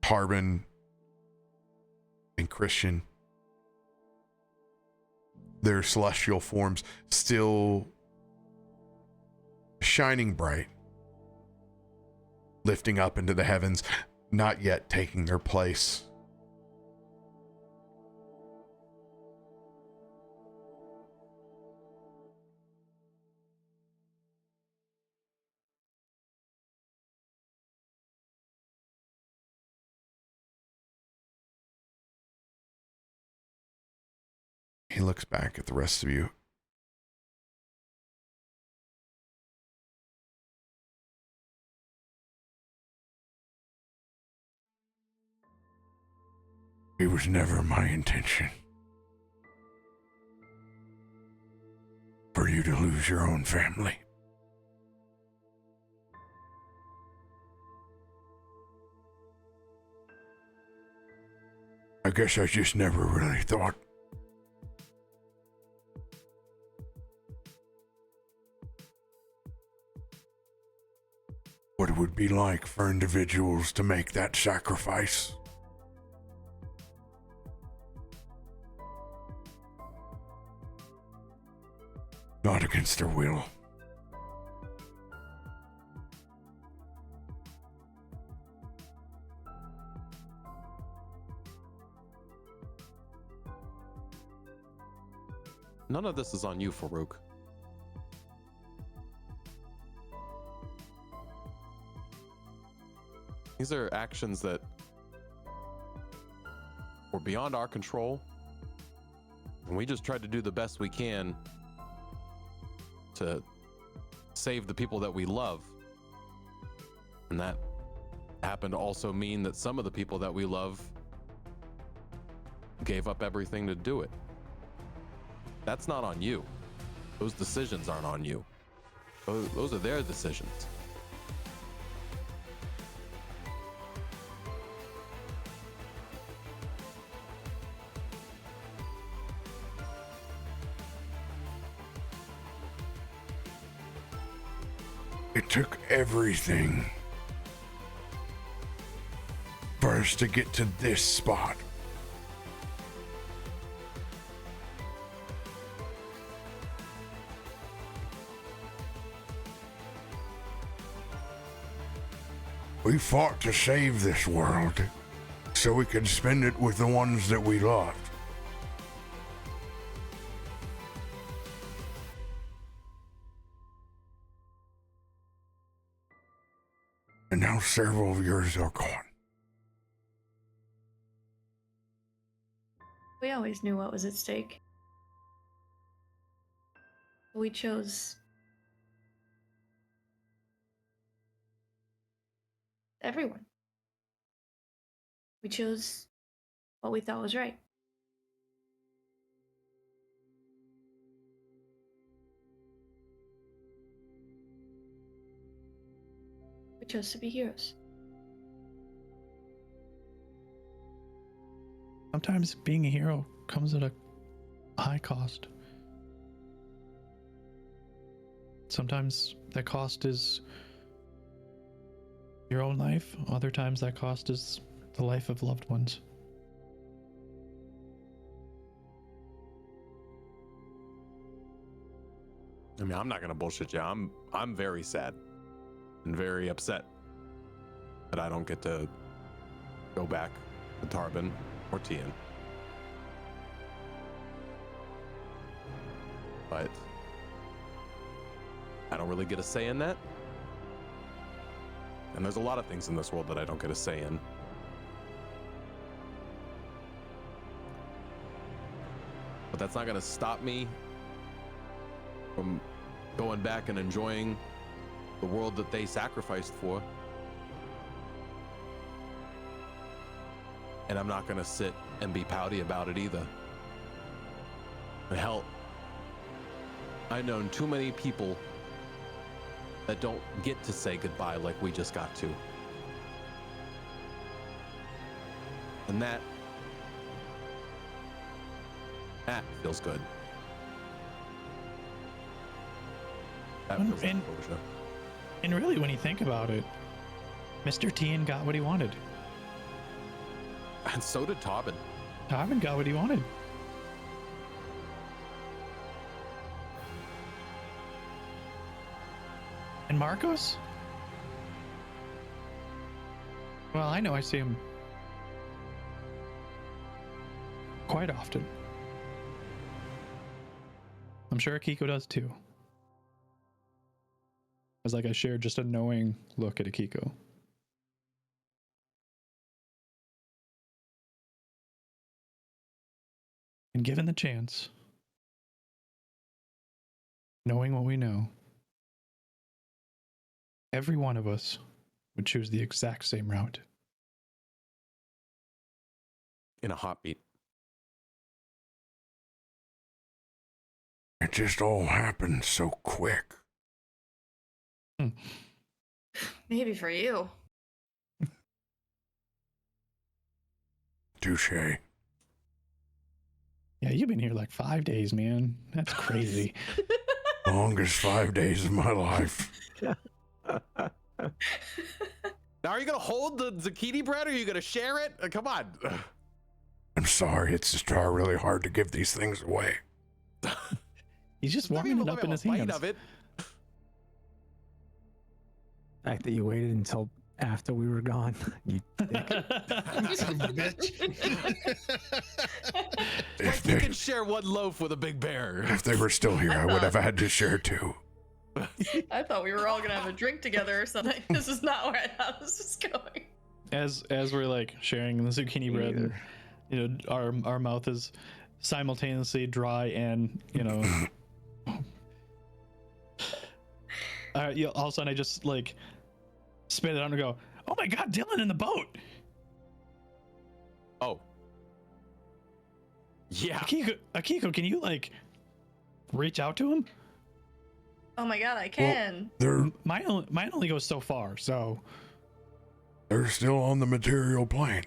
Tarben and Christian, their celestial forms still shining bright, lifting up into the heavens, not yet taking their place. He looks back at the rest of you. It was never my intention for you to lose your own family. I guess I just never really thought what it would be like for individuals to make that sacrifice. Not against their will. None of this is on you, Farouk. These are actions that were beyond our control, and we just tried to do the best we can to save the people that we love. And that happened to also mean that some of the people that we love gave up everything to do it. That's not on you. Those decisions aren't on you. Those are their decisions. It took everything for us to get to this spot. We fought to save this world so we could spend it with the ones that we loved. And now several of yours are gone. We always knew what was at stake. We chose everyone. We chose what we thought was right. We chose to be heroes. Sometimes being a hero comes at a high cost. Sometimes that cost is your own life. Other times that cost is the life of loved ones. I mean, I'm not gonna bullshit you. I'm very sad and very upset that I don't get to go back to Tarben or Tian. But I don't really get a say in that. And there's a lot of things in this world that I don't get a say in. But that's not gonna stop me from going back and enjoying the world that they sacrificed for. And I'm not gonna sit and be pouty about it either. And hell, I've known too many people that don't get to say goodbye like we just got to. And that feels good. That feels like closure. And really, when you think about it, Mr. Tian got what he wanted. And so did Tarben. Tarben got what he wanted. And Marcos? Well, I know I see him quite often. I'm sure Akiko does too. It's like I shared just a knowing look at Akiko. And given the chance, knowing what we know, every one of us would choose the exact same route. In a heartbeat. It just all happened so quick. Maybe for you. Touche. Yeah, you've been here like 5 days, man. That's crazy. Longest 5 days of my life. Now, are you gonna hold the zucchini bread, or are you gonna share it? Come on. I'm sorry, it's just really hard to give these things away. He's just Let me warming it have up in a his bite hands. of it. The fact that you waited until after we were gone. You dick. Son of a bitch. If You they, can share one loaf with a big bear. if they were still here, I would have had to share too. I thought we were all gonna have a drink together or something. This is not where I thought this was going. As we're like sharing the zucchini bread, and, you know, our mouth is simultaneously dry and, you know, yeah, all of a sudden I just like spit it out and go, "Oh my God, Dylan in the boat!" Oh. Yeah. Akiko, can you like reach out to him? Oh my god, I can. Mine only goes so far, so They're still on the material plane.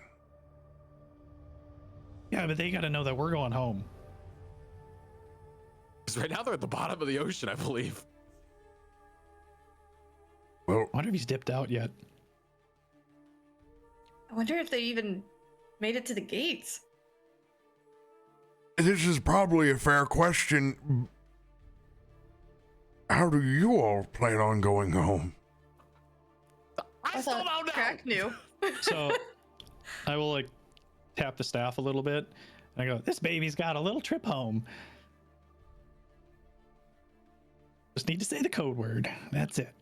yeah, but they got to know that we're going home. Because right now they're at the bottom of the ocean, I believe. Well, I wonder if he's dipped out yet. I wonder if they even made it to the gates. this is probably a fair question. How do you all plan on going home? I still thought don't know. Krak knew. So I will like tap the staff a little bit and I go, "This baby's got a little trip home. Just need to say the code word. That's it."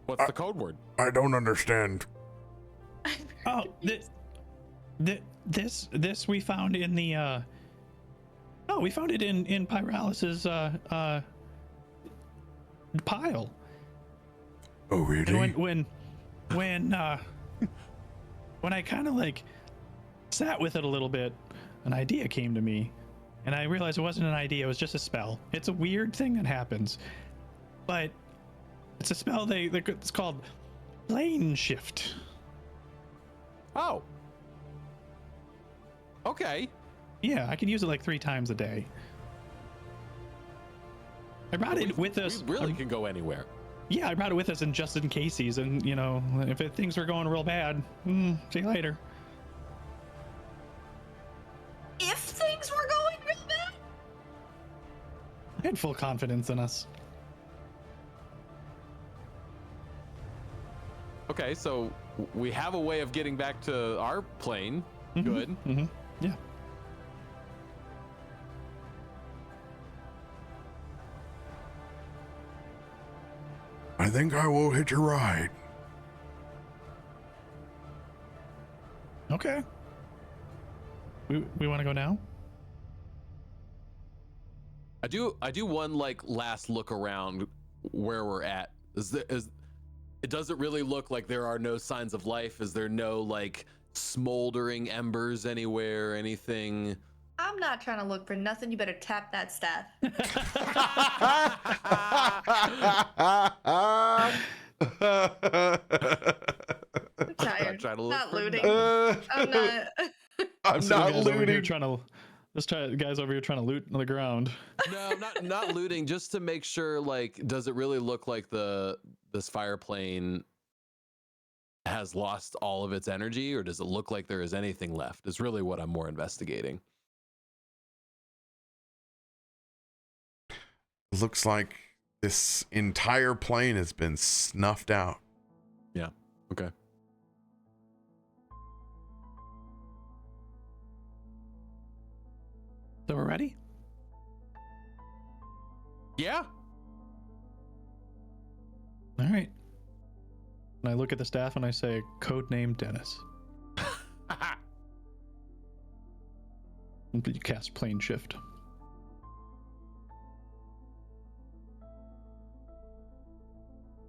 What's the code word? I don't understand. Oh, this we found in the oh, we found it in Pyralis's pile. Oh, really? And when I kind of like sat with it a little bit, an idea came to me, and I realized it wasn't an idea, it was just a spell. It's a weird thing that happens, but it's a spell it's called Plane Shift. Oh. Okay. Yeah, I can use it like 3 times a day. I brought it with us. We really can go anywhere. Yeah, I brought it with us just in cases, and you know, if things are going real bad, see you later. If things were going real bad? I had full confidence in us. Okay, so we have a way of getting back to our plane. Good. Mm-hmm. Yeah. I think I will hitch a ride. Okay. We want to go now? I do one like last look around where we're at. It doesn't really look like there are no signs of life. Is there no like smoldering embers anywhere or anything? I'm not trying to look for nothing. You better tap that staff. I'm tired. trying to look Not for looting. nothing. I'm not. I'm This not guy's over here looting. trying to. Guys over here trying to loot on the ground. No, not looting. Just to make sure, like, does it really look like this fire plane has lost all of its energy, or does it look like there is anything left? Is really what I'm more investigating. looks like this entire plane has been snuffed out. Yeah. Okay. So we're ready? Yeah. All right. And I look at the staff and I say, codename Dennis. And you cast plane shift.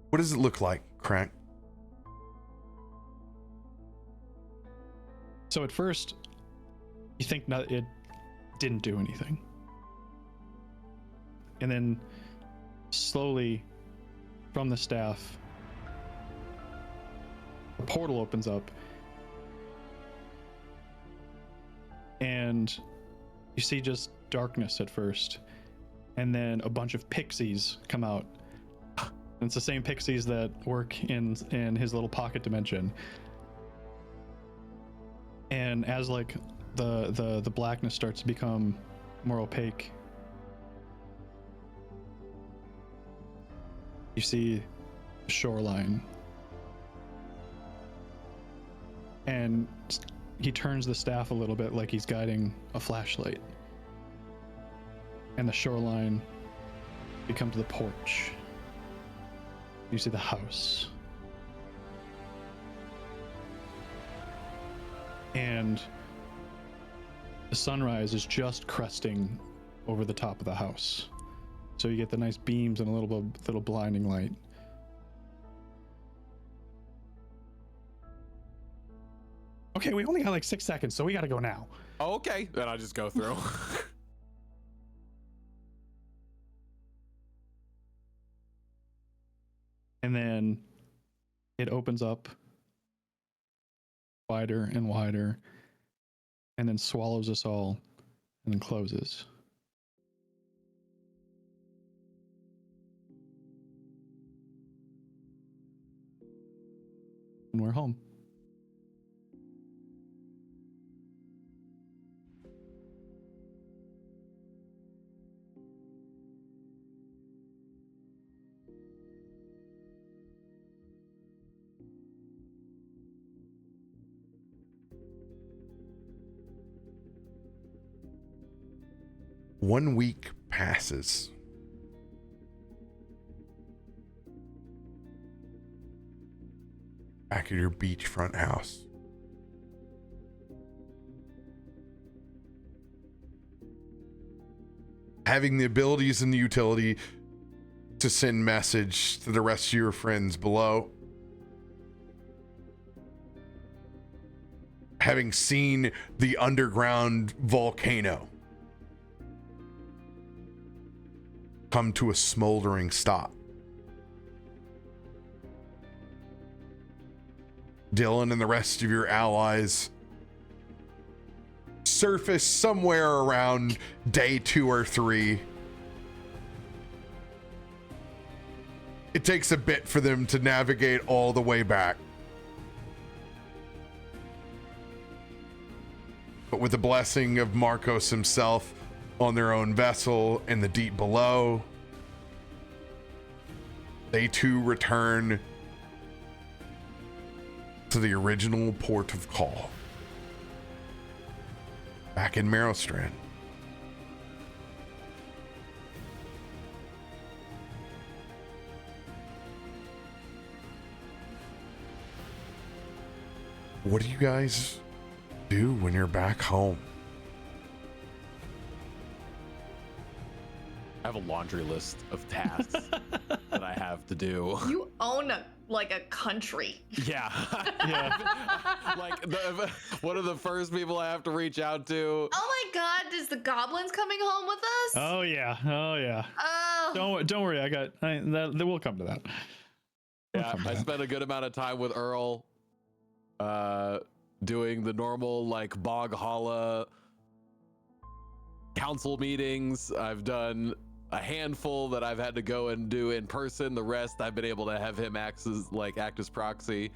What does it look like, Krak? So at first, you think it didn't do anything. And then slowly, from the staff, a portal opens up. And you see just darkness at first. And then a bunch of pixies come out. And it's the same pixies that work in his little pocket dimension. And as like the blackness starts to become more opaque, you see the shoreline. And he turns the staff a little bit like he's guiding a flashlight. And the shoreline becomes the porch. You see the house. And the sunrise is just cresting over the top of the house. So you get the nice beams and a little blinding light. Okay, we only got like 6 seconds, so we gotta go now. Oh, okay. Then I'll just go through. And then it opens up wider and wider, and then swallows us all, and then closes. And we're home. One week passes. Back at your beachfront house. Having the abilities and the utility to send message to the rest of your friends below. Having seen the underground volcano come to a smoldering stop. Dylan and the rest of your allies surface somewhere around day 2 or 3. It takes a bit for them to navigate all the way back. But with the blessing of Marcos himself on their own vessel in the deep below, they too return to the original port of call, back in Merrowstrand. What do you guys do when you're back home? I have a laundry list of tasks that I have to do. You own a country. Yeah. Yeah. Like one of the first people I have to reach out to. Oh my god, is the goblins coming home with us? Oh yeah. Oh yeah. Oh. Don't worry. We'll come to that. Yeah, I spent a good amount of time with Earl, doing the normal like Bog Holla council meetings. I've done a handful that I've had to go and do in person. The rest I've been able to have him act as proxy.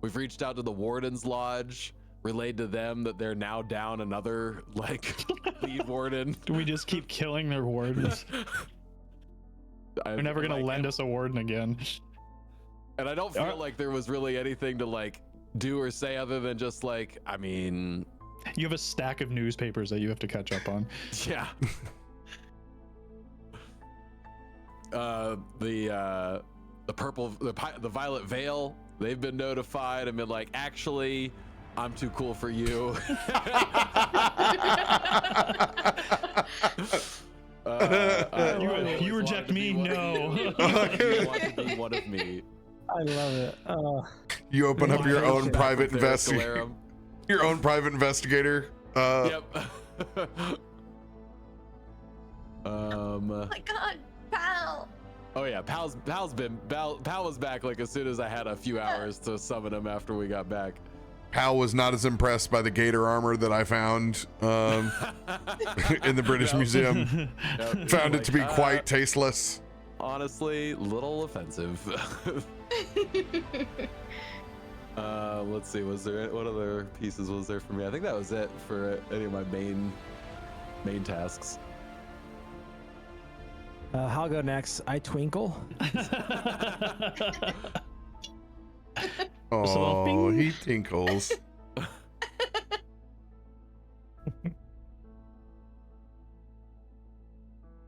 We've reached out to the Warden's Lodge, relayed to them that they're now down another like lead warden. Do we just keep killing their wardens? They're never gonna lend us a warden again. And I don't feel like there was really anything to like do or say other than just like, I mean, you have a stack of newspapers that you have to catch up on. Yeah. The Violet Veil, they've been notified and been like, actually, I'm too cool for you. You reject me? No. You want to be one of me. I love it. You open up your own private investigator. Scalerum. Your own private investigator. Yep. Oh my god, pal. Oh yeah, Pal was back like as soon as I had a few hours to summon him after we got back. Pal was not as impressed by the gator armor that I found in the British Museum. Yep. Found it to be quite tasteless. Honestly, little offensive. Let's see, what other pieces was there for me? I think that was it for any of my main tasks. I'll go next. I twinkle. Oh, he tinkles.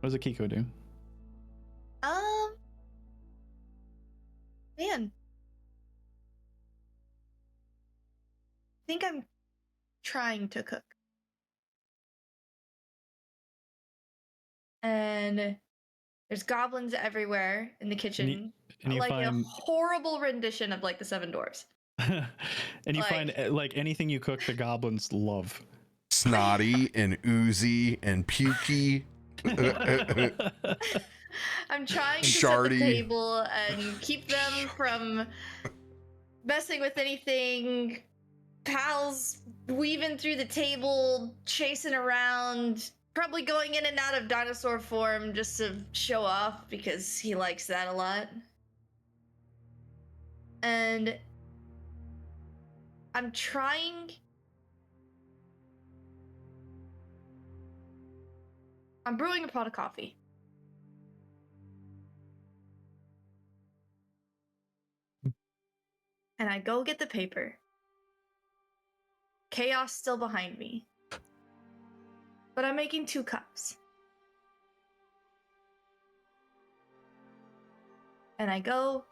What does Akiko do? Man. I think I'm trying to cook. And there's goblins everywhere in the kitchen. And you like find a horrible rendition of like the Seven Dwarfs. and you like- find like anything you cook, the goblins love. Snotty and oozy and pukey. I'm trying to set Shardy. the table and keep them from messing with anything. Pal's weaving through the table, chasing around, probably going in and out of dinosaur form just to show off because he likes that a lot. And I'm brewing a pot of coffee. And I go get the paper. Chaos still behind me. But I'm making 2 cups. And I go,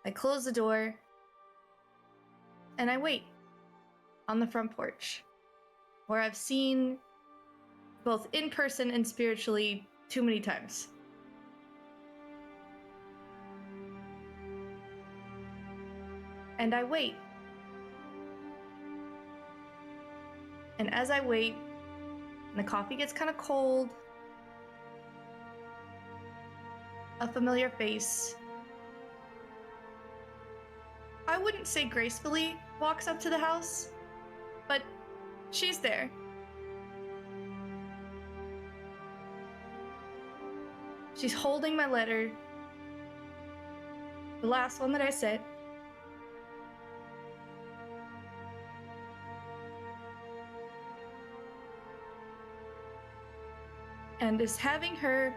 I close the door, and I wait on the front porch, where I've seen both in person and spiritually too many times. And I wait. And as I wait, and the coffee gets kind of cold, a familiar face, I wouldn't say gracefully, walks up to the house, but she's there. She's holding my letter, the last one that I sent. And is having her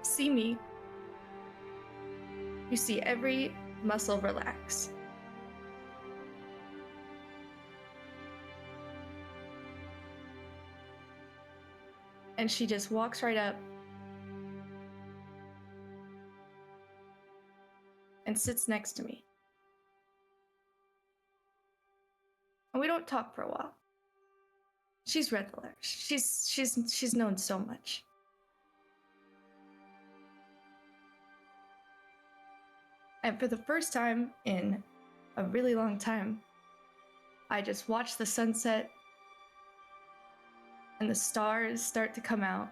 see me. You see every muscle relax. And she just walks right up and sits next to me. And we don't talk for a while. She's read the letter. She's known so much. And for the first time in a really long time, I just watch the sunset and the stars start to come out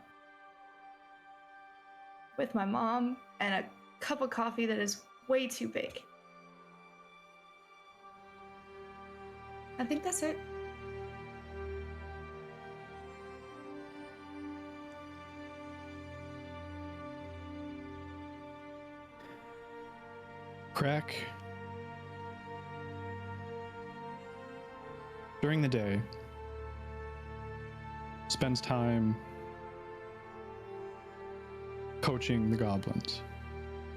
with my mom and a cup of coffee that is way too big. I think that's it. Krak, during the day, spends time coaching the goblins,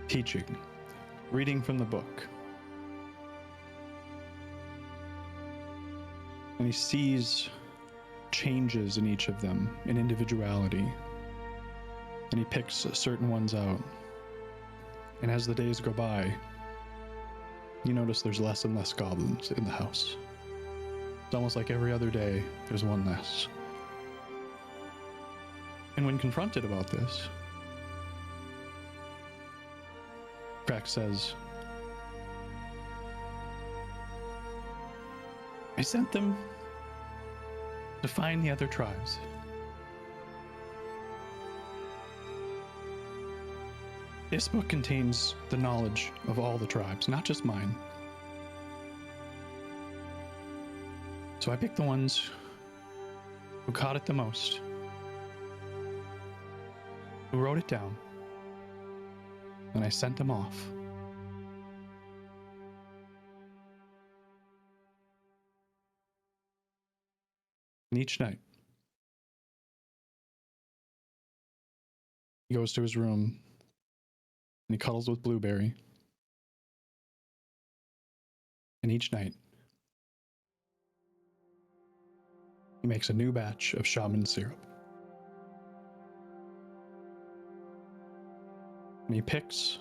teaching, reading from the book. And he sees changes in each of them, in individuality. And he picks certain ones out. And as the days go by, you notice there's less and less goblins in the house. It's almost like every other day, there's one less. And when confronted about this, Krak says, I sent them to find the other tribes. This book contains the knowledge of all the tribes, not just mine. So I picked the ones who caught it the most, who wrote it down, and I sent them off. And each night, he goes to his room and he cuddles with Blueberry. And each night, he makes a new batch of shaman syrup. And he picks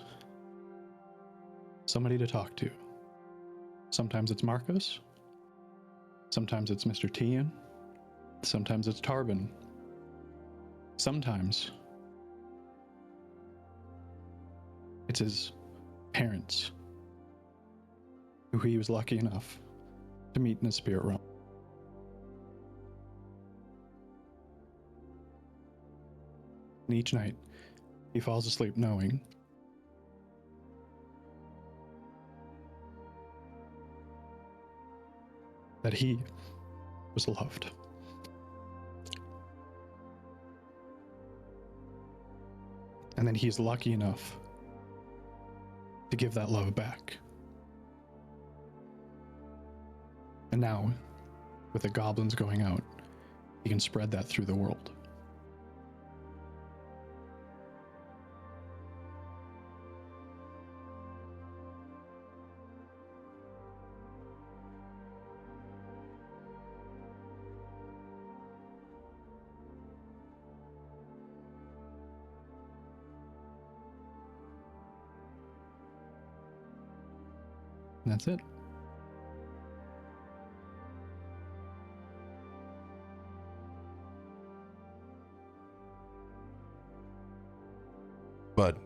somebody to talk to. Sometimes it's Marcos. Sometimes it's Mr. Tian. Sometimes it's Tarben. Sometimes it's his parents, who he was lucky enough to meet in his spirit realm. And each night, he falls asleep knowing that he was loved. And then he's lucky enough to give that love back. And now, with the goblins going out, he can spread that through the world. And that's it. Bud,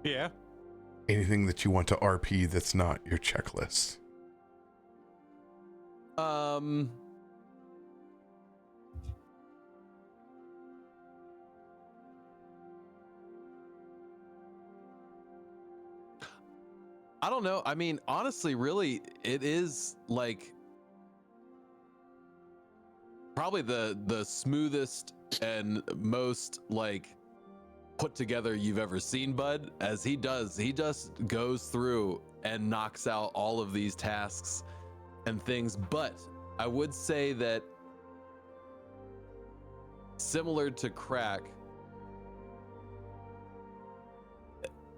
Yeah. anything that you want to RP that's not your checklist? I don't know. I mean, honestly, really, it is like probably the smoothest and most like put together you've ever seen, Bud. As he just goes through and knocks out all of these tasks and things. But I would say that similar to Krak,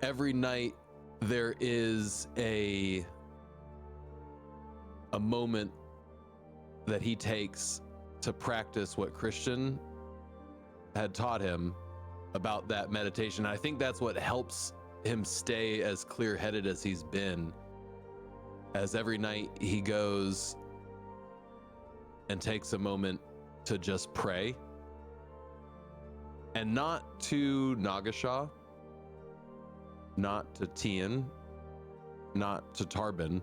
every night there is a moment that he takes to practice what Christian had taught him about that meditation. I think that's what helps him stay as clear-headed as he's been, as every night he goes and takes a moment to just pray, and not to Nagasha, not to Tian, not to Tarben,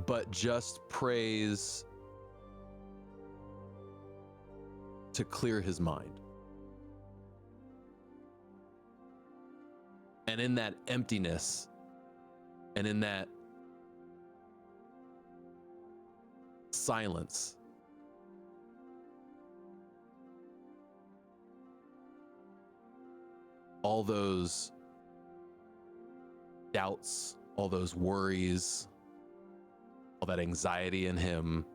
but just prays to clear his mind. And in that emptiness, and in that silence, all those doubts, all those worries, all that anxiety in him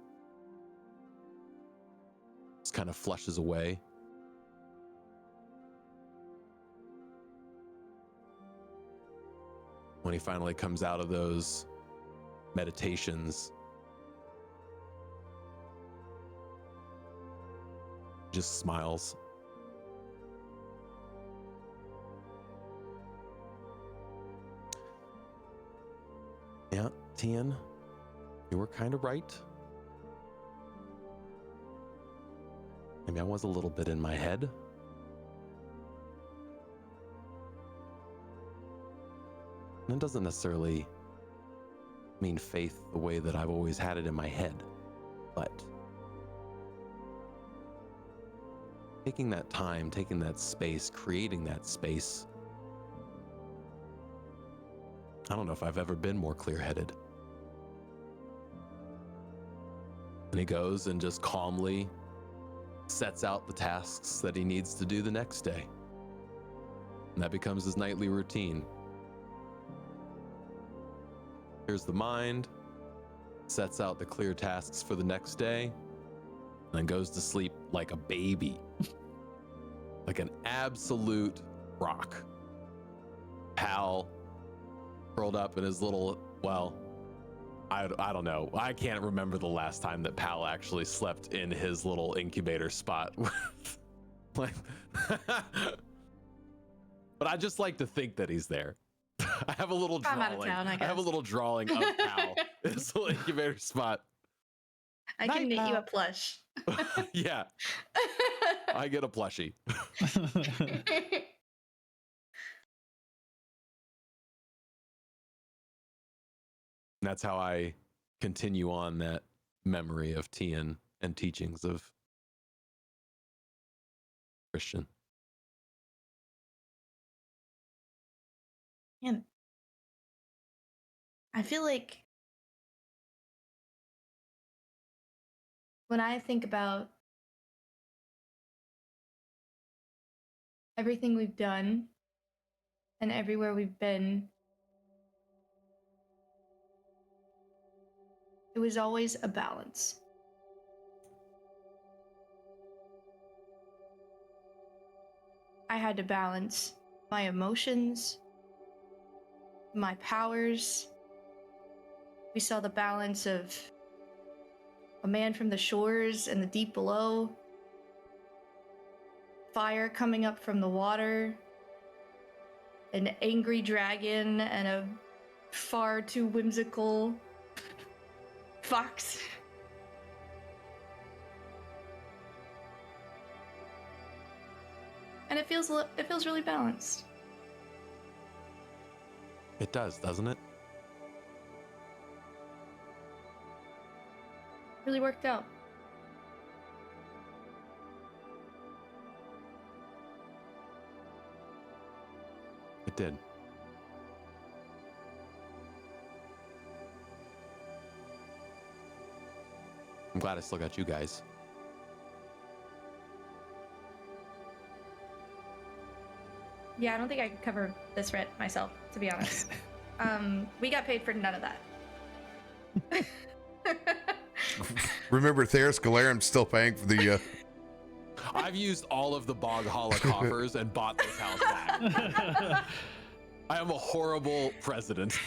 just kind of flushes away. When he finally comes out of those meditations, just smiles. Yeah, Tien, you were kind of right. Maybe I was a little bit in my head. And it doesn't necessarily mean faith the way that I've always had it in my head, but taking that time, taking that space, creating that space, I don't know if I've ever been more clear-headed. And he goes and just calmly sets out the tasks that he needs to do the next day. And that becomes his nightly routine. Clears the mind, sets out the clear tasks for the next day, and then goes to sleep like a baby. Like an absolute rock. Pal curled up in his little, well, I don't know. I can't remember the last time that Pal actually slept in his little incubator spot. Like, but I just like to think that he's there. I have a little I'm drawing. out of town, I I have a guess. little drawing of Pal in his little incubator spot. I can knit you a plush. Yeah, I get a plushie. And that's how I continue on that memory of Tien and teachings of Christian. Man, I feel like when I think about everything we've done and everywhere we've been, it was always a balance. I had to balance my emotions, my powers. We saw the balance of a man from the shores and the deep below, fire coming up from the water, an angry dragon, and a far too whimsical fox. And it feels really balanced. It does, doesn't it? Really worked out. It did. I'm glad I still got you guys. Yeah, I don't think I could cover this rent myself, to be honest. We got paid for none of that. Remember, Theris Galarim's still paying for the. I've used all of the Bog Hollow coffers and bought this house back. I am a horrible president.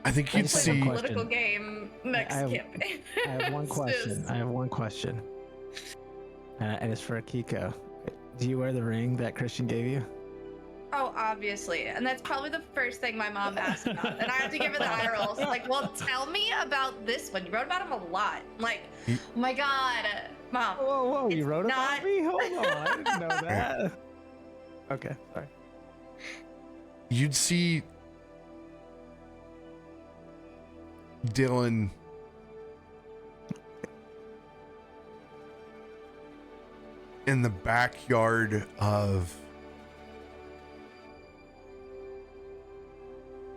I think you'd just have see. a Political game next campaign. I have one question. I have one question. And it's for Akiko. Do you wear the ring that Christian gave you? Oh, obviously. And that's probably the first thing my mom asked about. And I have to give her the eye rolls. Like, well, tell me about this one. You wrote about him a lot. I'm like, oh my God, Mom. Whoa, you it's wrote not- about me? Hold on, I didn't know that. Okay, sorry. You'd see Dylan in the backyard of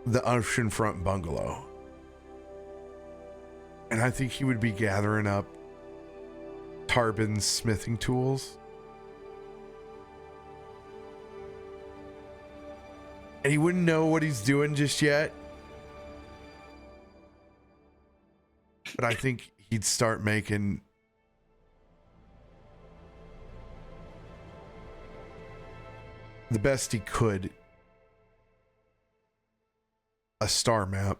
the oceanfront bungalow. And I think he would be gathering up Tarben's smithing tools. And he wouldn't know what he's doing just yet. But I think he'd start making the best he could a star map.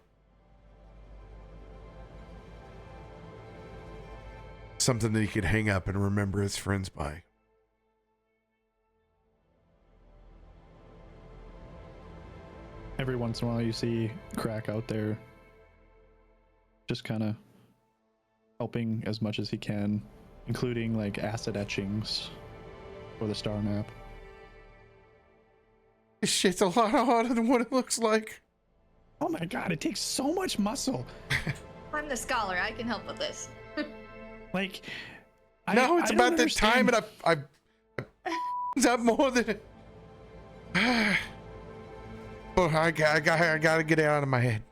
Something that he could hang up and remember his friends by. Every once in a while you see Krak out there just kind of helping as much as he can, including like acid etchings for the star map. This shit's a lot harder than what it looks like. Oh my god, it takes so much muscle. I'm the scholar. I can help with this. Like, No, it's I about don't that time, and I up more than. Oh, I gotta get it out of my head.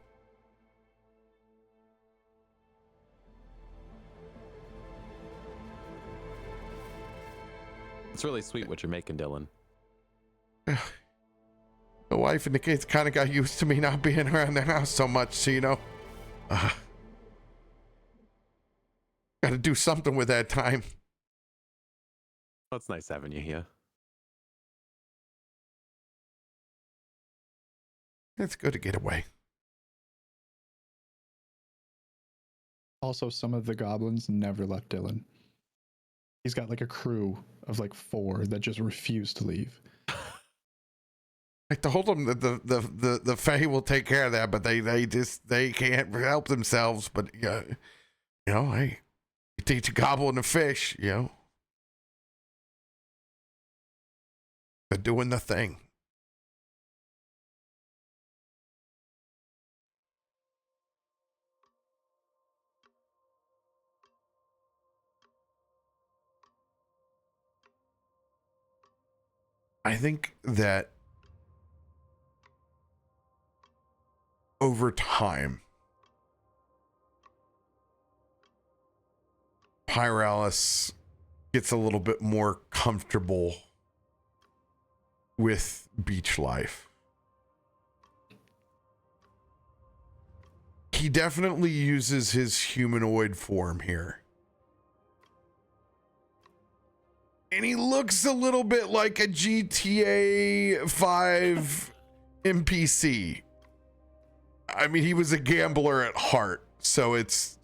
It's really sweet what you're making, Dylan. The wife and the kids kind of got used to me not being around the house so much, so you know. Gotta do something with that time. Well, it's nice having you here. It's good to get away. Also, some of the goblins never left Dylan. He's got like a crew of like 4 that just refuse to leave. I told them that the Fae will take care of that, but they can't help themselves. But you know, hey, you teach a goblin a fish, you know, they're doing the thing. I think that over time, Pyralis gets a little bit more comfortable with beach life. He definitely uses his humanoid form here. And he looks a little bit like a GTA 5 NPC. I mean, he was a gambler at heart, so it's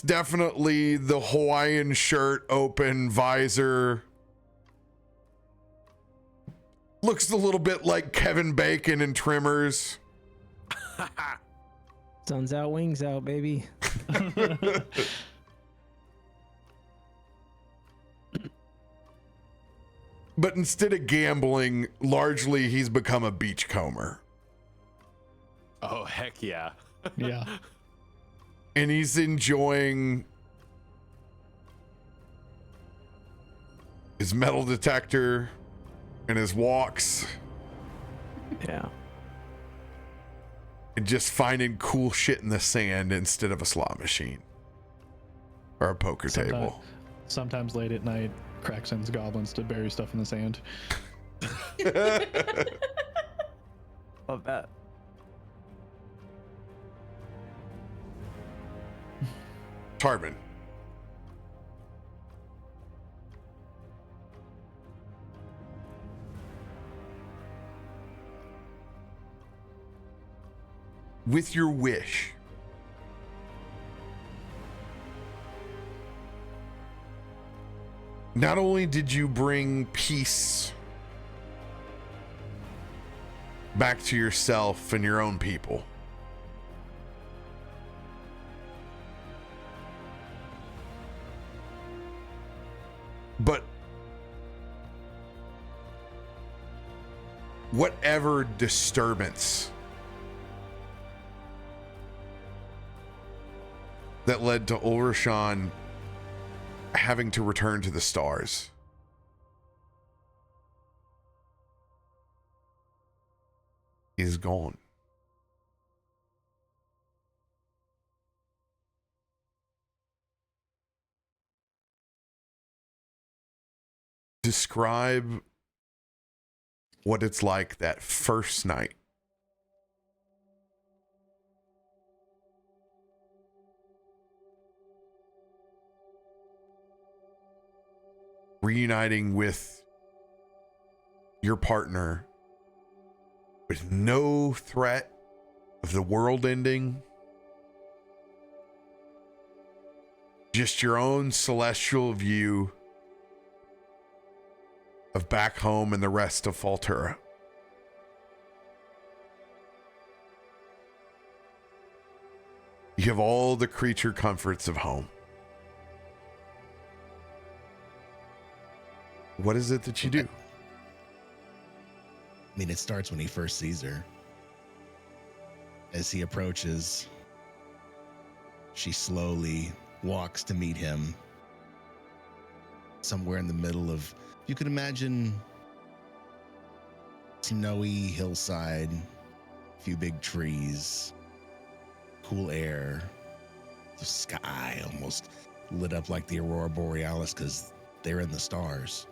definitely the Hawaiian shirt, open visor. Looks a little bit like Kevin Bacon in Tremors. Sun's out, wings out, baby. But instead of gambling, largely he's become a beachcomber. Oh, heck yeah. Yeah. And he's enjoying his metal detector and his walks Yeah. and just finding cool shit in the sand instead of a slot machine or a poker table. Sometimes late at night, Krak sends goblins to bury stuff in the sand. Love that. Tarben. With your wish, not only did you bring peace back to yourself and your own people, but whatever disturbance that led to Ulrashan having to return to the stars is gone. Describe what it's like that first night. reuniting with your partner with no threat of the world ending, just your own celestial view of back home and the rest of Faltura. You have all the creature comforts of home. What is it that you do? I mean, it starts when he first sees her. As he approaches, she slowly walks to meet him. Somewhere in the middle of, you could imagine, snowy hillside, a few big trees, cool air, the sky almost lit up like the Aurora Borealis because they're in the stars.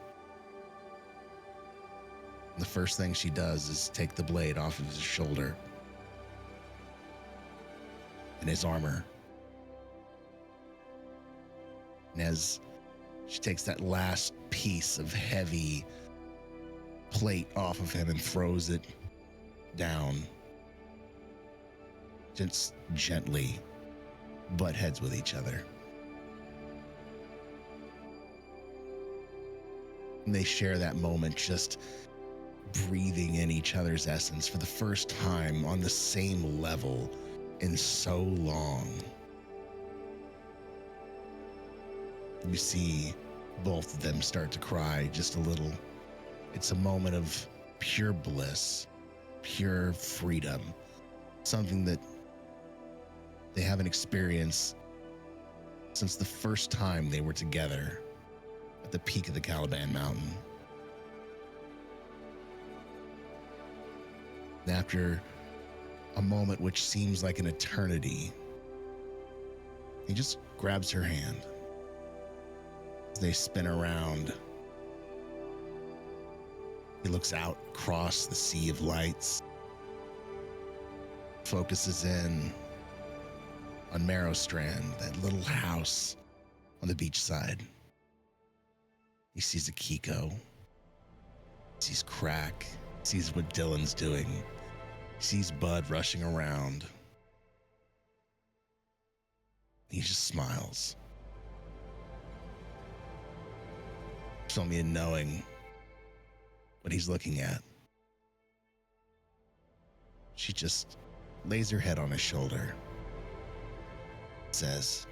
The first thing she does is take the blade off of his shoulder and his armor. And as she takes that last piece of heavy plate off of him and throws it down, just gently butt heads with each other. And they share that moment just breathing in each other's essence for the first time on the same level in so long. You see both of them start to cry just a little. It's a moment of pure bliss, pure freedom, something that they haven't experienced since the first time they were together at the peak of the Caliban Mountain. And after a moment which seems like an eternity, he just grabs her hand. As they spin around, he looks out across the sea of lights, focuses in on Merrowstrand, that little house on the beachside. He sees Akiko, sees Krak, sees what Dylan's doing, sees Bud rushing around. He just smiles. Something in knowing what he's looking at. She just lays her head on his shoulder, says,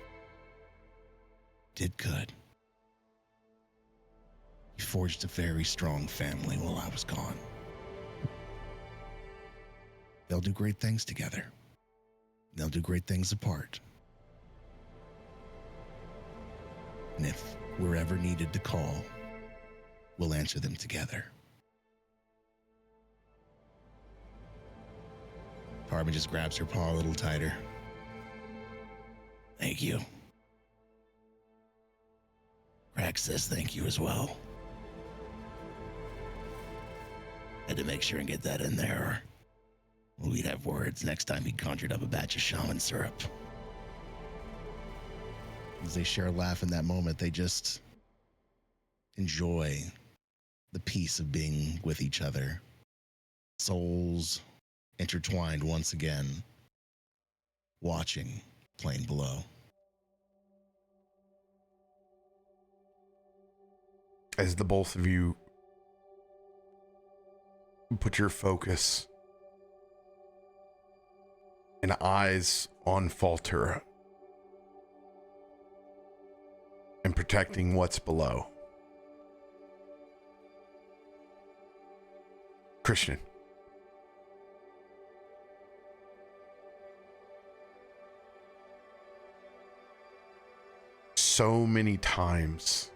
"Did good. You forged a very strong family while I was gone. They'll do great things together. They'll do great things apart. And if we're ever needed to call, we'll answer them together." Tarben just grabs her paw a little tighter. "Thank you." Krak says thank you as well. Had to make sure and get that in there. Or we'd have words next time he conjured up a batch of shaman syrup. As they share a laugh in that moment, they just enjoy the peace of being with each other. Souls intertwined once again, watching Plane Below. As the both of you put your focus and eyes on Faltura and protecting what's below. Christian. So many times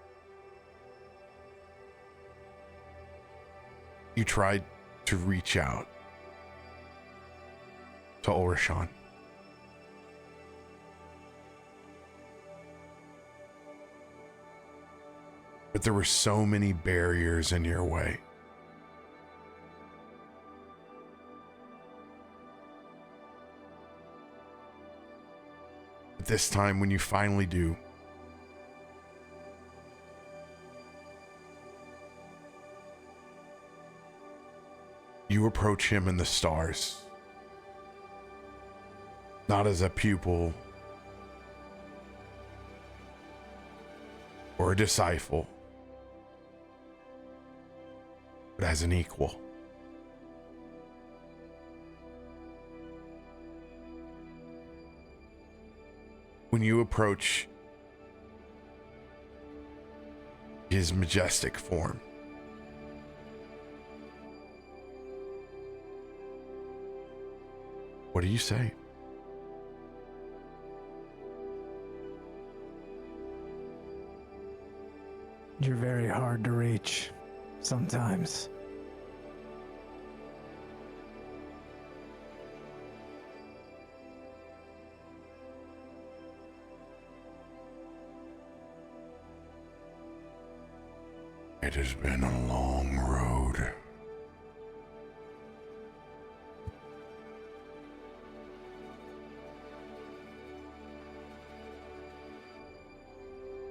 you tried to reach out to Orishan. But there were so many barriers in your way. But this time when you finally do, You approach him in the stars, not as a pupil or a disciple, but as an equal. When you approach his majestic form, what do you say? You're very hard to reach sometimes. It has been a long road.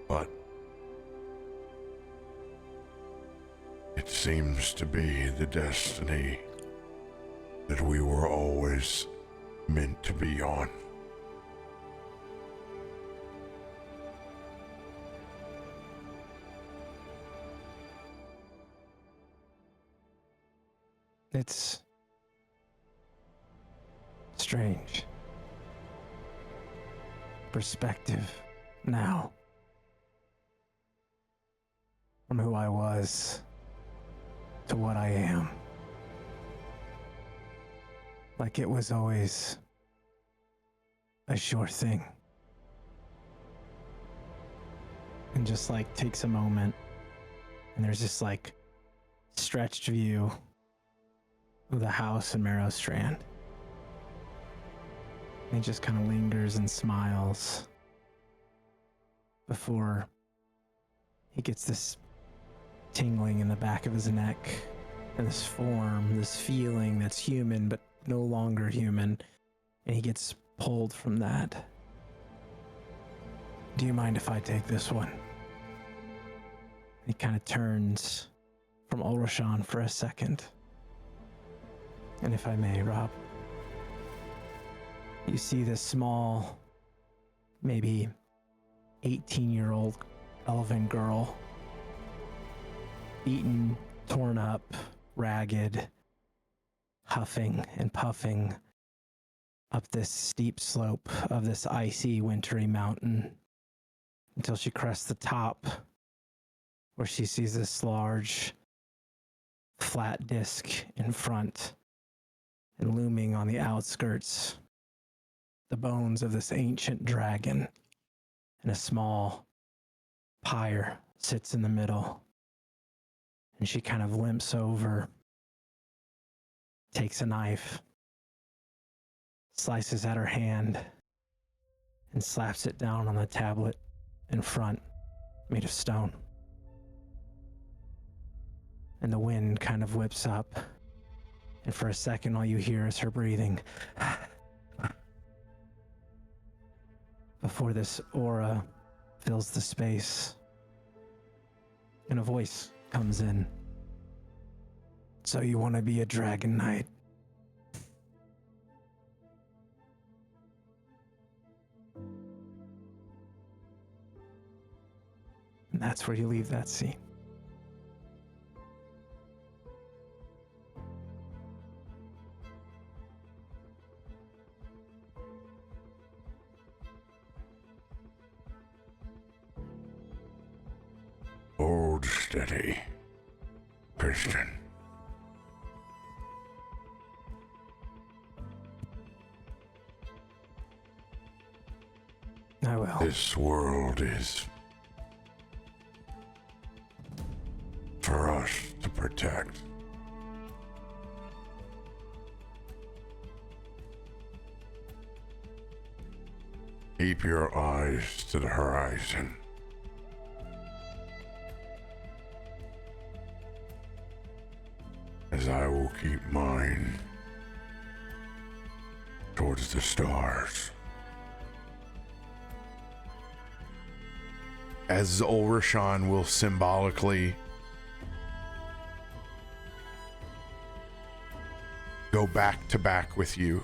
But it seems to be the destiny that we were always meant to be on. It's strange. Perspective now from who I was to what I am. Like it was always a sure thing. And just like takes a moment and there's this like stretched view of the house in Merrowstrand. And he just kind of lingers and smiles before he gets this tingling in the back of his neck and this form, this feeling that's human but no longer human, and he gets pulled from that. Do you mind if I take this one? He kind of turns from Olrashan for a second. And if I may, Rob, you see this small, maybe 18-year-old elven girl, beaten, torn up, ragged, huffing and puffing up this steep slope of this icy, wintry mountain until she crests the top, where she sees this large, flat disc in front. And looming on the outskirts, the bones of this ancient dragon, and a small pyre sits in the middle. And she kind of limps over, takes a knife, slices at her hand, and slaps it down on the tablet in front, made of stone. And the wind kind of whips up. And for a second, all you hear is her breathing. Before this aura fills the space. And a voice comes in. So you want to be a dragon knight? And that's where you leave that scene. Hold steady, Christian. I will. This world is for us to protect. Keep your eyes to the horizon. As I will keep mine towards the stars. As Olrashan will symbolically go back to back with you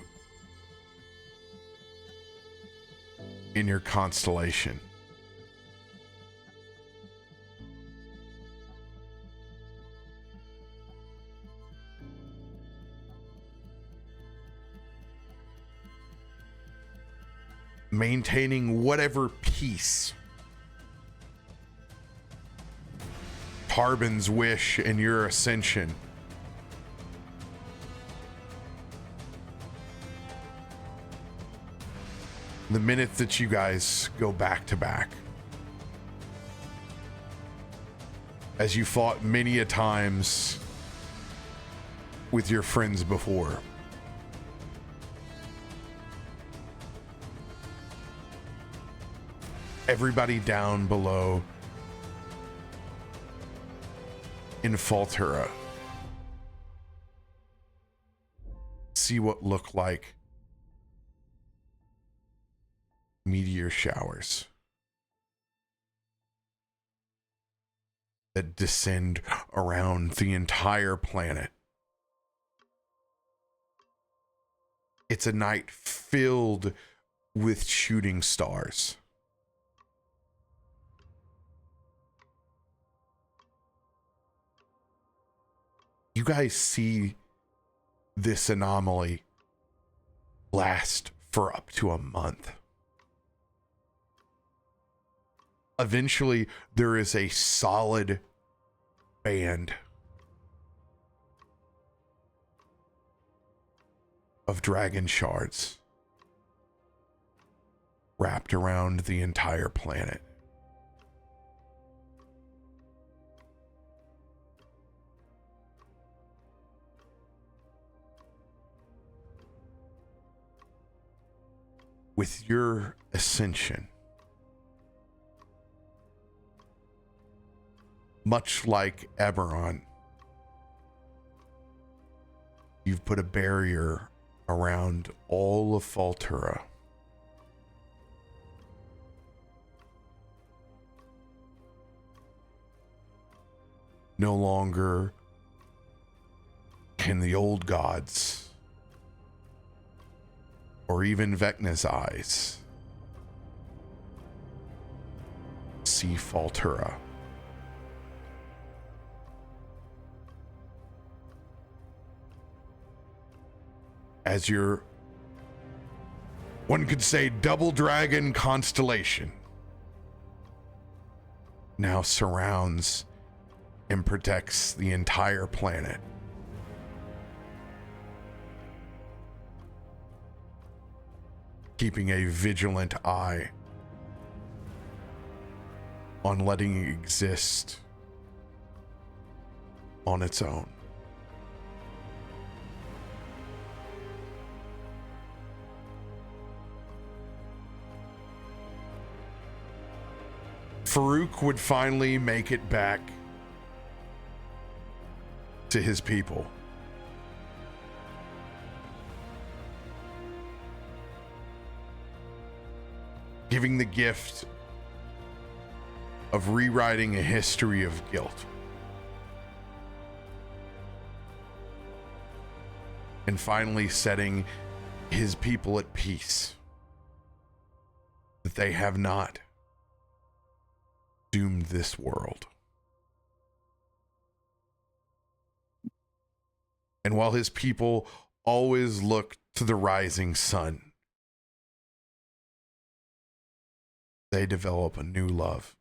in your constellation. Maintaining whatever peace Tarben's wish and your ascension the minute that you guys go back to back, as you fought many a times with your friends before. Everybody down below in Faltura see what look like meteor showers that descend around the entire planet. It's a night filled with shooting stars. You guys see this anomaly last for up to a month. Eventually, there is a solid band of dragon shards wrapped around the entire planet. With your ascension, much like Eberron, you've put a barrier around all of Faltura. No longer can the old gods or even Vecna's eyes see Faltura. As your, one could say, double dragon constellation now surrounds and protects the entire planet. Keeping a vigilant eye on letting it exist on its own. Farouk would finally make it back to his people. Giving the gift of rewriting a history of guilt. And finally setting his people at peace. That they have not doomed this world. And while his people always look to the rising sun, they develop a new love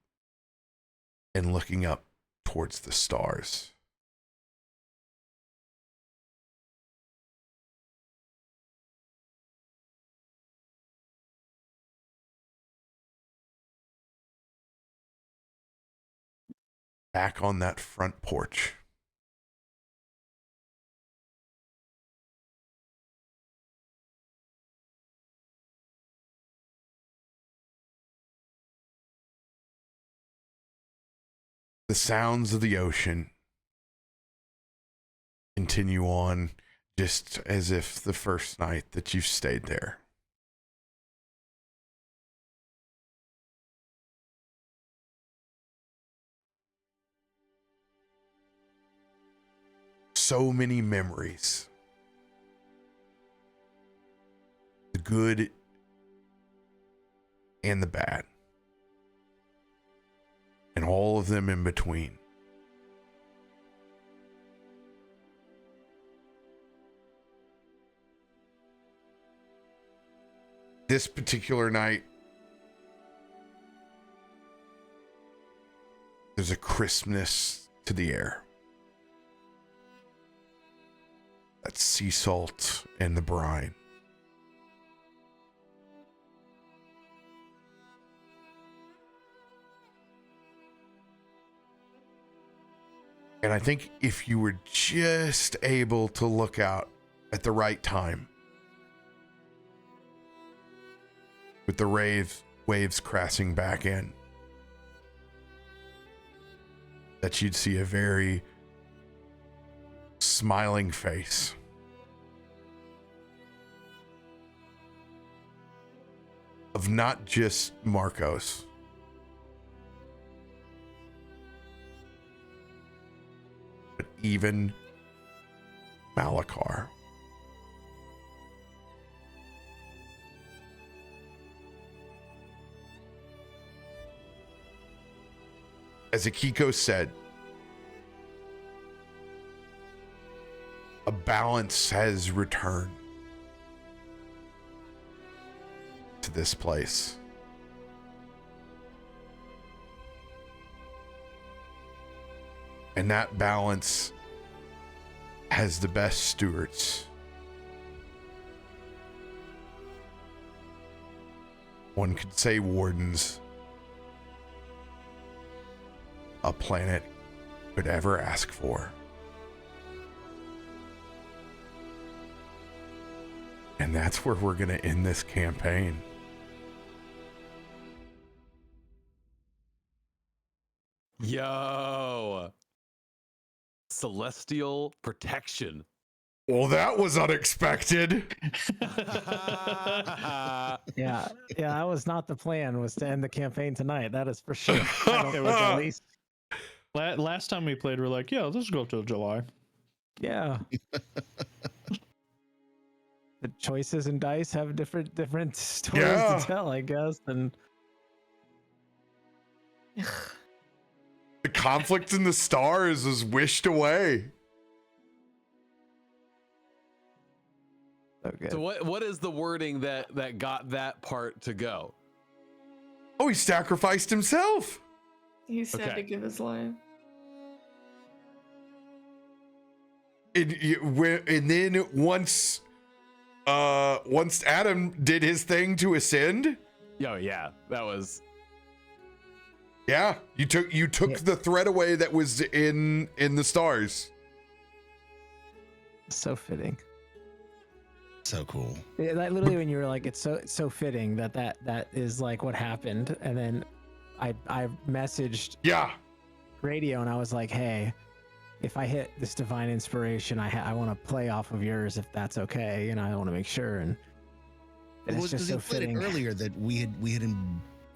in looking up towards the stars. Back on that front porch, the sounds of the ocean continue on just as if the first night that you stayed there. So many memories the good and the bad, and all of them in between. This particular night, there's a crispness to the air. That sea salt and the brine. And I think if you were just able to look out at the right time, with the waves crashing back in, that you'd see a very smiling face. Of not just Marcos, but even Malakar. As Akiko said, a balance has returned to this place. And that balance has the best stewards. One could say wardens a planet could ever ask for. And that's where we're going to end this campaign. Yo. Celestial protection. Well, that was unexpected. Yeah, that was not the plan, was to end the campaign tonight. That is for sure. I don't think at least. Last time we played, we're like, yeah, let's go till July. Yeah. The choices in dice have different stories Yeah. to tell, I guess. And The conflict in the stars is wished away. okay. So what is the wording that got that part to go? Oh, he sacrificed himself. He said Okay. to give his life. And then once Adam did his thing to ascend, Oh yeah, that was yeah, you took Yeah. the thread away that was in the stars. So fitting. So cool. Yeah, that literally when you were like, it's so fitting that is like what happened. And then I messaged Yeah. radio and I was like, hey, if I hit this divine inspiration, I want to play off of yours if that's okay. I want to make sure. And it's Well, just because so he put it fitting. earlier that we had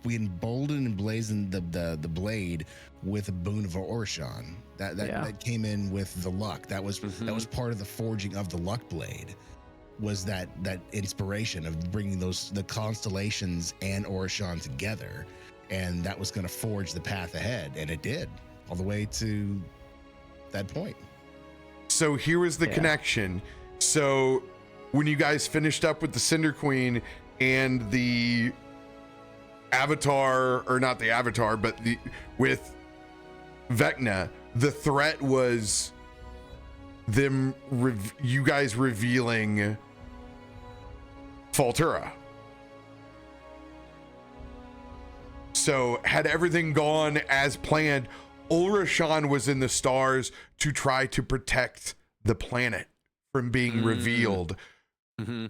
emboldened and blazoned the blade with a boon of Orshan. Yeah. That came in with the luck. That was part of the forging of the luck blade. Was that inspiration of bringing the constellations and Orshan together, and that was going to forge the path ahead, and it did all the way to that point. So here is the Yeah. connection. So when you guys finished up with the Cinder Queen and the Avatar, or not the Avatar, but with Vecna, the threat was them you guys revealing Faltura. So had everything gone as planned, Ulrashan was in the stars to try to protect the planet from being revealed. mm-hmm.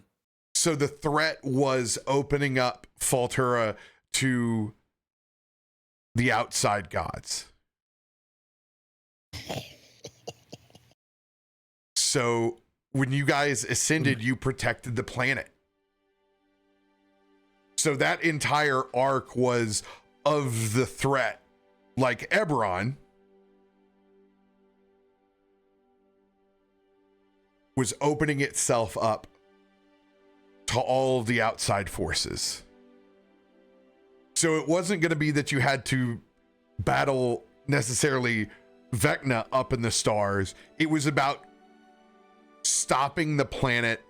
So the threat was opening up Faltura to the outside gods. So when you guys ascended, you protected the planet. So that entire arc was of the threat, like Eberron was opening itself up to all of the outside forces. So it wasn't going to be that you had to battle necessarily Vecna up in the stars. It was about stopping the planet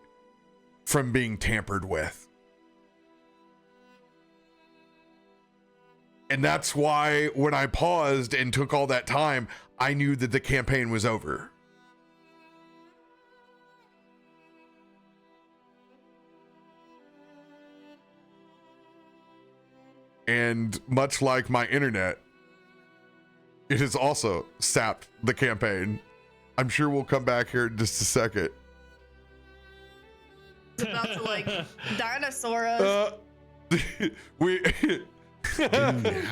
from being tampered with. And that's why when I paused and took all that time, I knew that the campaign was over. And much like my internet, it has also sapped the campaign. I'm sure we'll come back here in just a second. It's about to like dinosaur us. We Dude,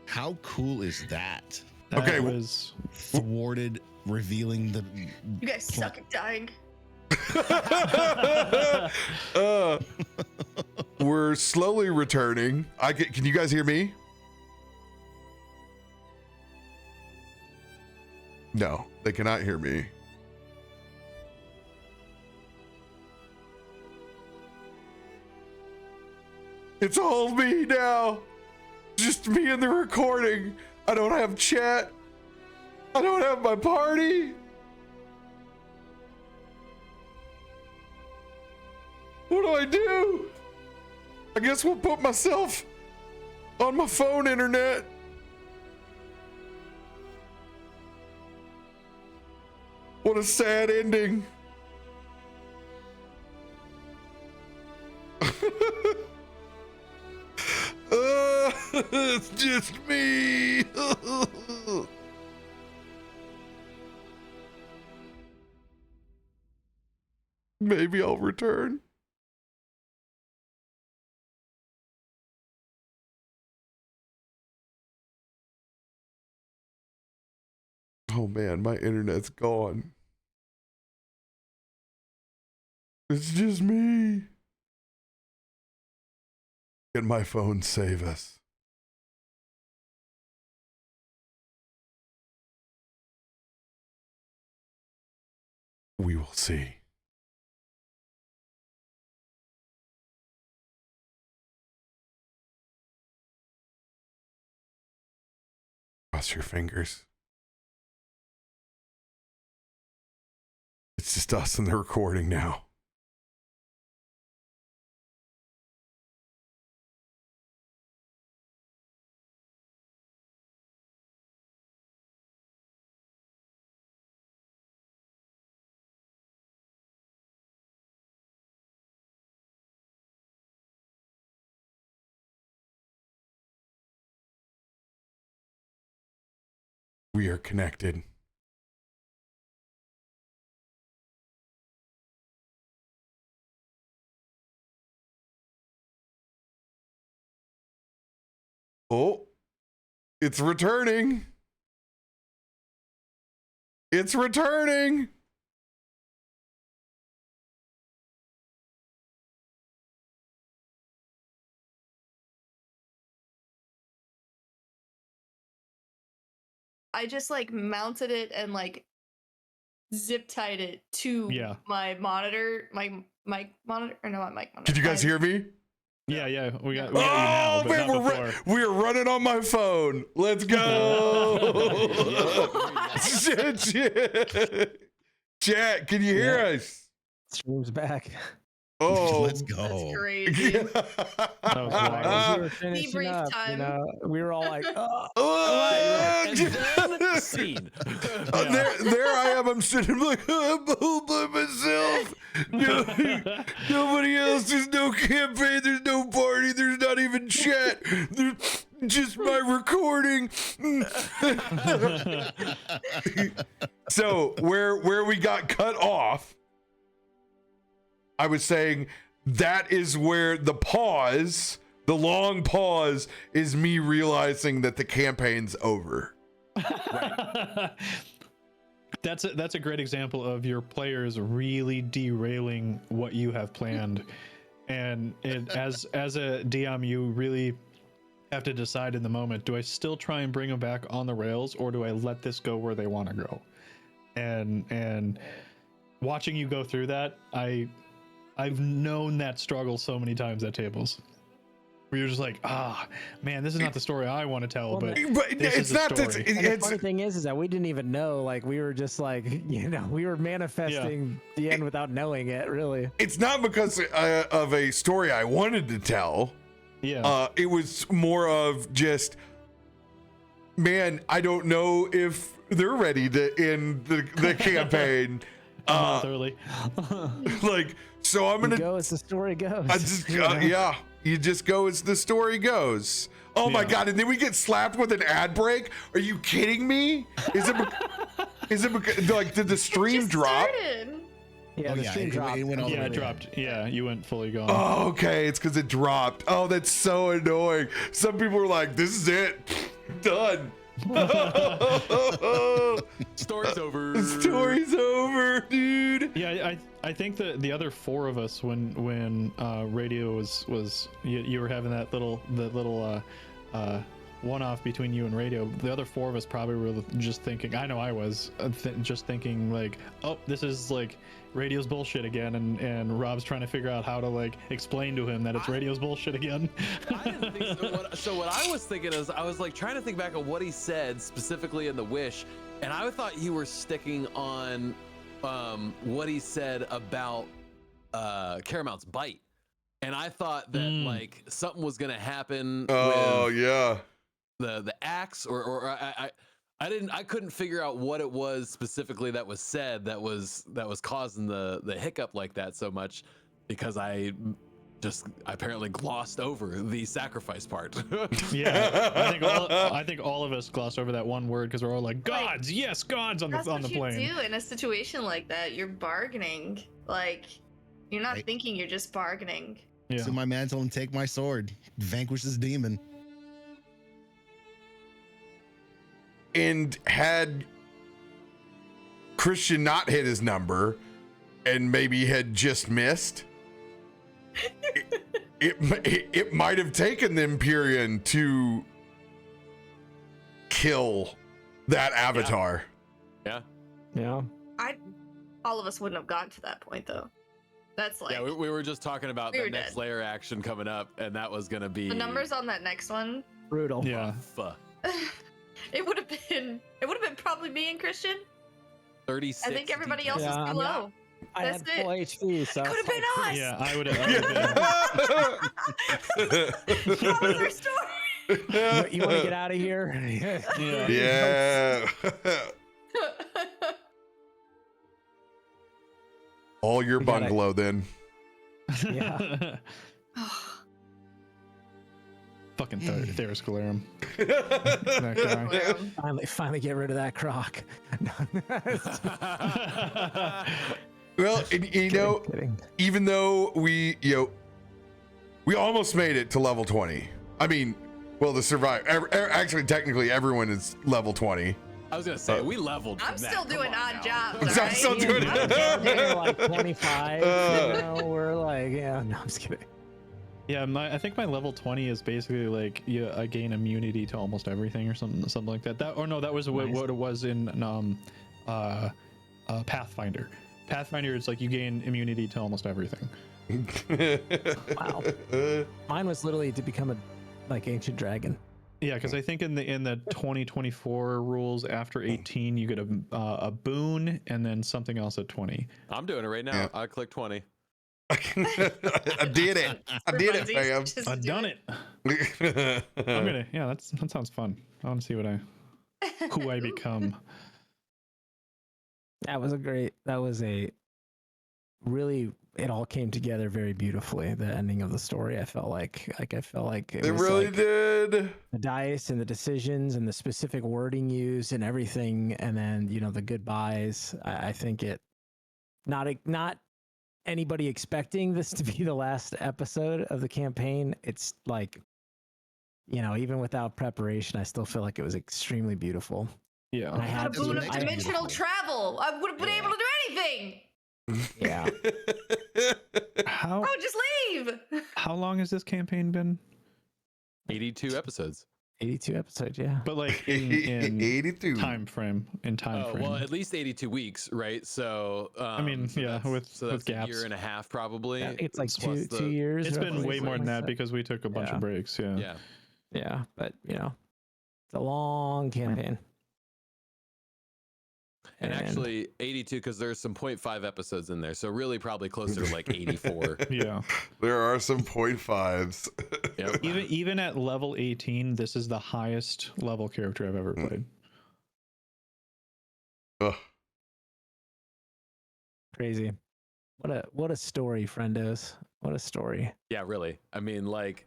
how cool is that? Okay, That was Thwarted, revealing the. You guys suck at dying. we're slowly returning. Can you guys hear me? No, they cannot hear me. It's all me now. Just me and the recording. I don't have chat. I don't have my party. What do I do? I guess we'll put myself on my phone internet. What a sad ending. It's just me. Maybe I'll return. Oh man, my internet's gone. It's just me. Can my phone save us? We will see. Cross your fingers. It's just us and the recording now. We are connected. Oh, it's returning. It's returning. I just like mounted it and like zip tied it to my monitor, my mic monitor, or no, my mic monitor. Did you guys hear me? Yeah, we got you now, but not before. We are running on my phone. Let's go. Chat, can you hear us? Stream's back. Oh, let's go. That's crazy. That was wild. We were finishing Debrief up, time. you know, we were all like, And then scene. There I am. I'm sitting like, I'm all by myself. Nobody else. There's no campaign. There's no party. There's not even chat. There's just my recording. So where we got cut off, I was saying that is where the pause, the long pause, is me realizing that the campaign's over. That's a great example of your players really derailing what you have planned, and as a DM, you really have to decide in the moment: do I still try and bring them back on the rails, or do I let this go where they want to go? And watching you go through that, I've known that struggle so many times at tables. Where you're just like, man, this is not the story I want to tell, but this it's is not the that. story. And the funny thing is that we didn't even know. Like we were just like, we were manifesting the end without knowing it. Really, It's not because of a story I wanted to tell. Yeah. It was more of just, man, I don't know if they're ready to end the campaign. A month early. Like, so I'm gonna go as the story goes. I just, yeah, you just go as the story goes. Oh my god! And then we get slapped with an ad break. Are you kidding me? Is it? Is it because, like, did the stream drop? Yeah, the stream dropped. It went all the way It down. dropped. Yeah, you went fully gone. Oh, okay. It's because it dropped. Oh, that's so annoying. Some people are like, "This is it, done." Story's over. The story's over, dude. Yeah, I think that the other four of us, when radio was you were having that little one off between you and radio, the other four of us probably were just thinking, I know I was just thinking like, oh, this is like radio's bullshit again, and Rob's trying to figure out how to like explain to him that it's radio's bullshit again. I didn't think so. So what I was thinking is, I was like trying to think back of what he said specifically in the wish, and I thought you were sticking on what he said about Caramount's bite, and I thought that like something was gonna happen. Oh with yeah. The axe, or I couldn't figure out what it was specifically that was said that was causing the hiccup like that so much, because I apparently glossed over the sacrifice part. Yeah, I think all of us glossed over that one word because we're all like, gods, yes, gods on the plane. That's what you do in a situation like that. You're bargaining. Like, you're not thinking, you're just bargaining. Yeah. So my man told him, take my sword, vanquish this demon. And had Christian not hit his number and maybe had just missed, it might have taken the Empyrean to kill that avatar. Yeah. All of us wouldn't have gotten to that point though. That's like, Yeah, we were just talking about We the were next dead. layer action coming up, and that was gonna be the numbers on that next one. Brutal. Yeah. It would have been probably me and Christian. 36. I think everybody else Yeah, is I too mean, low. I That's had full HP, so Could have been us. Yeah, I would have. What was our story? You want to get out of here? Yeah. All your We gotta- bungalow then. Yeah. Fucking Theriscalarum. That guy. Finally get rid of that croc. Well, and, you know, Kidding. even though we almost made it to level 20. I mean, well, the survive. Actually, technically, everyone is level 20. I was gonna say we leveled. I'm from that. still Come doing on odd now. jobs. I'm still doing I'm getting there, like 25. We're like, no, I'm just kidding. Yeah, I think my level 20 is basically like I gain immunity to almost everything or something like that. That was Nice. what it was in Pathfinder. Pathfinder, it's like you gain immunity to almost everything. Wow. Mine was literally to become a ancient dragon. Yeah, because I think in the 2024 rules after 18 you get a boon and then something else at 20. I'm doing it right now. Yeah. I clicked 20. I did it. I did it, fam. I've done it. I'm gonna. Yeah, that sounds fun. I want to see who I become. That was it all came together very beautifully. The ending of the story, I felt like it It was really like did. the dice and the decisions and the specific wording used and everything, and then the goodbyes. I think it not anybody expecting this to be the last episode of the campaign. It's like, even without preparation, I still feel like it was extremely beautiful. Yeah. And I Got a had boon of to, dimensional travel. I would have been able to do anything. yeah. How I would just leave. long has this campaign been? 82 episodes. 82 episodes, yeah. But like in 82 time frame. Well, at least 82 weeks, right? So I mean, so yeah, that's- with so that's a gaps. year and a half probably. I think it's like plus two years. It's been roughly, way more than something that like because we took a bunch Yeah. of breaks. Yeah. Yeah. Yeah, but you know, it's a long campaign. And actually 82 because there's some 0.5 episodes in there, so really probably closer to like 84. Yeah. there are some 0.5s. Yep. Even at level 18, this is the highest level character I've ever played. Ugh. Crazy. What a story, friendos. What a story. Yeah, really. I mean, like,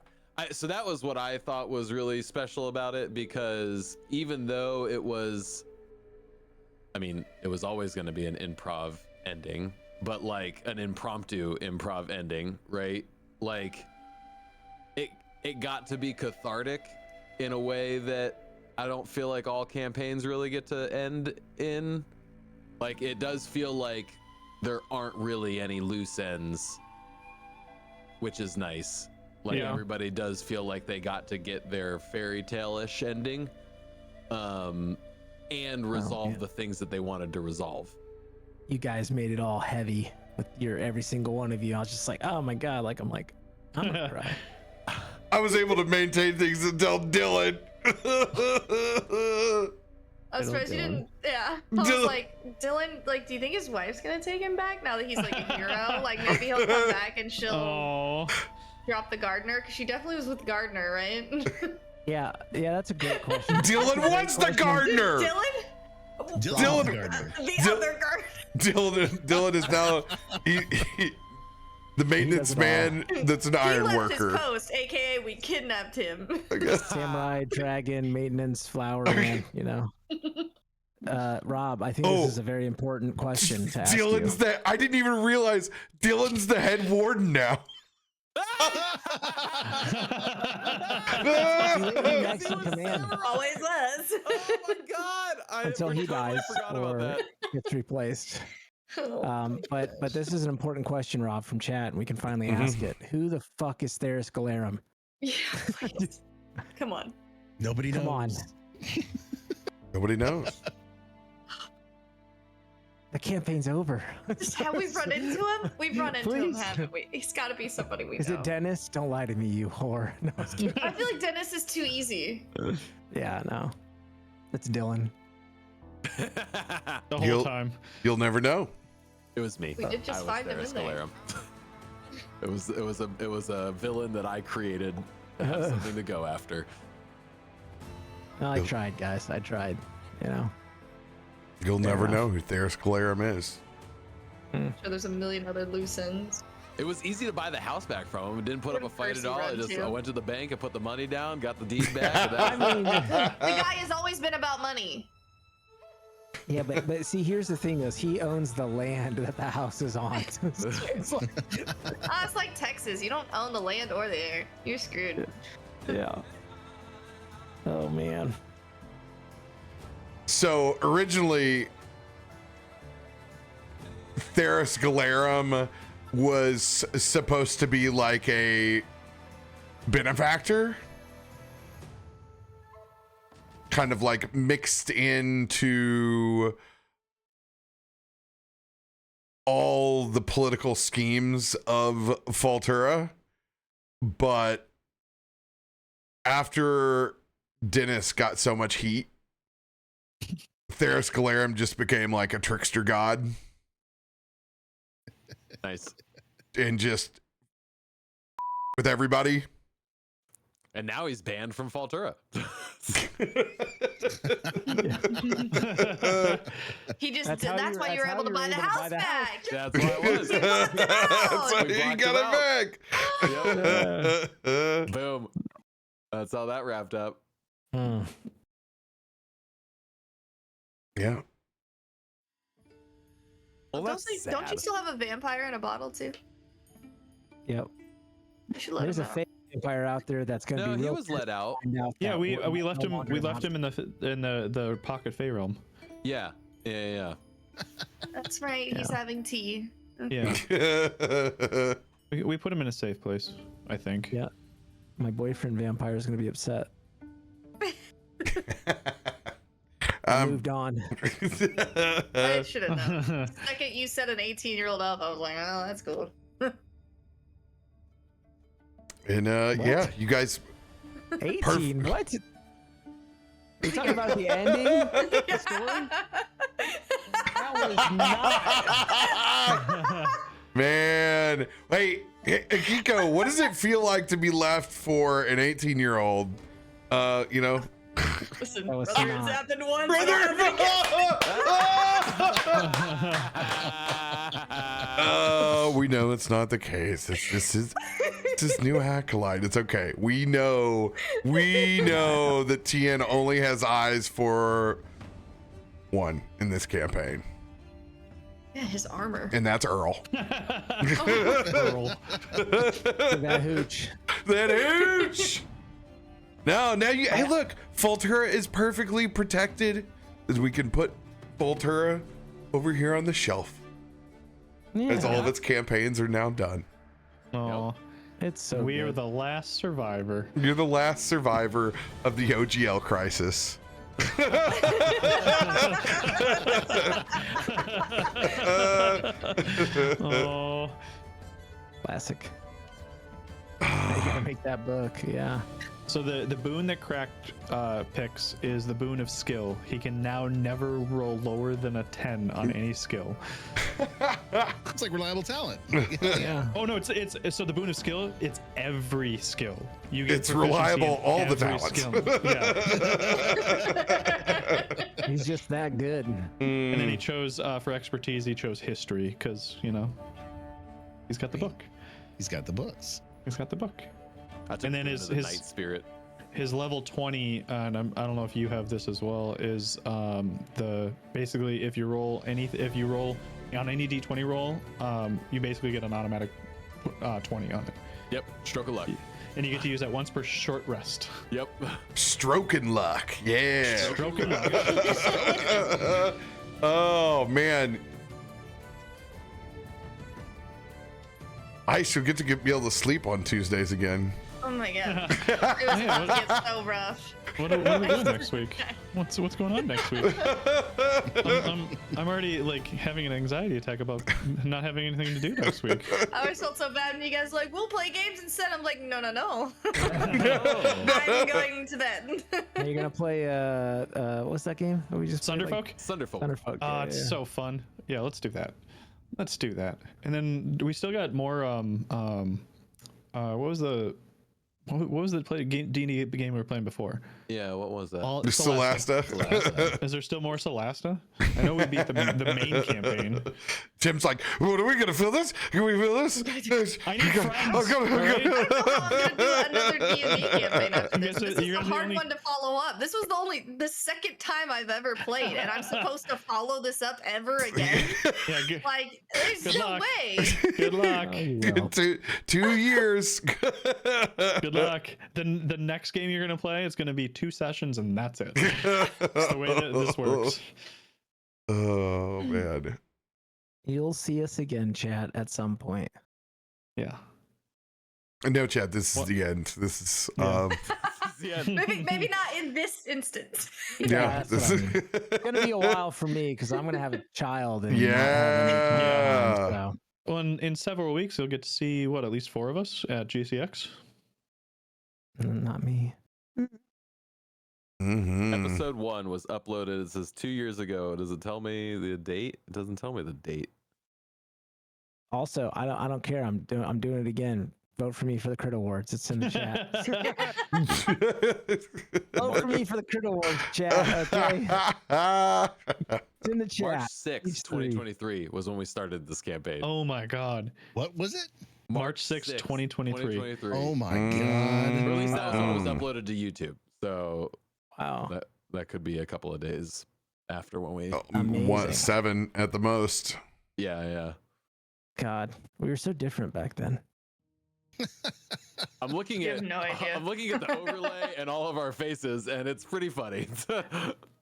so that was what I thought was really special about it, because even though it was, I mean, it was always going to be an improv ending, but like an impromptu improv ending, right? Like, it got to be cathartic in a way that I don't feel like all campaigns really get to end in. Like, it does feel like there aren't really any loose ends, which is nice. Like, Yeah. everybody does feel like they got to get their fairy tale-ish ending, and resolve yeah. the things that they wanted to resolve. You guys made it all heavy with your every single one of you. I was just like, oh my god, I'm gonna cry. I was able to maintain things until Dylan. I was surprised you Dylan. didn't. Yeah. I was Dylan. like, Dylan, like, do you think his wife's gonna take him back now that he's like a hero? Like, maybe he'll come back and she'll Oh. drop the gardener, because she definitely was with Gardner, right? Yeah, that's a great question. Dylan wants the gardener. Dylan? Dylan- Gardner. The Dylan- other gardener. Dylan is now the maintenance it all. man that's an He iron left worker. his post, aka we kidnapped him. I guess. Samurai, dragon, maintenance, flower man, you know. Rob, I think Oh. this is a very important question to ask Dylan's you. I didn't even realize Dylan's the head warden now. Next in command Always was. Oh my god! I until he totally dies forgot about or that. gets replaced. But this is an important question, Rob, from chat, and we can finally ask it. Who the fuck is Theris Galarum? Yeah, please. Come on. Nobody knows. Come on. Nobody knows. The campaign's over. Have we run into him? We've run into him, Please. haven't we? He's got to be somebody we Is know. it Dennis? Don't lie to me, you whore. No, I was kidding. I feel like Dennis is too easy. Yeah, no. It's Dylan. The whole You'll- time. You'll never know. It was me. We did just I was find him Theris in there. Galarum. It was a villain that I created to have something to go after. No, I tried, guys. I tried. You know. You'll Fair never enough. know who Theris Galarum is. I'm sure there's a million other loose ends. It was easy to buy the house back from him. It didn't put up a fight at Percy all. run I too. went to the bank and put the money down, got the deed back. and that- I mean, The guy has always been about money. yeah, but see, here's the thing: is he owns the land that the house is on. It's like, It's like Texas. You don't own the land or the air. You're screwed. yeah. Oh man. So originally, Theris Galarum was supposed to be like a benefactor, kind of like mixed into all the political schemes of Faltura. But after Dennis got so much heat, Theris Galarum just became like a trickster god Nice. and just with everybody. And now he's banned from Faltura. He just That's did. how That's you- why you were that's how able to you buy were the able to buy house the house. back. That's what it was. That's why We he blocked got him it back. Boom. That's how that wrapped up. Hmm. Yeah. Well, don't you sad. still have a vampire in a bottle too? Yep. You should let There's him a out. fake vampire out there that's going to No, be he real was pissed let out. to find out Yeah, that we we're left no him. longer We in left him in the pocket Fey realm. Yeah. Yeah. That's right. He's Yeah. having tea. Yeah, we put him in a safe place. I think. Yeah. My boyfriend vampire is going to be upset. Moved on. I should have known. The second you said an 18-year-old up, I was like, oh, that's cool. And yeah, you guys 18. What? You talking about the ending? The story? That was not. man. Hey, Akiko, what does it feel like to be left for an 18-year-old? You know. Listen, That was brother, not- it's happened once. We know it's not the case. This is new acolyte. It's okay. We know that Tien only has eyes for one in this campaign, Yeah, his armor. and that's Earl. Earl. That hooch. That hooch. Now you. Hey, look, Voltura is perfectly protected, as we can put Voltura over here on the shelf, as all of its campaigns are now done. Oh, It's so we are good. the last survivor. You're the last survivor of the OGL crisis. Oh, Classic. I gotta make that book, yeah. so the boon that Krak picks is the boon of skill. He can now never roll lower than a 10 on any skill. It's like reliable talent. Yeah. Oh no, it's so the boon of skill. It's every skill. You get It's proficiency reliable in all the every talents. skill. Yeah. He's just that good. And then he chose for expertise. He chose history because he's got the book. He's got the books. He's got the book. I took And then him his- into the his- night spirit. His level 20, and I don't know if you have this as well, is the basically if you roll on any d20 roll, you basically get an automatic 20 on it, Yep, stroke of luck. and you get to use that once per short rest. Yep. Stroking luck. Yeah. Stroking luck. Oh man. I should get to be able to sleep on Tuesdays again. Oh my god. It was about to get so rough. What are we doing next week? What's going on next week? I'm already like having an anxiety attack about not having anything to do next week. I always felt so bad when you guys were like, we'll play games instead. I'm like, no. Oh. I'm going to bed. Are you gonna play what's that game that we just played, like- Sunderfolk. Thunderfolk. Thunderfolk. Oh, Yeah, it's yeah. so fun. Yeah, let's do that. Let's do that. And then we still got more. What was the D&D game we were playing before? Yeah, what was that? Solasta. Is there still more Solasta? I know we beat the main campaign. Tim's like, what are we gonna fill this? Can we fill this? I need friends. Oh, come on, alright? I don't know how I'm gonna do another D&D campaign after You this. guys are- This is you a guys are the hard only- one to follow up. This was the second time I've ever played, and I'm supposed to follow this up ever again? Yeah, good, Like, there's Good no luck. way. good luck. Oh, you will. 2 years. Good luck. The next game you're gonna play is gonna be 2 sessions and that's it. That's the way that this works. Oh man. You'll see us again, chat, at some point. Yeah. No, Chad, this is What? the end. This is Yeah. Yeah. Maybe not in this instance. yeah. that's This what I is, mean. It's gonna be a while for me because I'm gonna have a child. And not have Yeah. any time, Well, in several weeks you'll get to see at least 4 of us at GCX. so not me. Mhm. Episode 1 was uploaded. It says 2 years ago. Does it tell me the date? It doesn't tell me the date. Also, I don't care. I'm doing it again. Vote for me for the Crit Awards. It's in the chat. Vote for me for the Crit Awards, chat. Okay, it's in the chat. March 6th, Each three. 2023 was when we started this campaign. Oh my god. What was it? March 6th, 2023. Oh my Mm. god. Or at least that was when it was Mm. uploaded to YouTube. So Wow. that could be a couple of days after when we. Amazing. 7 at the most. Yeah. God, we were so different back then. I'm looking You at. have no idea. I'm looking at the overlay and all of our faces, and it's pretty funny.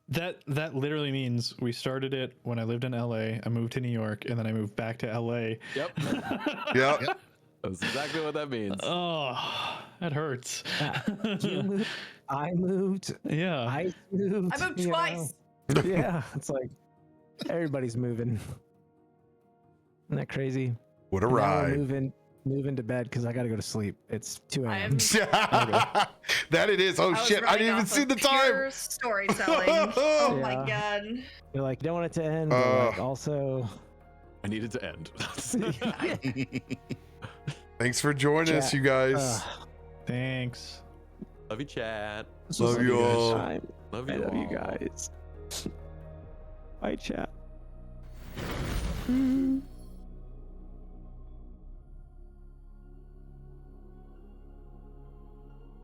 That literally means we started it when I lived in LA. I moved to New York, and then I moved back to LA. Yep. Yep. That's exactly what that means. Oh, That hurts. You moved, I moved, Yeah. I moved. I moved you know? twice. Yeah, it's like everybody's moving. Isn't that crazy? What a Now we're ride. moving to bed because I got to go to sleep. It's 2 I a.m. am. That it is. Oh I was shit! I running didn't even off see of the pure time. storytelling. Oh my Yeah. god. You're like, you don't want it to end, but like also. I need it to end. Thanks for joining us, Chat. you guys. Thanks. Love you, chat. Love you all. Love I you love all. you guys. Bye, chat.